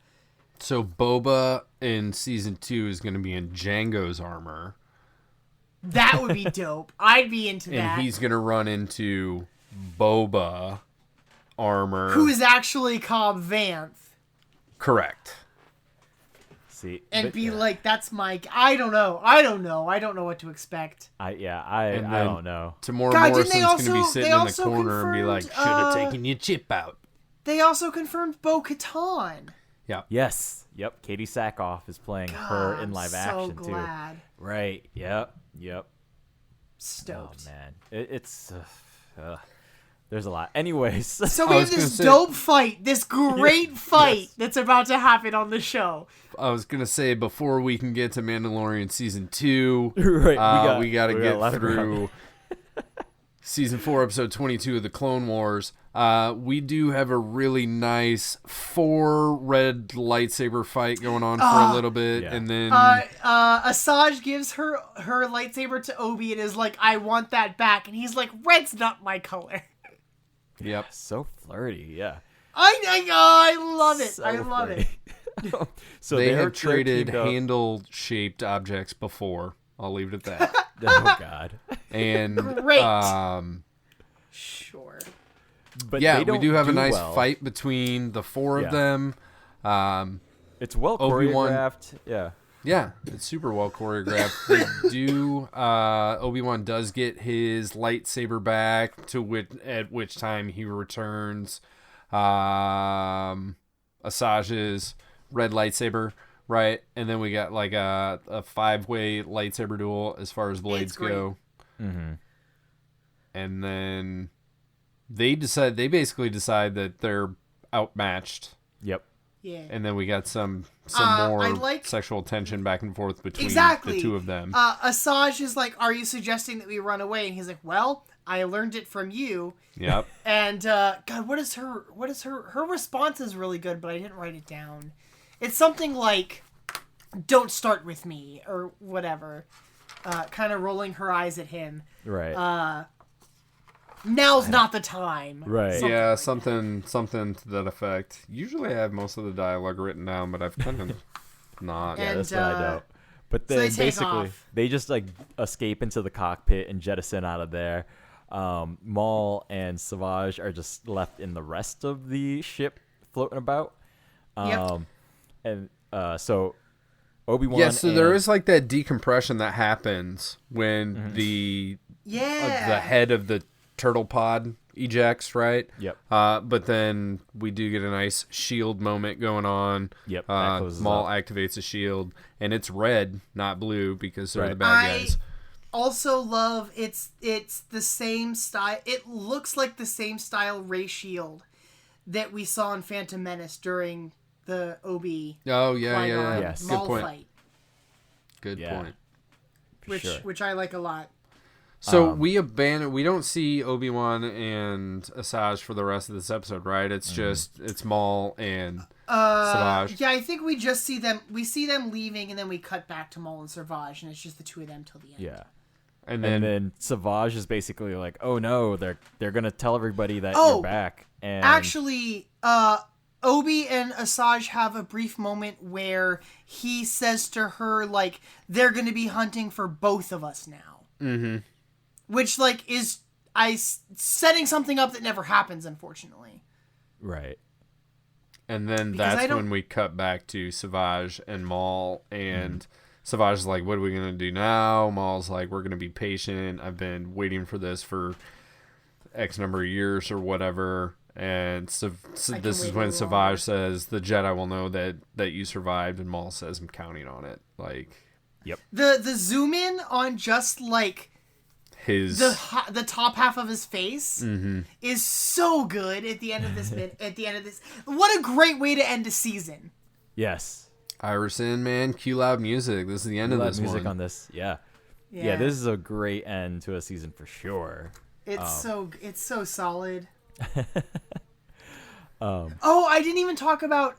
Speaker 2: So Boba in season 2 is going to be in Django's armor,
Speaker 3: That would be dope. I'd be into
Speaker 2: and
Speaker 3: that.
Speaker 2: he's going to run into Boba armor.
Speaker 3: Who is actually Cobb Vanth.
Speaker 2: correct?
Speaker 1: see,
Speaker 3: And
Speaker 1: but,
Speaker 3: be
Speaker 1: yeah.
Speaker 3: like, that's my... I don't know. I don't know what to expect.
Speaker 1: I
Speaker 2: And
Speaker 1: I
Speaker 2: then-
Speaker 1: don't know.
Speaker 2: Tamora
Speaker 3: God, didn't
Speaker 2: Morrison's
Speaker 3: they
Speaker 2: going to be
Speaker 3: also-
Speaker 2: sitting
Speaker 3: they
Speaker 2: in the
Speaker 3: also
Speaker 2: corner and be like,
Speaker 3: confirmed,
Speaker 2: "Should have taken your chip out."
Speaker 3: They also confirmed Bo-Katan.
Speaker 2: Yeah.
Speaker 1: Yes. Yep. Katie Sackhoff is playing her in
Speaker 3: I'm
Speaker 1: live
Speaker 3: so
Speaker 1: action
Speaker 3: glad.
Speaker 1: too. Right. Yep. Oh
Speaker 3: Stoked.
Speaker 1: man, it's there's a lot. Anyways,
Speaker 3: So
Speaker 2: I
Speaker 3: we have
Speaker 2: was gonna
Speaker 3: this
Speaker 2: say-
Speaker 3: dope fight, this great fight
Speaker 1: Yes.
Speaker 3: that's about to happen on the show.
Speaker 2: I was going to say, before we can get to Mandalorian season 2,
Speaker 1: right,
Speaker 2: we got to
Speaker 1: we got a lot
Speaker 2: get
Speaker 1: of ground.
Speaker 2: through Season 4, episode 22 of the Clone Wars. We do have a really nice 4 red lightsaber fight going on for a little bit,
Speaker 1: yeah.
Speaker 2: and then
Speaker 3: Asajj gives her lightsaber to Obi and is like, "I want that back," and he's like, "Red's not my color."
Speaker 2: yep.
Speaker 1: So flirty, yeah.
Speaker 3: I love it.
Speaker 1: So
Speaker 3: I love it.
Speaker 1: flirty. So
Speaker 2: They
Speaker 1: they're
Speaker 2: have traded
Speaker 1: teamed up.
Speaker 2: handle-shaped objects before. I'll leave it at that.
Speaker 1: Oh God.
Speaker 2: And
Speaker 3: Great. Sure.
Speaker 1: But
Speaker 2: yeah,
Speaker 1: they
Speaker 2: we
Speaker 1: don't
Speaker 2: do have a nice
Speaker 1: well.
Speaker 2: fight between the 4
Speaker 1: Yeah.
Speaker 2: of them.
Speaker 1: It's well
Speaker 2: Obi-Wan-
Speaker 1: choreographed. Yeah.
Speaker 2: Yeah, it's super well choreographed. They do. Obi-Wan does get his lightsaber back, at which time he returns Asajj's red lightsaber, right? And then we got like a 5-way lightsaber duel as far as blades go.
Speaker 1: Mm-hmm.
Speaker 2: And then they basically decide that they're outmatched.
Speaker 1: Yep.
Speaker 3: Yeah.
Speaker 2: And then we got some
Speaker 3: I
Speaker 2: more
Speaker 3: like-
Speaker 2: sexual tension back and forth between
Speaker 3: Exactly.
Speaker 2: the two of them.
Speaker 3: Asajj is like, "Are you suggesting that we run away?" And he's like, "Well, I learned it from you."
Speaker 2: Yep.
Speaker 3: And God, what is her response is really good, but I didn't write it down. It's something like, "Don't start with me," or whatever. Kind of rolling her eyes at him.
Speaker 1: Right.
Speaker 3: Now's not the time.
Speaker 1: Right.
Speaker 2: Yeah, something to that effect. Usually I have most of the dialogue written down, but I've kind of not.
Speaker 1: Yeah,
Speaker 3: And,
Speaker 1: that's what I know. But
Speaker 3: so
Speaker 1: then
Speaker 3: they take
Speaker 1: basically
Speaker 3: off.
Speaker 1: they just like escape into the cockpit and jettison out of there. Maul and Savage are just left in the rest of the ship floating about.
Speaker 3: Yep.
Speaker 1: And so Obi-Wan.
Speaker 2: Yeah, so there is like that decompression that happens when the
Speaker 3: Yeah.
Speaker 2: head of the turtle pod ejects, right?
Speaker 1: Yep.
Speaker 2: But then we do get a nice shield moment going on.
Speaker 1: Yep, that closes
Speaker 2: Maul
Speaker 1: up.
Speaker 2: activates a shield, and it's red, not blue, because they're the
Speaker 1: Right.
Speaker 2: bad guys.
Speaker 3: Also love it's the same style. It looks like the same style ray shield that we saw in Phantom Menace during the Obi
Speaker 2: Oh yeah, yeah,
Speaker 3: Qui-Gon
Speaker 2: yeah.
Speaker 1: Yes.
Speaker 2: Good
Speaker 3: Maul
Speaker 2: point.
Speaker 3: fight,
Speaker 2: Good
Speaker 1: Yeah.
Speaker 2: point.
Speaker 1: For
Speaker 3: which
Speaker 1: sure.
Speaker 3: which I like a lot.
Speaker 2: So we don't see Obi-Wan and Asajj for the rest of this episode, right? It's just it's Maul and Savage.
Speaker 3: Yeah, I think we just see them. We see them leaving, and then we cut back to Maul and Savage, and it's just the two of them till the end.
Speaker 1: Yeah.
Speaker 2: And
Speaker 1: And
Speaker 2: then
Speaker 1: then Savage is basically like, "Oh no, they're gonna tell everybody that
Speaker 3: Oh,
Speaker 1: you're back." And
Speaker 3: Actually, Obi and Asajj have a brief moment where he says to her, like, "They're going to be hunting for both of us now." Mm-hmm. Which, like, is setting something up that never happens, unfortunately.
Speaker 1: right.
Speaker 2: And then
Speaker 3: Because I
Speaker 2: that's
Speaker 3: don't-
Speaker 2: when we cut back to Savage and Maul, and Savage is like, "What are we gonna do now?" Maul's like, "We're gonna be patient. I've been waiting for this for X number of years or whatever." And so
Speaker 3: can
Speaker 2: this is
Speaker 3: wait a
Speaker 2: when
Speaker 3: little
Speaker 2: Savage
Speaker 3: longer.
Speaker 2: says, "The Jedi will know that you survived," and Maul says, "I'm counting on it." Like
Speaker 3: The zoom in on just, like,
Speaker 2: his
Speaker 3: the top half of his face is so good at the end of this what a great way to end a season.
Speaker 1: Yes.
Speaker 2: Iverson, man, cue loud music. This is the end of
Speaker 1: Loud
Speaker 2: this
Speaker 1: music
Speaker 2: one.
Speaker 1: on this. Yeah. Yeah. This is a great end to a season for sure.
Speaker 3: It's so solid. I didn't even talk about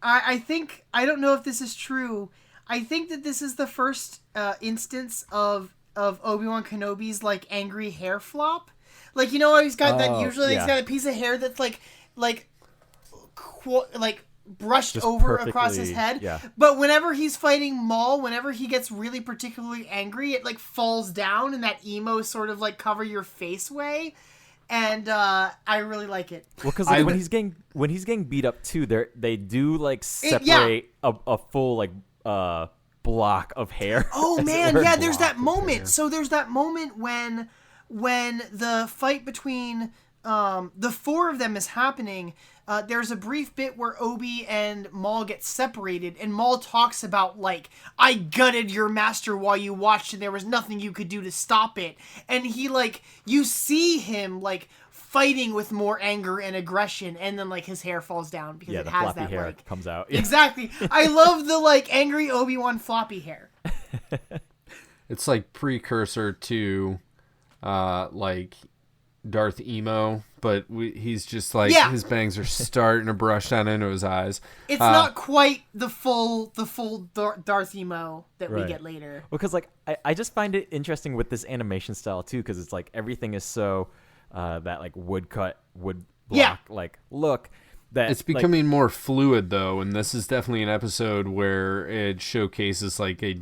Speaker 3: I think, I don't know if this is true. I think that this is the first instance of Obi-Wan Kenobi's, like, angry hair flop. Like, you know how he's got that, usually he's
Speaker 1: yeah.
Speaker 3: got a piece of hair that's like brushed
Speaker 1: Just
Speaker 3: over across his
Speaker 1: perfectly-
Speaker 3: head.
Speaker 1: yeah.
Speaker 3: But whenever he's fighting Maul, whenever he gets really particularly angry, it, like, falls down in that emo sort of, like, cover your face way. And I really like it.
Speaker 1: Well, because like, when he's getting beat up too, they do like separate a full like block of hair.
Speaker 3: Oh
Speaker 1: as it
Speaker 3: man,
Speaker 1: were.
Speaker 3: yeah, there's that moment. So there's that moment when the fight between the four of them is happening. There's a brief bit where Obi and Maul get separated, and Maul talks about, like, "I gutted your master while you watched, and there was nothing you could do to stop it." And he, like, you see him, like, fighting with more anger and aggression, and then, like, his hair falls down because
Speaker 1: Yeah,
Speaker 3: it
Speaker 1: the
Speaker 3: has
Speaker 1: floppy
Speaker 3: that,
Speaker 1: hair
Speaker 3: like,
Speaker 1: comes out.
Speaker 3: exactly. I love the, like, angry Obi-Wan floppy hair.
Speaker 2: it's like precursor to like Darth Emo, but he's just like his bangs are starting to brush down into his eyes.
Speaker 3: It's not quite the full Darth Emo that we get later.
Speaker 1: Because like I just find it interesting with this animation style too, because it's like everything is so that like wood block like look that
Speaker 2: it's becoming more fluid though, and this is definitely an episode where it showcases like a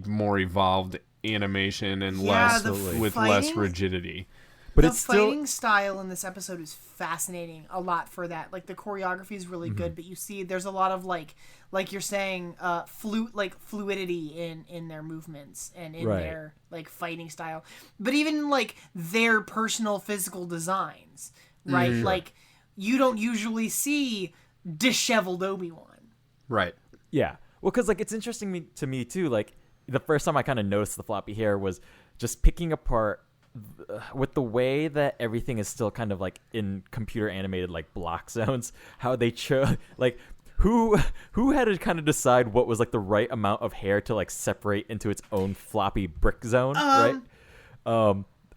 Speaker 2: more evolved animation and less rigidity.
Speaker 1: But
Speaker 3: the fighting style in this episode is fascinating a lot for that. Like the choreography is really good, but you see there's a lot of like you're saying fluidity in their movements and in their like fighting style. But even like their personal physical designs, right? Like you don't usually see disheveled Obi-Wan.
Speaker 2: Right.
Speaker 1: Yeah. Well, cuz like it's interesting to me too, like the first time I kind of noticed the floppy hair was just picking apart with the way that everything is still kind of like in computer animated like block zones, how they chose like who had to kind of decide what was like the right amount of hair to like separate into its own floppy brick zone, right?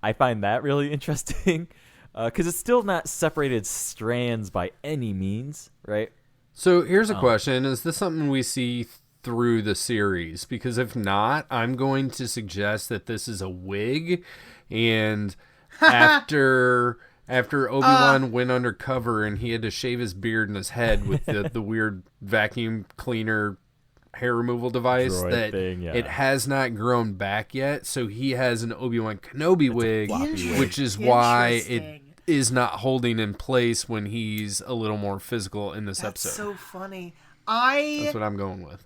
Speaker 1: I find that really interesting because it's still not separated strands by any means, right?
Speaker 2: So here's a question: is this something we see through the series? Because if not, I'm going to suggest that this is a wig. And after Obi-Wan went undercover and he had to shave his beard and his head with the weird vacuum cleaner hair removal device it has not grown back yet, so he has an Obi-Wan Kenobi wig, which is why it is not holding in place when he's a little more physical in this episode.
Speaker 3: That's so funny.
Speaker 2: That's what I'm going with.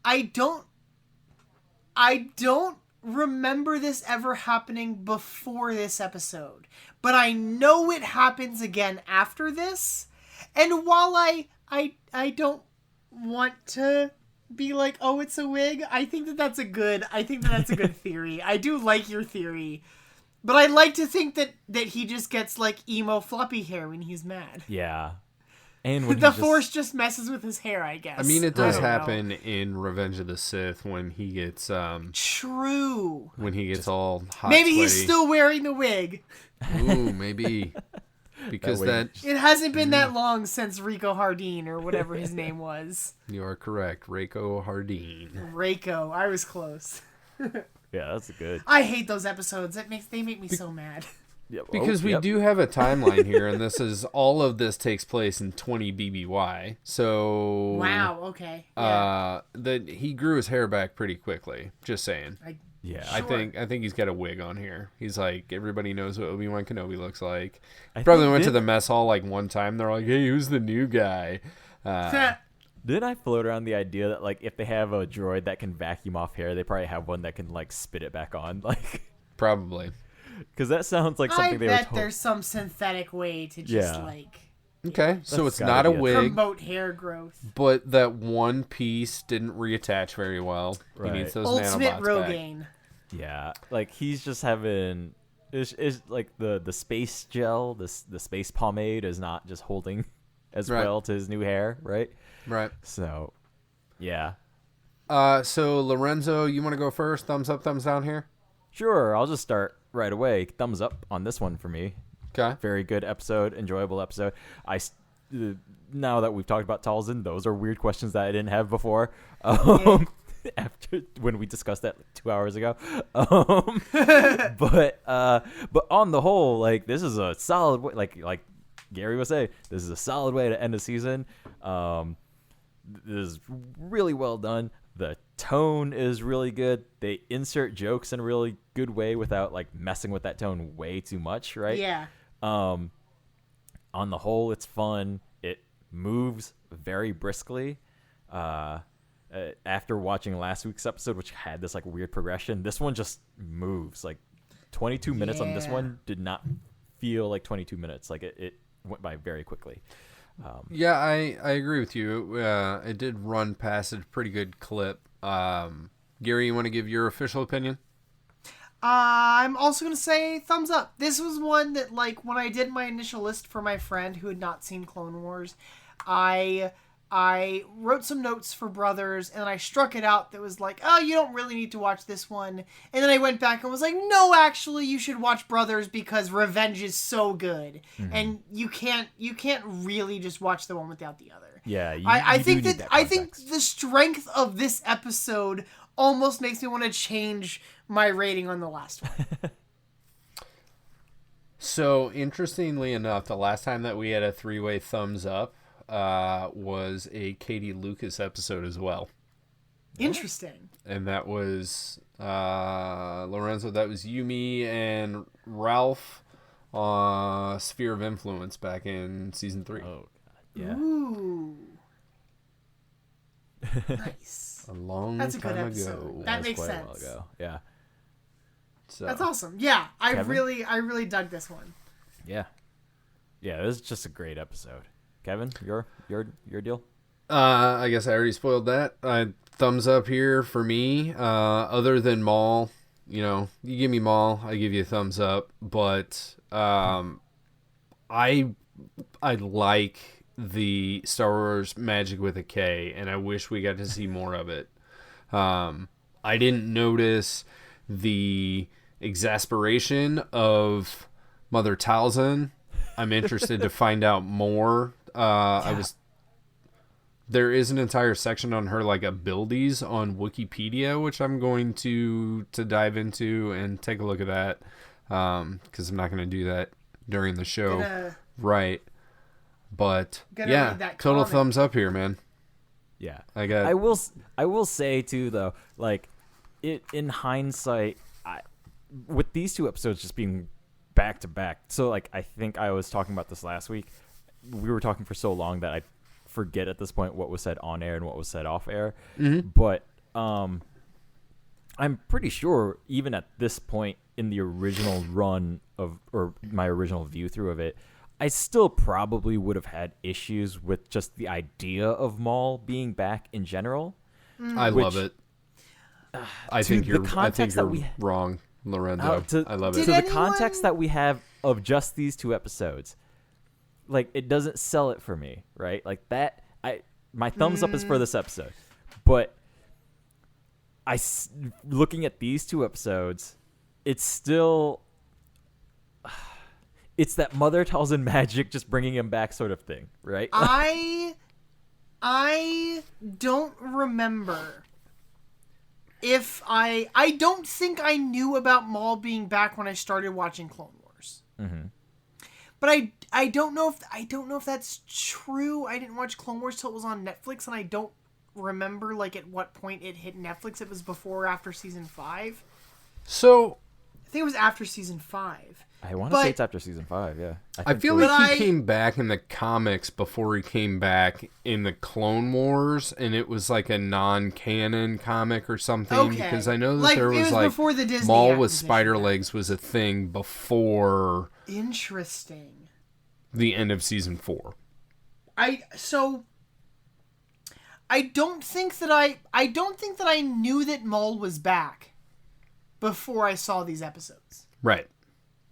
Speaker 3: I don't remember this ever happening before this episode, but I know it happens again after this. And while I don't want to be like, oh, it's a wig, I think that's a good theory. I do like your theory, but I like to think that he just gets like emo floppy hair when he's mad.
Speaker 1: Yeah. And when
Speaker 3: the Force just messes with his hair, I guess.
Speaker 2: I mean, it does happen in Revenge of the Sith when he gets
Speaker 3: true.
Speaker 2: When he gets all hot.
Speaker 3: Maybe
Speaker 2: sweaty.
Speaker 3: He's still wearing the wig.
Speaker 2: Ooh, maybe because
Speaker 1: that
Speaker 3: it hasn't been that long since Rico Hardin or whatever his name was.
Speaker 2: You are correct, Rico Hardin.
Speaker 3: Rico, I was close.
Speaker 1: Yeah, that's good.
Speaker 3: I hate those episodes. They make me so mad.
Speaker 1: Yep.
Speaker 2: Because we do have a timeline here, and all of this takes place in 20 BBY. So
Speaker 3: wow, okay.
Speaker 2: That he grew his hair back pretty quickly. Just saying. I think he's got a wig on here. He's like, everybody knows what Obi-Wan Kenobi looks like. Probably went to the mess hall like one time. They're like, hey, who's the new guy?
Speaker 1: Didn't I float around the idea that like if they have a droid that can vacuum off hair, they probably have one that can like spit it back on, like
Speaker 2: probably.
Speaker 1: Because that sounds like something they were told.
Speaker 3: There's some synthetic way to just
Speaker 2: Okay, so it's not a wig.
Speaker 3: Promote hair growth.
Speaker 2: But that one piece didn't reattach very well.
Speaker 1: Right.
Speaker 2: He needs those
Speaker 3: Ultimate
Speaker 2: nanobots
Speaker 3: Rogaine.
Speaker 2: back.
Speaker 1: Yeah, like he's just having is like the space gel, the space pomade is not just holding as well to his new hair, right?
Speaker 2: Right.
Speaker 1: So, yeah.
Speaker 2: So Lorenzo, you want to go first? Thumbs up, thumbs down here?
Speaker 1: Sure, I'll just start right away. Thumbs up on this one for me.
Speaker 2: Okay.
Speaker 1: Very good episode, enjoyable episode. Now that we've talked about Talzin, those are weird questions that I didn't have before. After when we discussed that like 2 hours ago, but on the whole, like this is a solid way. Like Gary was saying, this is a solid way to end a season. This is really well done. The tone is really good. They insert jokes in a really good way without like messing with that tone way too much, right?
Speaker 3: Yeah.
Speaker 1: On the whole, it's fun. It moves very briskly. After watching last week's episode, which had this like weird progression, this one just moves. Like 22 minutes on this one did not feel like 22 minutes. Like it went by very quickly.
Speaker 2: Yeah, I agree with you. It did run past a pretty good clip. Gary, you want to give your official opinion?
Speaker 3: I'm also going to say thumbs up. This was one that, like, when I did my initial list for my friend who had not seen Clone Wars, I I wrote some notes for Brothers, and I struck it out that was like, oh, you don't really need to watch this one. And then I went back and was like, no, actually, you should watch Brothers because Revenge is so good. And you can't really just watch the one without the other.
Speaker 1: Yeah,
Speaker 3: I
Speaker 1: you
Speaker 3: think
Speaker 1: do need
Speaker 3: that I
Speaker 1: context.
Speaker 3: think the strength of this episode almost makes me want to change my rating on the last one.
Speaker 2: So, interestingly enough, the last time that we had a three-way thumbs up was a Katie Lucas episode as well.
Speaker 3: Interesting.
Speaker 2: And that was Lorenzo, that was Yumi and Ralph Sphere of Influence back in season 3.
Speaker 1: Oh, God. Yeah.
Speaker 3: Ooh. Nice.
Speaker 2: A long
Speaker 3: That's a good
Speaker 2: time
Speaker 3: episode.
Speaker 2: ago.
Speaker 3: That
Speaker 1: was
Speaker 3: makes
Speaker 1: quite a while
Speaker 3: sense.
Speaker 1: ago. Yeah.
Speaker 2: So,
Speaker 3: That's awesome. Yeah, I
Speaker 1: Kevin?
Speaker 3: really dug this one.
Speaker 1: Yeah. Yeah, it was just a great episode. Kevin, your deal?
Speaker 2: I guess I already spoiled that. Thumbs up here for me. Other than Maul, you give me Maul, I give you a thumbs up. But I like the Star Wars magic with a K, and I wish we got to see more of it. I didn't notice the exasperation of Mother Talzin. I'm interested to find out more. There is an entire section on her like abilities on Wikipedia, which I'm going to dive into and take a look at that, because I'm not going to do that during the show. Right. But yeah,
Speaker 3: read that
Speaker 2: total
Speaker 3: comic.
Speaker 2: thumbs up here, man.
Speaker 1: Yeah.
Speaker 2: I
Speaker 1: will say too though, like in hindsight, with these two episodes just being back to back. So like I think I was talking about this last week. We were talking for so long that I forget at this point what was said on air and what was said off air.
Speaker 2: Mm-hmm.
Speaker 1: But I'm pretty sure even at this point in the original run of, or my original view through of it, I still probably would have had issues with just the idea of Maul being back in general.
Speaker 2: I love it. I think you're
Speaker 1: we
Speaker 2: wrong, Lorenzo. I love it.
Speaker 1: To the context that we have of just these two episodes, like it doesn't sell it for me, right? Like that, my thumbs up is for this episode, but looking at these two episodes, it's still, it's that Mother Talzin magic just bringing him back sort of thing, right?
Speaker 3: I don't remember if I don't think I knew about Maul being back when I started watching Clone Wars.
Speaker 1: Mm-hmm.
Speaker 3: But I don't know if that's true. I didn't watch Clone Wars till it was on Netflix, and I don't remember like at what point it hit Netflix. It was before or after season 5.
Speaker 2: So
Speaker 3: I think it was after season 5.
Speaker 1: I want to say it's after season 5. Yeah,
Speaker 2: I feel like he came back in the comics before he came back in the Clone Wars, and it was like a non-canon comic or something.
Speaker 3: Okay.
Speaker 2: Because I know that
Speaker 3: Like,
Speaker 2: there
Speaker 3: it
Speaker 2: was
Speaker 3: was
Speaker 2: like
Speaker 3: before the Disney
Speaker 2: Maul with
Speaker 3: acquisition.
Speaker 2: spider legs was a thing before
Speaker 3: Interesting.
Speaker 2: the end of season 4.
Speaker 3: I don't think that I knew that Maul was back before I saw these episodes.
Speaker 2: Right.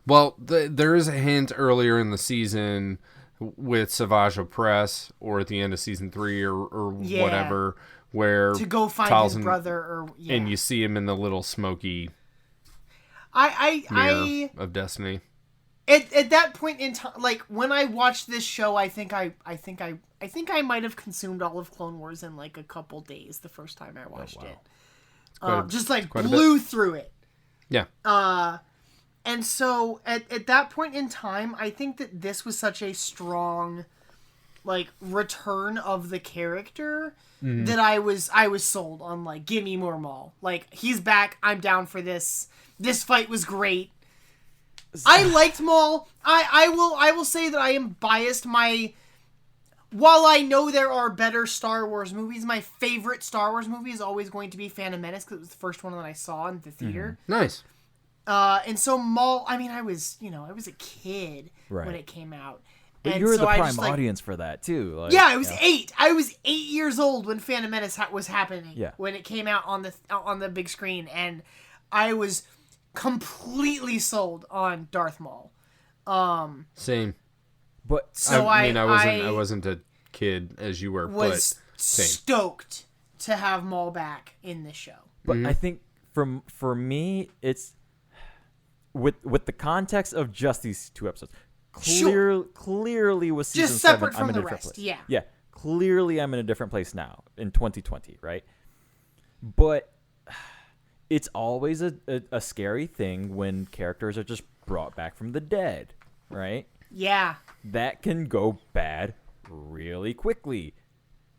Speaker 2: Well, there is a hint earlier in the season with Savage Opress, or at the end of season 3, or whatever, where
Speaker 3: To go find his
Speaker 2: Talzin-
Speaker 3: brother, or
Speaker 2: and you see him in the little smoky
Speaker 3: I
Speaker 2: mirror of destiny.
Speaker 3: at that point in time, like when I watched this show, I think I might have consumed all of Clone Wars in like a couple days the first time I watched it. Just like blew through it.
Speaker 2: Yeah.
Speaker 3: And so at that point in time, I think that this was such a strong like return of the character that I was sold on, like, give me more Maul. Like, he's back, I'm down for this. This fight was great. I liked Maul. I will say that I am biased. While I know there are better Star Wars movies, my favorite Star Wars movie is always going to be Phantom Menace, because it was the first one that I saw in the theater.
Speaker 2: Nice.
Speaker 3: And so Maul, I mean, I was a kid when it came out.
Speaker 1: But
Speaker 3: and
Speaker 1: you were
Speaker 3: so
Speaker 1: the
Speaker 3: I
Speaker 1: prime
Speaker 3: just, like,
Speaker 1: audience for that too. Like,
Speaker 3: yeah, I was 8. I was 8 years old when Phantom Menace was happening.
Speaker 1: Yeah.
Speaker 3: When it came out on the big screen, and I was completely sold on Darth Maul.
Speaker 2: Same.
Speaker 1: But
Speaker 3: So
Speaker 2: I wasn't a kid as you were.
Speaker 3: Was
Speaker 2: but same.
Speaker 3: stoked to have Maul back in this show.
Speaker 1: But I think for me, it's with the context of just these 2 episodes. Clearly, with season
Speaker 3: Just separate
Speaker 1: 7, I'm
Speaker 3: from
Speaker 1: in a
Speaker 3: the
Speaker 1: different
Speaker 3: rest.
Speaker 1: place.
Speaker 3: Yeah.
Speaker 1: Clearly, I'm in a different place now in 2020, right? But it's always a scary thing when characters are just brought back from the dead, right?
Speaker 3: Yeah.
Speaker 1: That can go bad really quickly,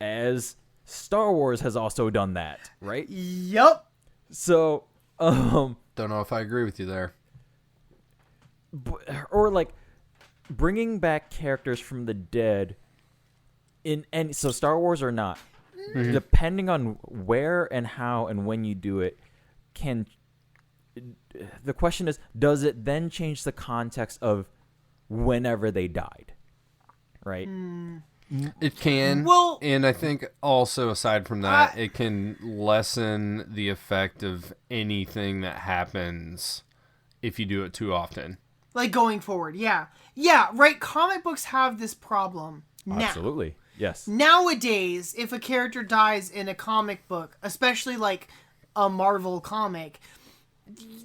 Speaker 1: as Star Wars has also done that, right?
Speaker 3: Yup.
Speaker 1: So,
Speaker 2: Don't know if I agree with you there.
Speaker 1: or like bringing back characters from the dead so Star Wars or not, depending on where and how and when you do it, the question is, does it then change the context of whenever they died, right?
Speaker 2: It can.
Speaker 3: Well-
Speaker 2: and I think also aside from that, it can lessen the effect of anything that happens if you do it too often.
Speaker 3: Like going forward, yeah. Yeah, right, comic books have this problem now.
Speaker 1: Absolutely, yes.
Speaker 3: Nowadays, if a character dies in a comic book, especially like a Marvel comic,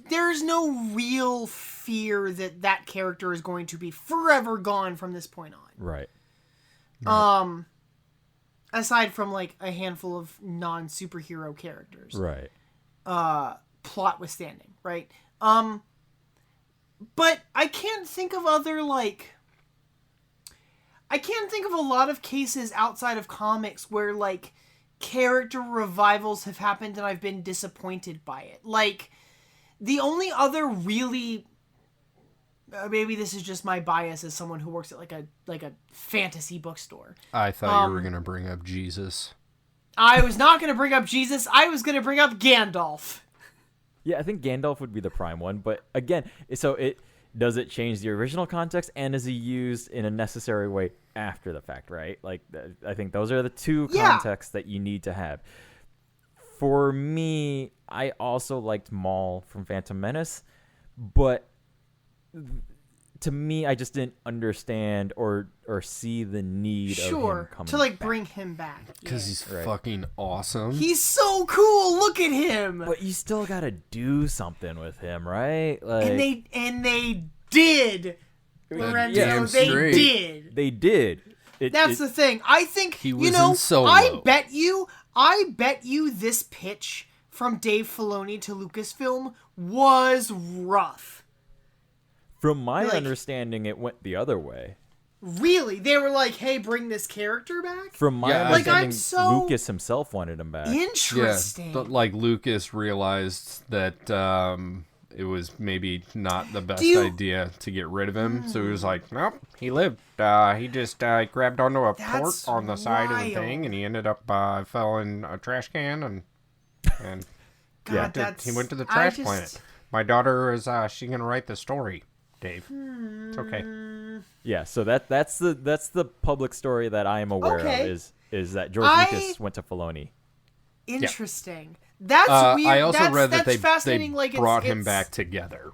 Speaker 3: there's no real fear that that character is going to be forever gone from this point on.
Speaker 1: Right.
Speaker 3: Aside from like a handful of non-superhero characters.
Speaker 1: Right.
Speaker 3: Plot withstanding, right? But I can't think of other, like... I can't think of a lot of cases outside of comics where, like, character revivals have happened and I've been disappointed by it. Like, the only other really... maybe this is just my bias as someone who works at, like a fantasy bookstore.
Speaker 2: I thought you were going to bring up Jesus.
Speaker 3: I was not going to bring up Jesus. I was going to bring up Gandalf.
Speaker 1: Yeah, I think Gandalf would be the prime one, but again, so does it change the original context, and is he used in a necessary way after the fact, right? Like, I think those are the 2 contexts that you need to have. For me, I also liked Maul from Phantom Menace, but to me, I just didn't understand or see the need of him coming
Speaker 3: to like
Speaker 1: back.
Speaker 3: bring him back.
Speaker 2: Because he's fucking awesome.
Speaker 3: He's so cool. Look at him.
Speaker 1: But you still got to do something with him, right? Like,
Speaker 3: And they did. Lorenzo,
Speaker 2: damn
Speaker 3: they
Speaker 2: straight.
Speaker 3: did.
Speaker 1: They did.
Speaker 3: That's the thing. I think
Speaker 2: He was
Speaker 3: in
Speaker 2: in Solo.
Speaker 3: I bet you this pitch from Dave Filoni to Lucasfilm was rough.
Speaker 1: From my
Speaker 3: like-
Speaker 1: understanding, it went the other way.
Speaker 3: Really, they were like, "Hey, bring this character back."
Speaker 1: From my
Speaker 2: Yeah,
Speaker 3: like,
Speaker 1: understanding,
Speaker 3: I'm so
Speaker 1: Lucas himself wanted him back.
Speaker 3: interesting.
Speaker 2: Yeah, like Lucas realized that it was maybe not the best
Speaker 3: you-
Speaker 2: idea to get rid of him, so he was like, "Nope, he lived. He just grabbed onto a port
Speaker 3: That's
Speaker 2: on the side of the
Speaker 3: wild.
Speaker 2: thing, and he ended up fell in a trash can, and
Speaker 3: God,
Speaker 1: Yeah.
Speaker 3: that's
Speaker 2: he went to the
Speaker 3: I
Speaker 2: trash
Speaker 3: just-
Speaker 2: planet. My daughter is she gonna write the story, Dave? It's okay.
Speaker 1: Yeah, so that's the public story that I am aware
Speaker 3: Okay.
Speaker 1: of is that George Lucas went to Filoni.
Speaker 3: Interesting. That's weird.
Speaker 2: I also
Speaker 3: that's,
Speaker 2: read that
Speaker 3: that's
Speaker 2: they
Speaker 3: fascinating. Like,
Speaker 2: brought him
Speaker 3: it's
Speaker 2: back together.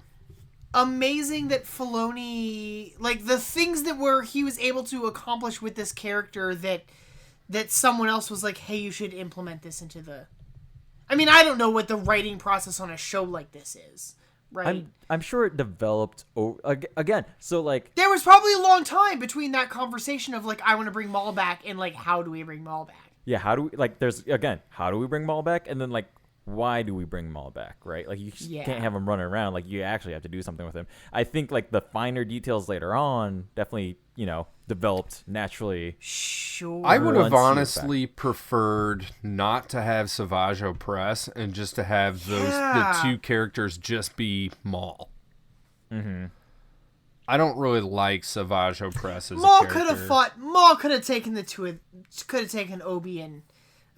Speaker 3: amazing that Filoni, like the things that he was able to accomplish with this character that someone else was like, hey, you should implement this into the. I mean, I don't know what the writing process on a show like this is, right?
Speaker 1: I'm sure it developed again. So like
Speaker 3: There was probably a long time between that conversation of like, I want to bring Maul back, and like, how do we bring Maul back?
Speaker 1: yeah, how do we how do we bring Maul back, and then like why do we bring Maul back, right? Like you just
Speaker 3: Yeah.
Speaker 1: can't have him running around. Like you actually have to do something with him. I think like the finer details later on definitely developed naturally.
Speaker 3: Sure.
Speaker 2: I would have
Speaker 1: Once you're
Speaker 2: honestly preferred not to have Savage Opress and just to have the 2 characters just be Maul. Mm-hmm. I don't really like Savage Opress as
Speaker 3: Maul
Speaker 2: a character.
Speaker 3: could have fought. Maul could have taken could have taken Obi and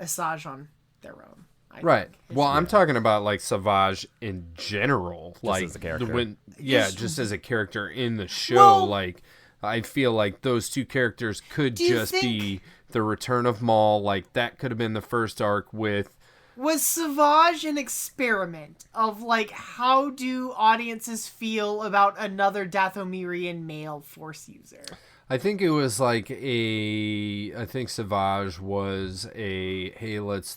Speaker 3: Asajj on their own. I
Speaker 2: Right.
Speaker 3: think.
Speaker 2: Well, I'm talking about like Savage in general, like
Speaker 1: as a character.
Speaker 2: just as a character in the show.
Speaker 3: Well-
Speaker 2: Like, I feel like those 2 characters could
Speaker 3: Do you
Speaker 2: just
Speaker 3: think-
Speaker 2: be the return of Maul. Like that could have been the first arc with.
Speaker 3: Was Savage an experiment of like how do audiences feel about another Dathomirian male Force user?
Speaker 2: I think it was like I think Savage was hey, let's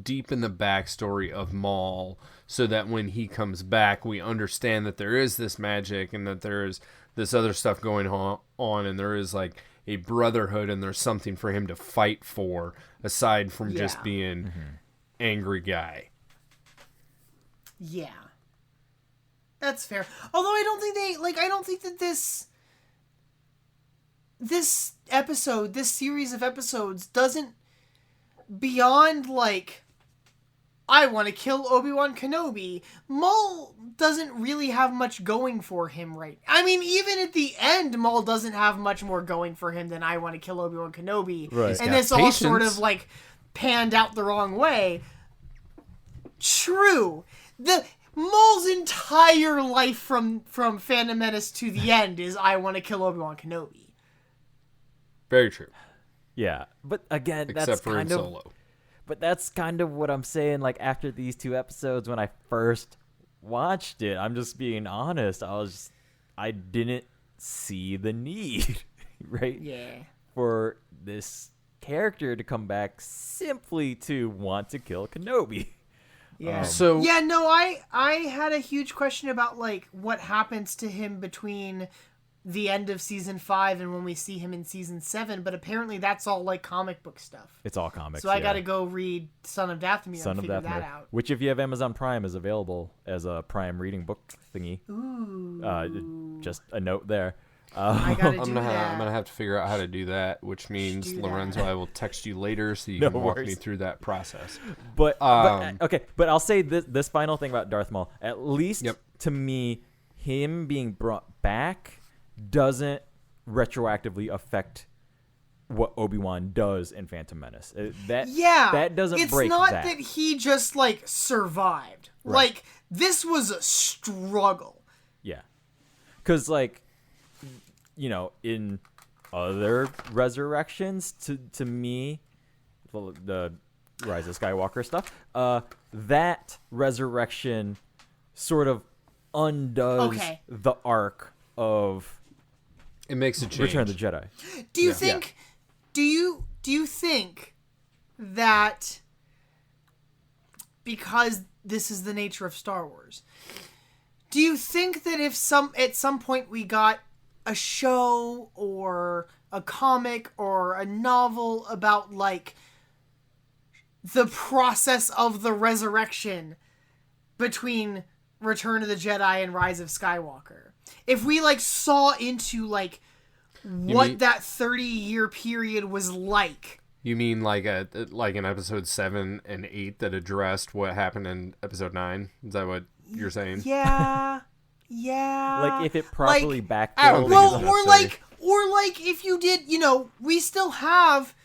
Speaker 2: deepen the backstory of Maul so that when he comes back, we understand that there is this magic and that there is this other stuff going on and there is like a brotherhood and there's something for him to fight for aside from just being angry guy.
Speaker 3: Yeah. That's fair. Although I don't think that this episode, this series of episodes doesn't, beyond like, I want to kill Obi-Wan Kenobi, Maul doesn't really have much going for him, right? I mean, even at the end, Maul doesn't have much more going for him than I want to kill Obi-Wan Kenobi.
Speaker 1: Right.
Speaker 3: And this all sort of like panned out the wrong way. True. The Maul's entire life from Phantom Menace to the end is I want to kill Obi-Wan Kenobi.
Speaker 2: Very true.
Speaker 1: Yeah, but again,
Speaker 2: Except for in Solo.
Speaker 1: But that's kind of what I'm saying. Like after these 2 episodes, when I first watched it, I'm just being honest. I didn't see the need, right?
Speaker 3: Yeah.
Speaker 1: For this character to come back simply to want to kill Kenobi.
Speaker 3: Yeah. I had a huge question about like what happens to him between the end of season 5 and when we see him in season 7, but apparently that's all like comic book stuff.
Speaker 1: It's all comics.
Speaker 3: So I got to go read Son of Dathomir and figure that out.
Speaker 1: Which, if you have Amazon Prime, is available as a Prime reading book thingy.
Speaker 3: Ooh.
Speaker 1: Just a note there.
Speaker 3: I gotta
Speaker 2: I'm
Speaker 3: do
Speaker 2: gonna
Speaker 3: that.
Speaker 2: I'm gonna have to figure out how to do that, which means
Speaker 3: Do
Speaker 2: Lorenzo,
Speaker 3: that.
Speaker 2: I will text you later so you
Speaker 1: No
Speaker 2: can walk me
Speaker 1: worries.
Speaker 2: through that process.
Speaker 1: But I'll say this final thing about Darth Maul. At least to me, him being brought back doesn't retroactively affect what Obi-Wan does in Phantom Menace. That doesn't break that.
Speaker 3: It's not that he just like survived.
Speaker 1: Right.
Speaker 3: Like this was a struggle.
Speaker 1: Yeah. Because like, you know, in other resurrections, to me, the Rise of Skywalker stuff, that resurrection sort of undoes the arc of
Speaker 2: It makes a change.
Speaker 1: Return of the Jedi.
Speaker 3: Do you think? Do you think that because this is the nature of Star Wars, do you think that if at some point we got a show or a comic or a novel about like the process of the resurrection between Return of the Jedi and Rise of Skywalker, if we like saw into like what that 30-year period was like?
Speaker 2: You mean like in episode 7 and 8 that addressed what happened in episode 9? Is that what you're saying?
Speaker 3: Yeah.
Speaker 1: Like if it properly backfilled.
Speaker 2: I don't think it's
Speaker 3: or like if you did, you know, we still have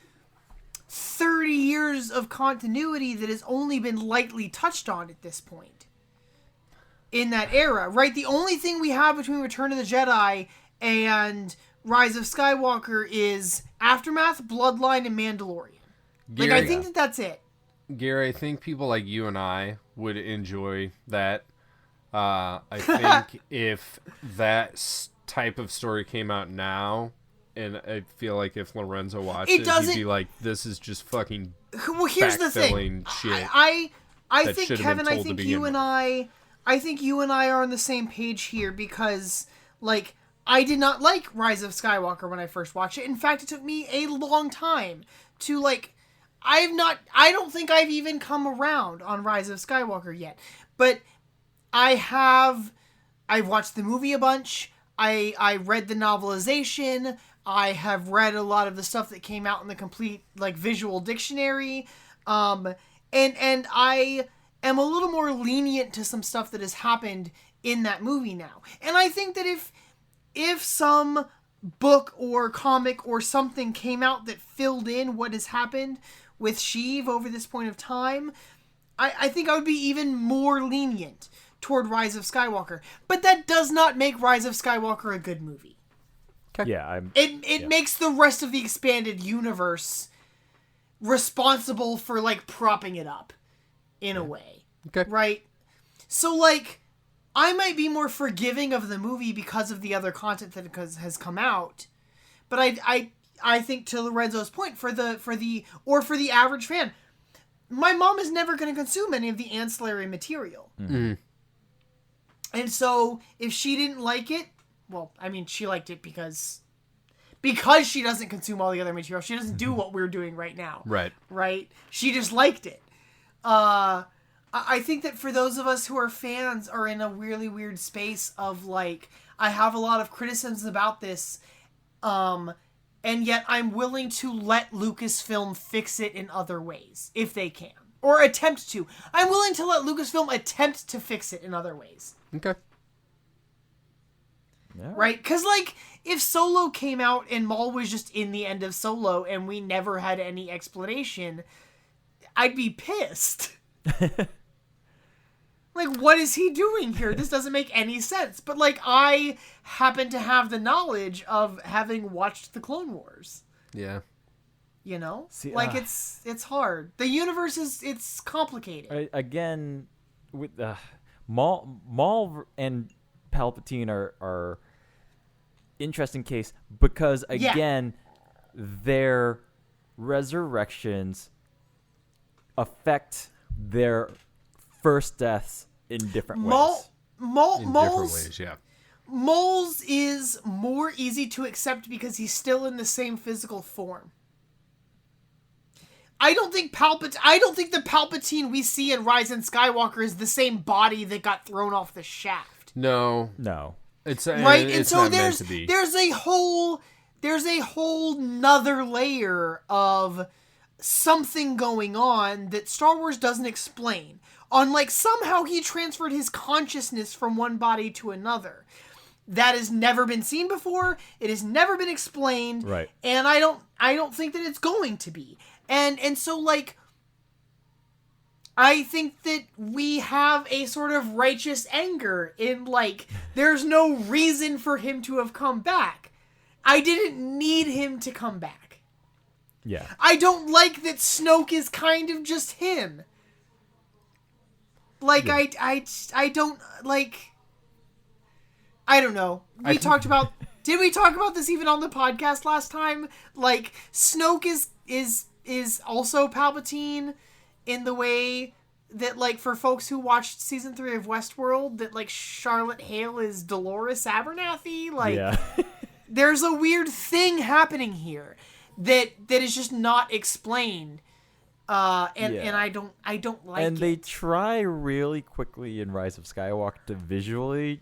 Speaker 3: 30 years of continuity that has only been lightly touched on at this point in that era, right? The only thing we have between Return of the Jedi and Rise of Skywalker is Aftermath, Bloodline, and Mandalorian.
Speaker 2: Gary,
Speaker 3: I think that's it.
Speaker 2: Gary, I think people like you and I would enjoy that. I think if that type of story came out now, and I feel like if Lorenzo watched it, he'd be like, "This is just fucking."
Speaker 3: Well, here's the thing.
Speaker 2: Shit
Speaker 3: I think Kevin. I think you and I are on the same page here because, like, I did not like Rise of Skywalker when I first watched it. In fact, it took me a long time to like. I don't think I've even come around on Rise of Skywalker yet, but I've watched the movie a bunch. I read the novelization. I have read a lot of the stuff that came out in the complete like visual dictionary. And I am a little more lenient to some stuff that has happened in that movie now. And I think that if some book or comic or something came out that filled in what has happened with Sheev over this point of time, I think I would be even more lenient toward Rise of Skywalker. But that does not make Rise of Skywalker a good movie.
Speaker 1: Yeah,
Speaker 3: It makes the rest of the expanded universe responsible for like propping it up in a way.
Speaker 2: Okay.
Speaker 3: Right? So like I might be more forgiving of the movie because of the other content that has come out. But I think, to Lorenzo's point, for the average fan, my mom is never going to consume any of the ancillary material.
Speaker 2: Mm-hmm.
Speaker 3: And so if she didn't like it, well, I mean, she liked it because she doesn't consume all the other material. She doesn't do what we're doing right now.
Speaker 2: Right.
Speaker 3: Right? She just liked it. I think that for those of us who are fans are in a really weird space of like, I have a lot of criticisms about this, and yet I'm willing to let Lucasfilm fix it in other ways, if they can. Or attempt to. I'm willing to let Lucasfilm attempt to fix it in other ways.
Speaker 2: Okay.
Speaker 1: Yeah.
Speaker 3: Right? Because, like, if Solo came out and Maul was just in the end of Solo and we never had any explanation, I'd be pissed. Like, what is he doing here? This doesn't make any sense. But, like, I happen to have the knowledge of having watched the Clone Wars.
Speaker 2: Yeah.
Speaker 3: You know?
Speaker 1: See,
Speaker 3: like, it's hard. The universe it's complicated.
Speaker 1: Again, with Maul and Palpatine are interesting case because, again, their resurrections affect their first deaths in different ways.
Speaker 2: Ways, yeah.
Speaker 3: Maul's is more easy to accept because he's still in the same physical form. I don't think the Palpatine we see in Rise and Skywalker is the same body that got thrown off the shaft.
Speaker 2: No.
Speaker 3: Right?
Speaker 2: It's
Speaker 3: so
Speaker 2: not meant to be.
Speaker 3: there's a whole nother layer of something going on that Star Wars doesn't explain. On, like, somehow he transferred his consciousness from one body to another. That has never been seen before. It has never been explained.
Speaker 1: Right.
Speaker 3: And I don't think that it's going to be. And so, like, I think that we have a sort of righteous anger in, like, there's no reason for him to have come back. I didn't need him to come back.
Speaker 1: Yeah.
Speaker 3: I don't like that Snoke is kind of just him. Like,
Speaker 1: Yeah.
Speaker 3: I don't, like, I don't know. Did we talk about this even on the podcast last time? Like, Snoke is also Palpatine in the way that, like, for folks who watched season 3 of Westworld, that, like, Charlotte Hale is Dolores Abernathy. Like,
Speaker 1: Yeah.
Speaker 3: there's a weird thing happening here that is just not explained. And I don't like it.
Speaker 1: And they try really quickly in Rise of Skywalker to visually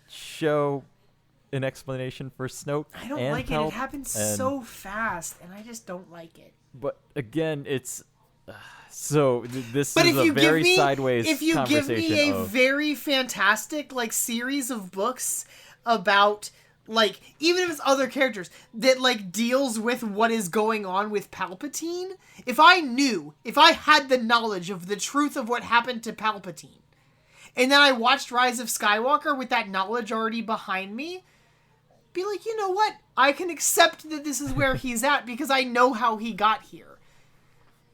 Speaker 1: show an explanation for Snoke.
Speaker 3: I don't
Speaker 1: and
Speaker 3: like it.
Speaker 1: Palp,
Speaker 3: It happens
Speaker 1: and-
Speaker 3: so fast, and I just don't like it.
Speaker 1: But again, it's this
Speaker 3: But
Speaker 1: is
Speaker 3: if you
Speaker 1: a very
Speaker 3: give me,
Speaker 1: sideways
Speaker 3: if you give
Speaker 1: conversation
Speaker 3: me a
Speaker 1: of
Speaker 3: very fantastic, like, series of books about, like, even if it's other characters that, like, deals with what is going on with Palpatine, if I had the knowledge of the truth of what happened to Palpatine, and then I watched Rise of Skywalker with that knowledge already behind me, be like, you know what? I can accept that this is where he's at because I know how he got here.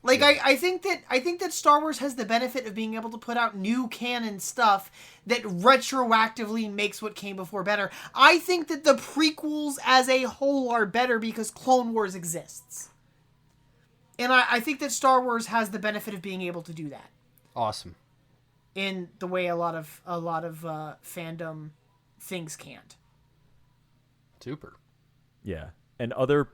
Speaker 3: Like, I think that Star Wars has the benefit of being able to put out new canon stuff that retroactively makes what came before better. I think that the prequels as a whole are better because Clone Wars exists. And I think that Star Wars has the benefit of being able to do that
Speaker 2: Awesome.
Speaker 3: in the way a lot of fandom things can't.
Speaker 2: Super.
Speaker 1: yeah, and other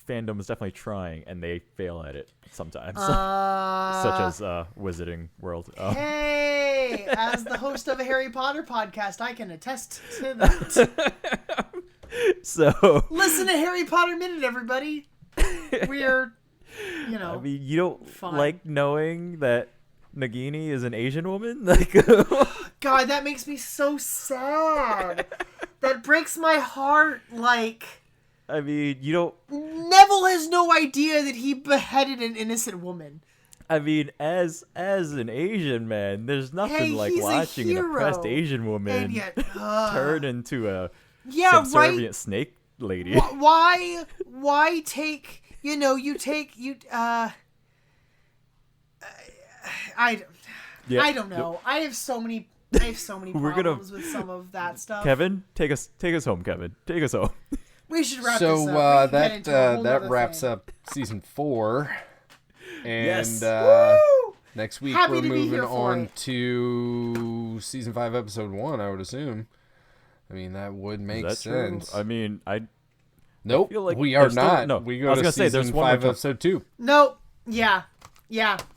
Speaker 1: fandoms definitely trying, and they fail at it sometimes, such as Wizarding World.
Speaker 3: Hey, as the host of a Harry Potter podcast, I can attest to that.
Speaker 1: So
Speaker 3: Listen to Harry Potter Minute, everybody. We're, you know,
Speaker 1: I mean, you don't
Speaker 3: fine.
Speaker 1: like knowing that Nagini is an Asian woman? Like,
Speaker 3: God, that makes me so sad. That breaks my heart. Like,
Speaker 1: I mean, you don't.
Speaker 3: Neville has no idea that he beheaded an innocent woman.
Speaker 1: I mean, as an Asian man, there's nothing
Speaker 3: Hey,
Speaker 1: like
Speaker 3: he's a
Speaker 1: watching an oppressed
Speaker 3: hero.
Speaker 1: Asian woman
Speaker 3: And yet,
Speaker 1: turn into a
Speaker 3: yeah,
Speaker 1: subservient
Speaker 3: right.
Speaker 1: snake lady.
Speaker 3: Why take, I
Speaker 1: Yeah.
Speaker 3: don't know. I have so many I have so many
Speaker 1: We're gonna-
Speaker 3: problems with some of that stuff.
Speaker 1: Kevin, take us home. Kevin, take us home.
Speaker 3: We should wrap
Speaker 2: So
Speaker 3: this up. We can get into a whole
Speaker 2: that
Speaker 3: nother
Speaker 2: wraps
Speaker 3: thing.
Speaker 2: up season 4, and
Speaker 1: Yes.
Speaker 3: Woo!
Speaker 2: next week
Speaker 3: Happy
Speaker 2: we're
Speaker 3: to be
Speaker 2: moving
Speaker 3: here for
Speaker 2: on
Speaker 3: it.
Speaker 2: to season 5, episode 1. I would assume. I mean, that would make
Speaker 1: Is that
Speaker 2: sense.
Speaker 1: true? I mean,
Speaker 2: Nope,
Speaker 1: feel like
Speaker 2: we are
Speaker 1: there's still-
Speaker 2: not.
Speaker 1: no,
Speaker 2: We
Speaker 1: I
Speaker 2: go
Speaker 1: was
Speaker 2: to
Speaker 1: gonna say, there's
Speaker 2: season
Speaker 1: one more
Speaker 2: 5,
Speaker 1: time.
Speaker 2: episode 2.
Speaker 3: No, yeah.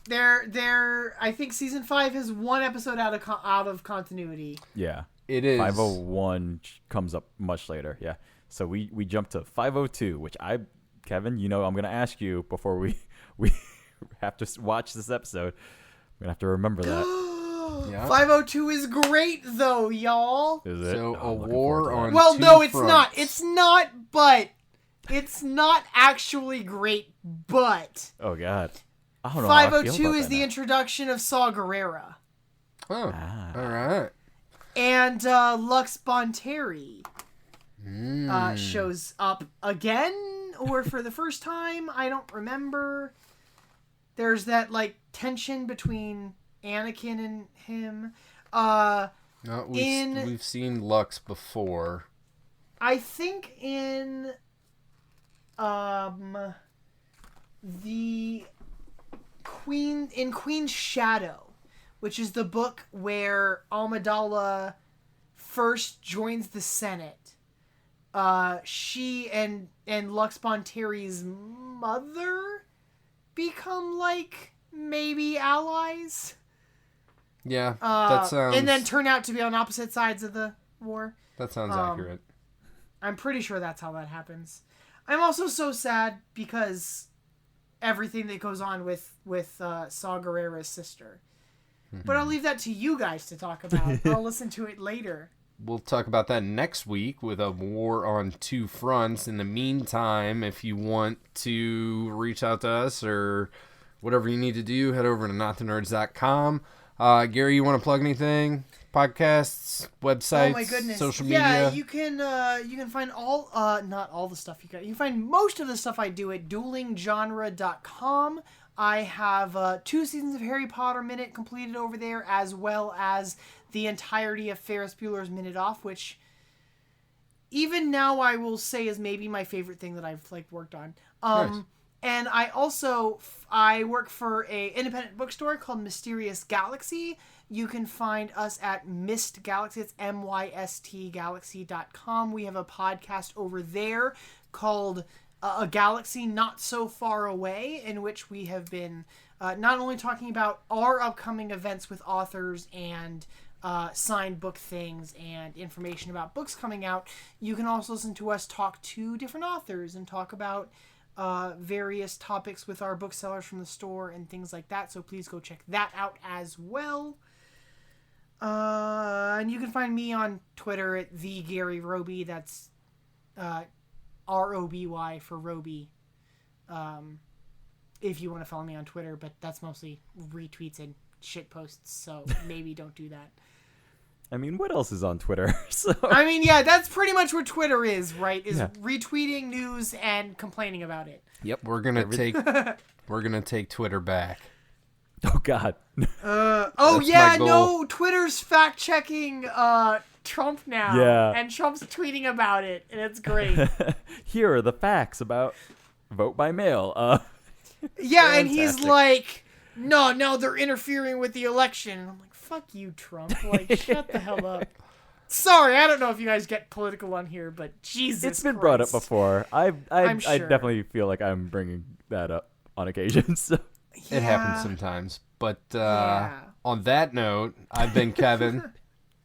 Speaker 3: They're. I think season 5 has one episode out of continuity.
Speaker 1: yeah.
Speaker 2: It is
Speaker 1: 501 comes up much later. Yeah. So we jump to 502, which Kevin, I'm going to ask you before we have to watch this episode. I'm going to have to remember that.
Speaker 2: Yeah.
Speaker 3: 502 is great though, y'all.
Speaker 1: Is it?
Speaker 2: So
Speaker 1: Oh,
Speaker 2: a
Speaker 1: I'm looking
Speaker 2: war
Speaker 1: forward to
Speaker 2: on
Speaker 1: that.
Speaker 3: Well,
Speaker 2: two
Speaker 3: no, it's
Speaker 2: fronts.
Speaker 3: not. It's not, but it's not actually great, but
Speaker 1: Oh God. I don't know. how I feel
Speaker 3: 502
Speaker 1: about
Speaker 3: is
Speaker 1: that
Speaker 3: the
Speaker 1: now.
Speaker 3: introduction of Saw Gerrera.
Speaker 2: Oh,
Speaker 1: Ah.
Speaker 2: all right.
Speaker 3: And Lux Bonteri shows up again, or for the first time, I don't remember. There's that tension between Anakin and him.
Speaker 2: No, we've seen Lux before.
Speaker 3: I think in the Queen's Shadow, which is the book where Amidala first joins the Senate. She and Lux Bonteri's mother become maybe allies.
Speaker 2: Yeah, that sounds.
Speaker 3: And then turn out to be on opposite sides of the war.
Speaker 2: that sounds accurate.
Speaker 3: I'm pretty sure that's how that happens. I'm also so sad because everything that goes on with Saw Gerrera's sister. But I'll leave that to you guys to talk about. I'll listen to it later.
Speaker 2: We'll talk about that next week with a war on two fronts. In the meantime, if you want to reach out to us or whatever you need to do, head over to notthenerds.com. Gary, you want to plug anything? Podcasts, websites,
Speaker 3: Oh my goodness!
Speaker 2: social
Speaker 3: Yeah,
Speaker 2: media?
Speaker 3: you can find all not all the stuff you got. You can find most of the stuff I do at duelinggenre.com. I have 2 seasons of Harry Potter Minute completed over there, as well as the entirety of Ferris Bueller's Minute Off, which even now I will say is maybe my favorite thing that I've worked on.
Speaker 2: Nice.
Speaker 3: And I also I work for a independent bookstore called Mysterious Galaxy. You can find us at Myst Galaxy. It's mystgalaxy.com. We have a podcast over there called A Galaxy Not So Far Away, in which we have been not only talking about our upcoming events with authors and signed book things and information about books coming out. You can also listen to us talk to different authors and talk about various topics with our booksellers from the store and things like that. So please go check that out as well. And you can find me on Twitter at the Gary Roby. That's ROBY for Roby. If you want to follow me on Twitter, but that's mostly retweets and shit posts, so maybe don't do that.
Speaker 1: I mean, what else is on Twitter? So
Speaker 3: I mean, yeah, that's pretty much what Twitter is, right? Is
Speaker 1: Yeah.
Speaker 3: retweeting news and complaining about it.
Speaker 2: Yep, we're gonna take Twitter back.
Speaker 1: oh God.
Speaker 3: Oh
Speaker 2: That's
Speaker 3: yeah,
Speaker 2: my goal.
Speaker 3: no, Twitter's fact checking Trump now.
Speaker 1: Yeah.
Speaker 3: And Trump's tweeting about it, and it's great.
Speaker 1: Here are the facts about vote by mail.
Speaker 3: Yeah, and he's
Speaker 1: Fantastic.
Speaker 3: like, no, they're interfering with the election. And I'm like, fuck you, Trump. Shut the hell up. Sorry, I don't know if you guys get political on here, but Jesus
Speaker 1: It's been brought up
Speaker 3: Christ.
Speaker 1: before. I
Speaker 3: I'm sure.
Speaker 1: definitely feel like I'm bringing that up on occasion. So.
Speaker 2: It happens
Speaker 3: Yeah.
Speaker 2: sometimes. But
Speaker 3: Yeah.
Speaker 2: on that note, I've been Kevin.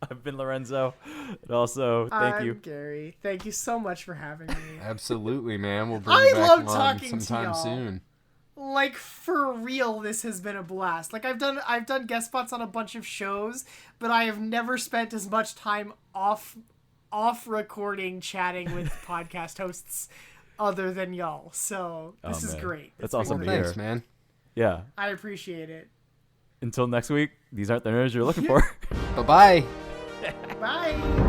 Speaker 1: I've been Lorenzo, and also thank
Speaker 3: I'm
Speaker 1: you.
Speaker 3: Gary. Thank you so much for having me.
Speaker 2: Absolutely, man. We'll bring
Speaker 3: I
Speaker 2: you back
Speaker 3: love
Speaker 2: on
Speaker 3: talking to
Speaker 2: sometime
Speaker 3: y'all.
Speaker 2: soon.
Speaker 3: For real, this has been a blast. I've done guest spots on a bunch of shows, but I have never spent as much time off recording chatting with podcast hosts other than y'all. So this
Speaker 1: Oh,
Speaker 3: is
Speaker 1: man.
Speaker 3: great.
Speaker 1: That's
Speaker 3: It's been
Speaker 1: awesome to
Speaker 3: great.
Speaker 1: hear.
Speaker 2: Thanks, man.
Speaker 1: Yeah.
Speaker 3: I appreciate it.
Speaker 1: Until next week, these aren't the nerds you're looking for.
Speaker 2: Bye-bye.
Speaker 3: Bye.